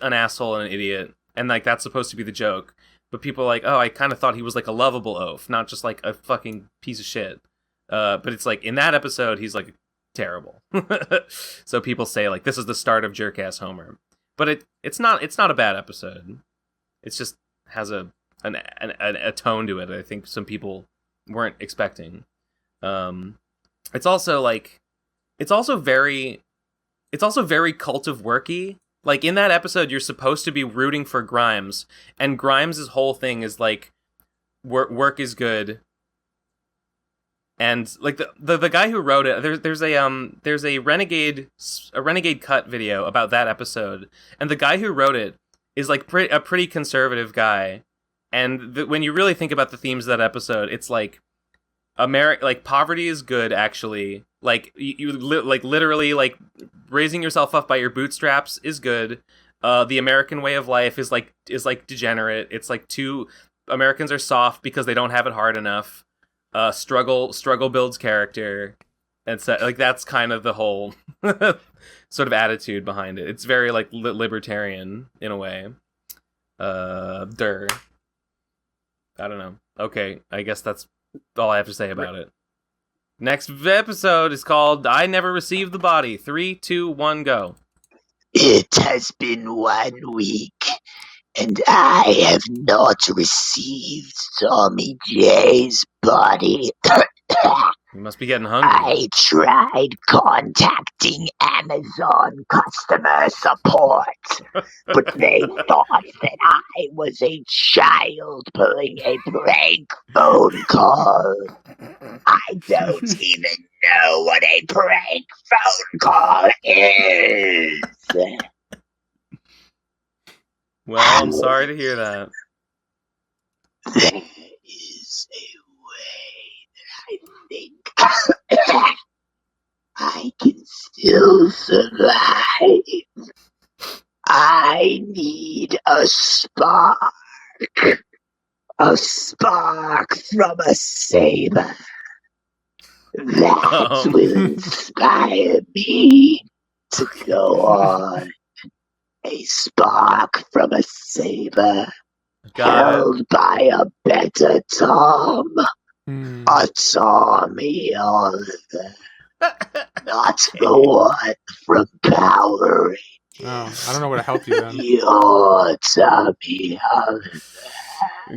an asshole and an idiot, and like that's supposed to be the joke. But people are like, oh, I kind of thought he was like a lovable oaf, not just like a fucking piece of shit. But it's like in that episode, he's like terrible. So people say like this is the start of jerk ass Homer, but it's not a bad episode. It's just has a tone to it. I think some people weren't expecting. It's also very Cult of Worky. Like, in that episode, you're supposed to be rooting for Grimes, and Grimes' whole thing is, like, work is good. And, like, the guy who wrote it, there's a Renegade cut video about that episode, and the guy who wrote it is, like, a pretty conservative guy. And when you really think about the themes of that episode, it's, like, poverty is good, actually. Like, literally, like, raising yourself up by your bootstraps is good. The American way of life is degenerate. It's like Americans are soft because they don't have it hard enough. Struggle builds character. And so, like, that's kind of the whole sort of attitude behind it. It's very, like, libertarian in a way. I don't know. Okay, I guess that's all I have to say about it. Next episode is called I Never Received the Body. 3, 2, 1, go. It has been 1 week, and I have not received Tommy J's body. You must be getting hungry. I tried contacting Amazon customer support, but they thought that I was a child pulling a prank phone call. I don't even know what a prank phone call is. Well, I'm sorry to hear that. There is a way that I think I can still survive. I need a spark. A spark from a saber. That will inspire me to go on. A spark from a saber. Held by a better Tom. A Tommy Oliver. Not the one from Power Rangers. Oh, I don't know what to help you then. Your Tommy Oliver.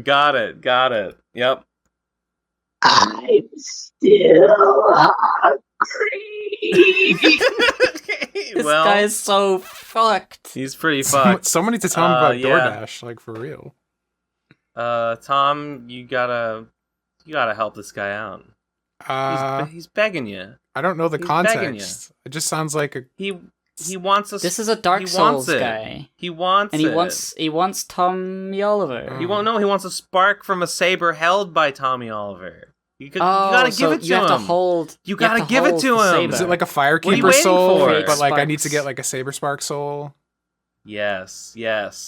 Got it. Yep. I'm still hungry. This guy is so fucked. He's pretty fucked. Someone needs to tell him about DoorDash, like for real. Tom, you gotta help this guy out. He's begging you. I don't know the context. It just sounds like he wants us. This is a Dark Souls guy. He wants and he wants Tommy Oliver. He wants a spark from a saber held by Tommy Oliver. You gotta give it to him. You have to hold. You gotta give it to him. Is it like a Firekeeper waiting soul, for? but like I need to get like a Saberspark soul? Yes.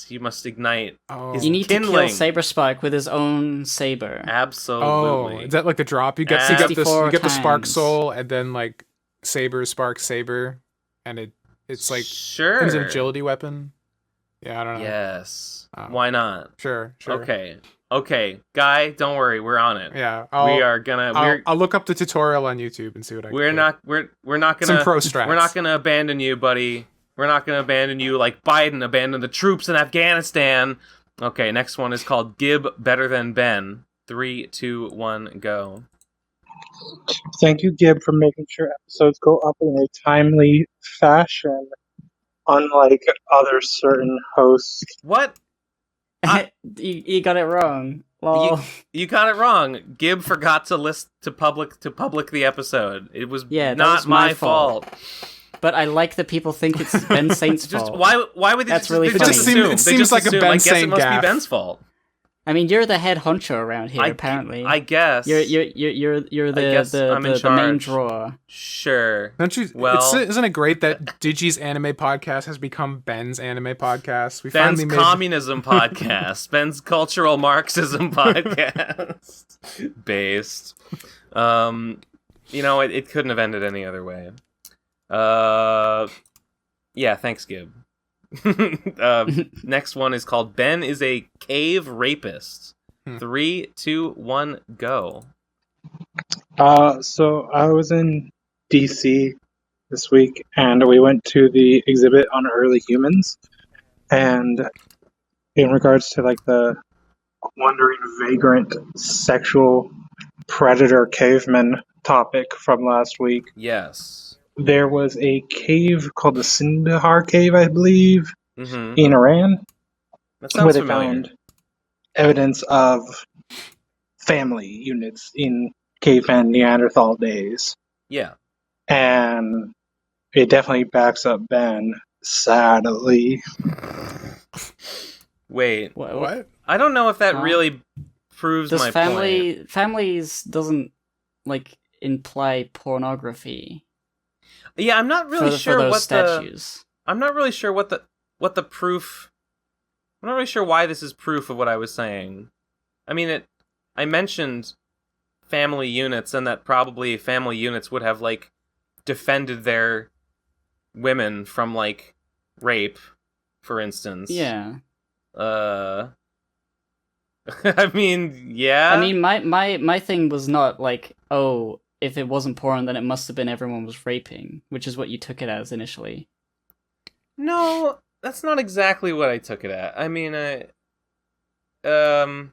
You must ignite. His You need kindling. to kill Saberspark with his own saber. Absolutely. Oh, is that like the drop? You get the Spark Soul and then like Spark Saber, and it's like sure. It's an agility weapon. Yeah, I don't know. Yes. Why not? Sure. Okay, Guy, don't worry, we're on it. Yeah, I'll look up the tutorial on YouTube and see what I can We're not gonna some pro strats. We're not gonna abandon you, buddy. We're not gonna abandon you like Biden abandoned the troops in Afghanistan. Okay, next one is called Gib Better Than Ben. 3, 2, 1, go. Thank you, Gib, for making sure episodes go up in a timely fashion, unlike other certain hosts. What? You got it wrong. Lol. You got it wrong. Gib forgot to list to public the episode. It was that not was my fault. But I like that people think it's Ben Saint's fault. Why would they That's just, really they funny. just assume? It seems like a Ben guess it Saint must gaff. be Ben's fault. I mean, you're the head honcho around here. Apparently, I guess you're the main drawer. Sure. Don't you? Isn't it great that Digi's anime podcast has become Ben's anime podcast? Ben's communism podcast. Ben's cultural Marxism podcast. Based. It couldn't have ended any other way. Yeah. Thanks, Gib. Next one is called Ben is a Cave Rapist. 3, 2, 1, go. So I was in DC this week, and we went to the exhibit on early humans. And in regards to like the wandering vagrant sexual predator caveman topic from last week, yes. There was a cave called the Sindhar Cave, I believe, in Iran, that sounds where they familiar. found evidence of family units in caveman Neanderthal days. Yeah. And it definitely backs up Ben, sadly. Wait. What? I don't know if that really proves Does my point. families doesn't like imply pornography? Yeah, I'm not really sure for those what statues. I'm not really sure what the proof. I'm not really sure why this is proof of what I was saying. I mean, I mentioned family units, and that probably family units would have like defended their women from like rape, for instance. Yeah. I mean, yeah. I mean, my thing was not like, oh, if it wasn't porn, then it must have been everyone was raping, which is what you took it as initially. No, that's not exactly what I took it at. I mean, do we even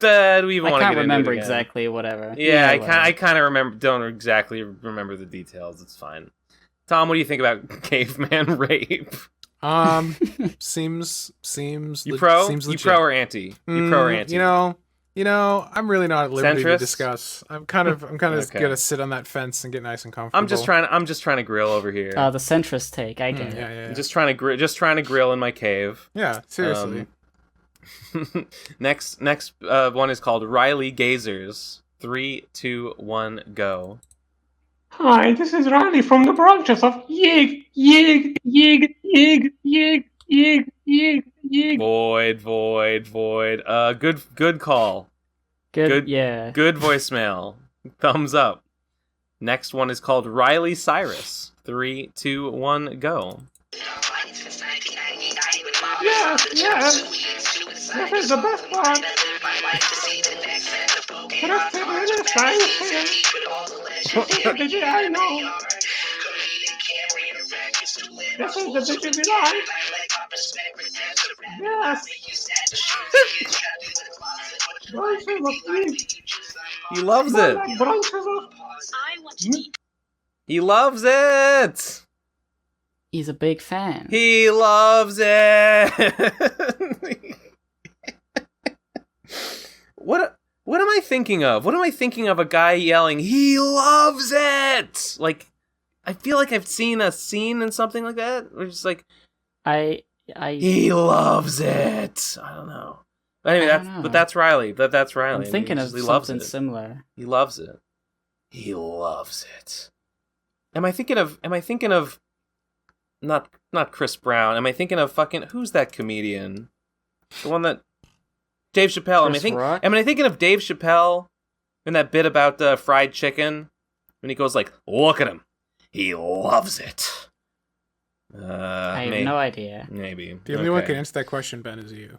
want to get into it? I can't remember again? Exactly. Whatever. Yeah, I kind of remember. Don't exactly remember the details. It's fine. Tom, what do you think about caveman rape? Seems you pro? Seems you legit. pro or anti? You pro or anti? You know, I'm really not at liberty Centrist? to discuss. I'm kind of Okay. gonna sit on that fence and get nice and comfortable. I'm just trying to grill over here. The centrist take, I get it. Yeah. I'm just trying to grill in my cave. Yeah, seriously. Next one is called Riley Gazers. 3, 2, 1, go. Hi, this is Riley from the branches of Yig, Yig, Yig, Yig, Yig, Yig, Yig, Yig. Void. Good call. Yeah. Good voicemail. Thumbs up. Next one is called Riley Cyrus. 3, 2, 1, go. Yeah. This is the best part. Can I say what it is? I know. This is the Digital Live. Yes. He loves it. He loves it. He's a big fan. He loves it. What am I thinking of? What am I thinking of? A guy yelling, "He loves it!" Like, I feel like I've seen a scene in something like that. Or just like, I he loves it. I don't know. Anyway, that's Riley. That's Riley. I'm thinking of something similar. He loves it. He loves it. Am I thinking of not Chris Brown? Am I thinking of fucking who's that comedian? The one that Dave Chappelle. Am I thinking of Dave Chappelle in that bit about fried chicken when he goes like, "Look at him, he loves it." I have no idea. Maybe the only one who can answer that question, Ben, is you.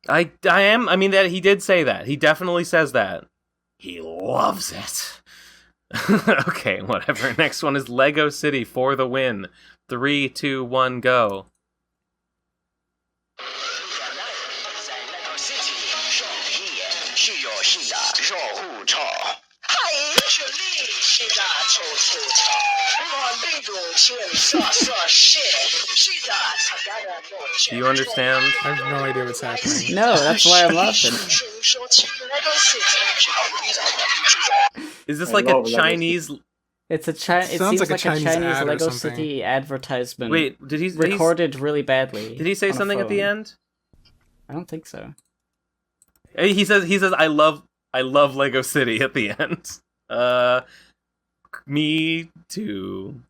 I am. I mean, that he did say that. He definitely says that. He loves it. Okay, whatever. Next one is Lego City for the win. 3, 2, 1, go. Do you understand? I have no idea what's happening. No, that's why I'm laughing. Is this like a Chinese? It seems like a Chinese Lego City advertisement. Wait, did he recorded really badly? Did he say something at the end? I don't think so. He says I love Lego City at the end. Me too.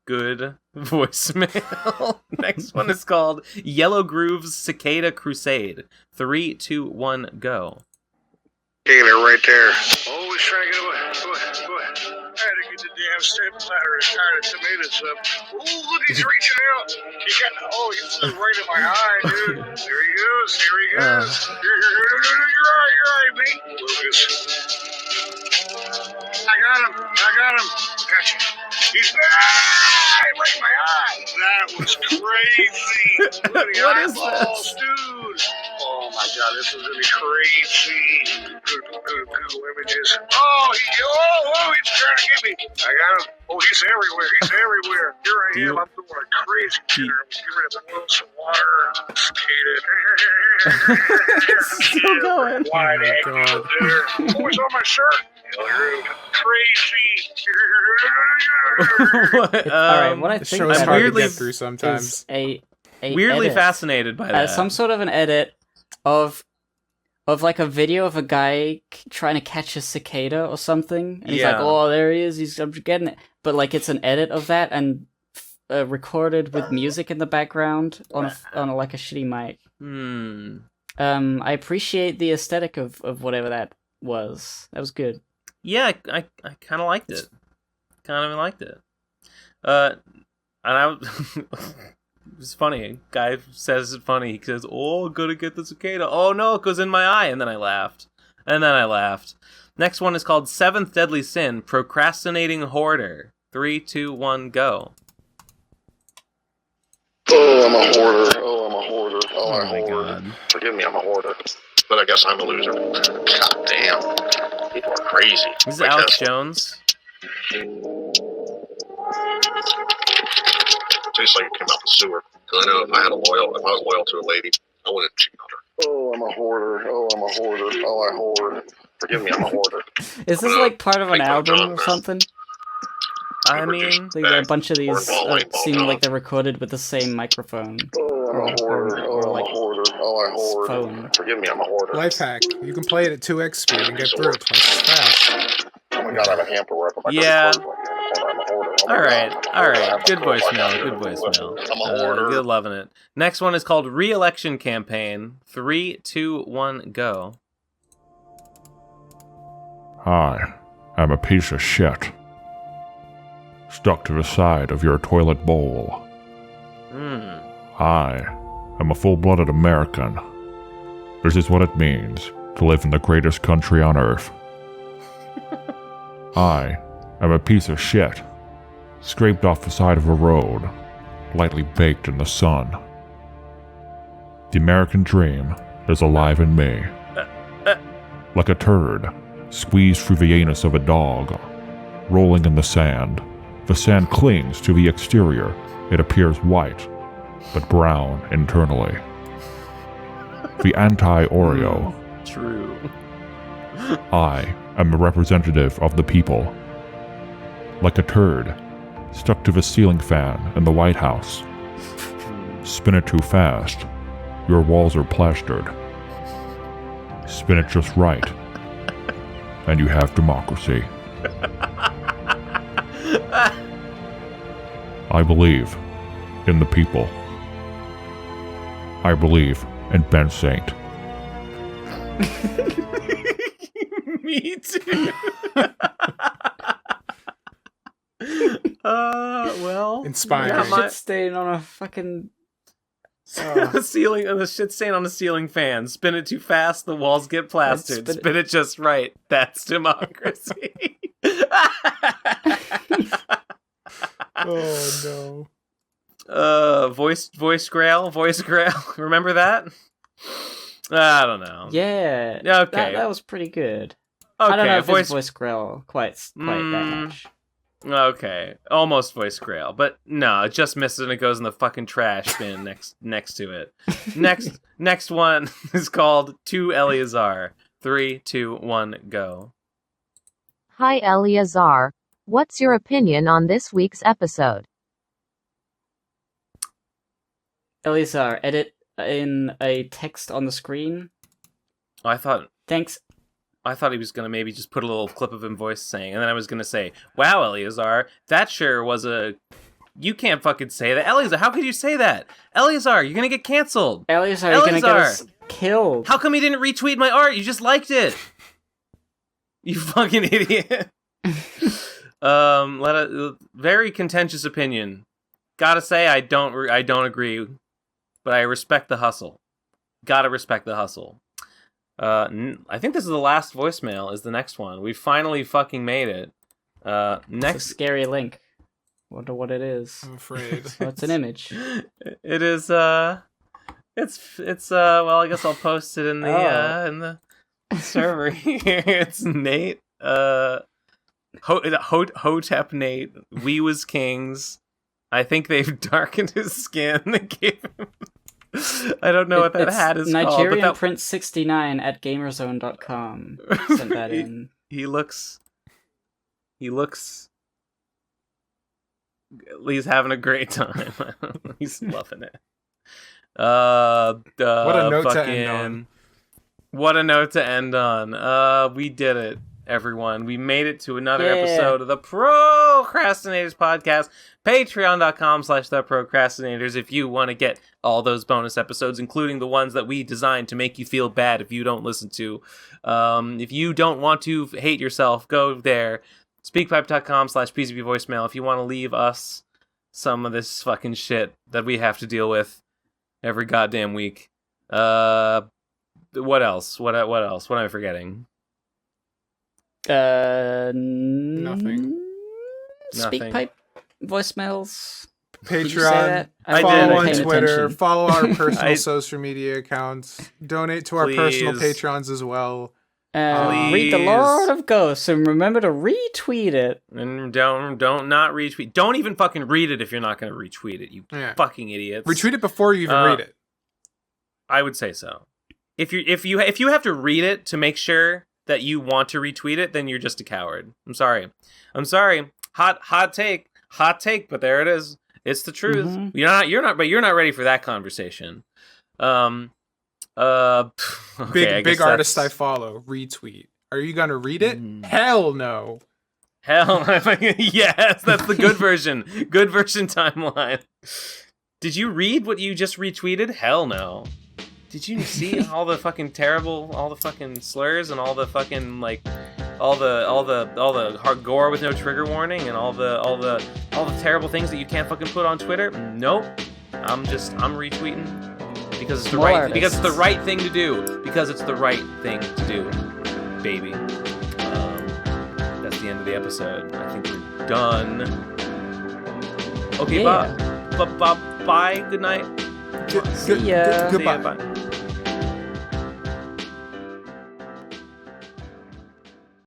Good voicemail. Next one is called Yellow Groove's Cicada Crusade. 3, 2, 1, go. Taking it right there. Always trying to get away. Go ahead. I had to get the damn step ladder and tie the tomatoes up. Ooh, look, he's reaching out. He flew right in my eye, dude. There he goes. You're right, mate. Lucas. I got him. Gotcha. He's right in my eye. That was crazy. What is this? Dude. Oh my god, this is gonna be crazy. Google images. Oh, he's trying to get me. I got him. Oh, he's everywhere. Here I am. I'm going crazy. Get rid of the Wilson water. Still going. Wide angle up there. Oh, it's on my shirt. Crazy. Alright, what I think I'm weirdly get through sometimes. Is a weirdly edit, fascinated by that. Some sort of an edit of like a video of a guy trying to catch a cicada or something, and he's like, "Oh, there he is! I'm getting it." But like, it's an edit of that and recorded with music in the background on a like a shitty mic. I appreciate the aesthetic of whatever that was. That was good. Yeah, I kind of liked it. And I it's funny. Guy says it funny. He says, "Oh, gonna get the cicada. Oh no, it goes in my eye." And then I laughed. Next one is called Seventh Deadly Sin, Procrastinating Hoarder. 3, 2, 1, go. Oh, I'm a hoarder. Oh, I hoard. God. Forgive me, I'm a hoarder. But I guess I'm a loser. God damn. People are crazy. This is Alex Jones. Tastes like it came out the sewer. Because I know if I was loyal to a lady, I wouldn't cheat on her. Oh, I'm a hoarder. Oh, I hoard. Forgive me, I'm a hoarder. Is this like part of an album or something? I mean, like a bunch of these seem like they're recorded with the same microphone. Oh, I'm a hoarder. I hoard. Phone. Forgive me, I'm a hoarder. Life hack. You can play it at 2x speed and get through it twice as fast. Oh my god, I have a hamper where I put my yeah. I'm a hoarder. Alright. Good voicemail. I'm a hoarder. Good loving it. Next one is called Re-Election Campaign. 3, 2, 1, go. Hi, I'm a piece of shit. Stuck to the side of your toilet bowl. I am a full-blooded American. This is what it means to live in the greatest country on earth. I am a piece of shit, scraped off the side of a road, lightly baked in the sun. The American dream is alive in me. Like a turd, squeezed through the anus of a dog, rolling in the sand. The sand clings to the exterior. It appears white, but brown internally. The anti-Oreo. True. I am a representative of the people. Like a turd, stuck to the ceiling fan in the White House. Spin it too fast, Your walls are plastered. Spin it just right, and you have democracy. I believe in the people. I believe in Ben Saint. Me too. Well, inspired. Shit stain on a fucking the ceiling, the shit stain on the ceiling fan. Spin it too fast, the walls get plastered. Spin it just right. That's democracy. Oh no. Voice grail. Remember that? I don't know. Yeah. Okay. That was pretty good. Okay, I don't know if it's voice grail quite that much. Okay, almost voice grail, but no, it just misses and it goes in the fucking trash bin next to it. Next one is called To Eleazar. 3, 2, 1, go. Hi Eleazar, what's your opinion on this week's episode? Eleazar, edit in a text on the screen. Thanks. I thought he was going to maybe just put a little clip of him voice saying, and then I was going to say, wow, Eleazar, that sure was a... You can't fucking say that. Eleazar, how could you say that? Eleazar, you're going to get canceled. Eleazar, you're going to get us killed. How come you didn't retweet my art? You just liked it. You fucking idiot. Very contentious opinion. Gotta say, I don't agree, but I respect the hustle. Gotta respect the hustle. I think this is the last voicemail. Is the next one? We finally fucking made it. Next, it's a scary link. Wonder what it is. I'm afraid. Oh, it's an image. It is. It's. Well, I guess I'll post it in the server here. It's Nate. Hotep Nate. We was kings. I think they've darkened his skin. They gave him. I don't know what that hat is Nigerian called. Prince 69 at gamerzone.com sent that in. He looks. He's having a great time. He's loving it. What a note to end on. What a note to end on. We did it, everyone. We made it to another episode of the Pro Crastinators podcast. Patreon.com/The Pro Crastinators if you want to get all those bonus episodes, including the ones that we designed to make you feel bad if you don't listen to. If you don't want to hate yourself, go there. Speakpipe.com/PCB voicemail if you want to leave us some of this fucking shit that we have to deal with every goddamn week. What else? What else? What am I forgetting? Nothing. Speakpipe voicemails. Patreon. Follow on Twitter. Follow our personal social media accounts. Donate to our personal Patrons as well. Read the Lord of Ghosts and remember to retweet it. And don't not retweet. Don't even fucking read it if you're not going to retweet it. You fucking idiots. Retweet it before you even read it. I would say so. If you have to read it to make sure that you want to retweet it, then you're just a coward. I'm sorry. Hot take, but there it is. It's the truth. Mm-hmm. Mm-hmm. You're not ready for that conversation. Big artist I follow. Retweet. Are you gonna read it? Hell no. Hell, yes, that's the good version. Good version timeline. Did you read what you just retweeted? Hell no. Did you see all the fucking slurs and all the fucking all the hard gore with no trigger warning and all the terrible things that you can't fucking put on Twitter? Nope. I'm retweeting because it's the right thing to do. Because it's the right thing to do, baby. That's the end of the episode. I think we're done. Okay, bye. Good night. See ya. Goodbye.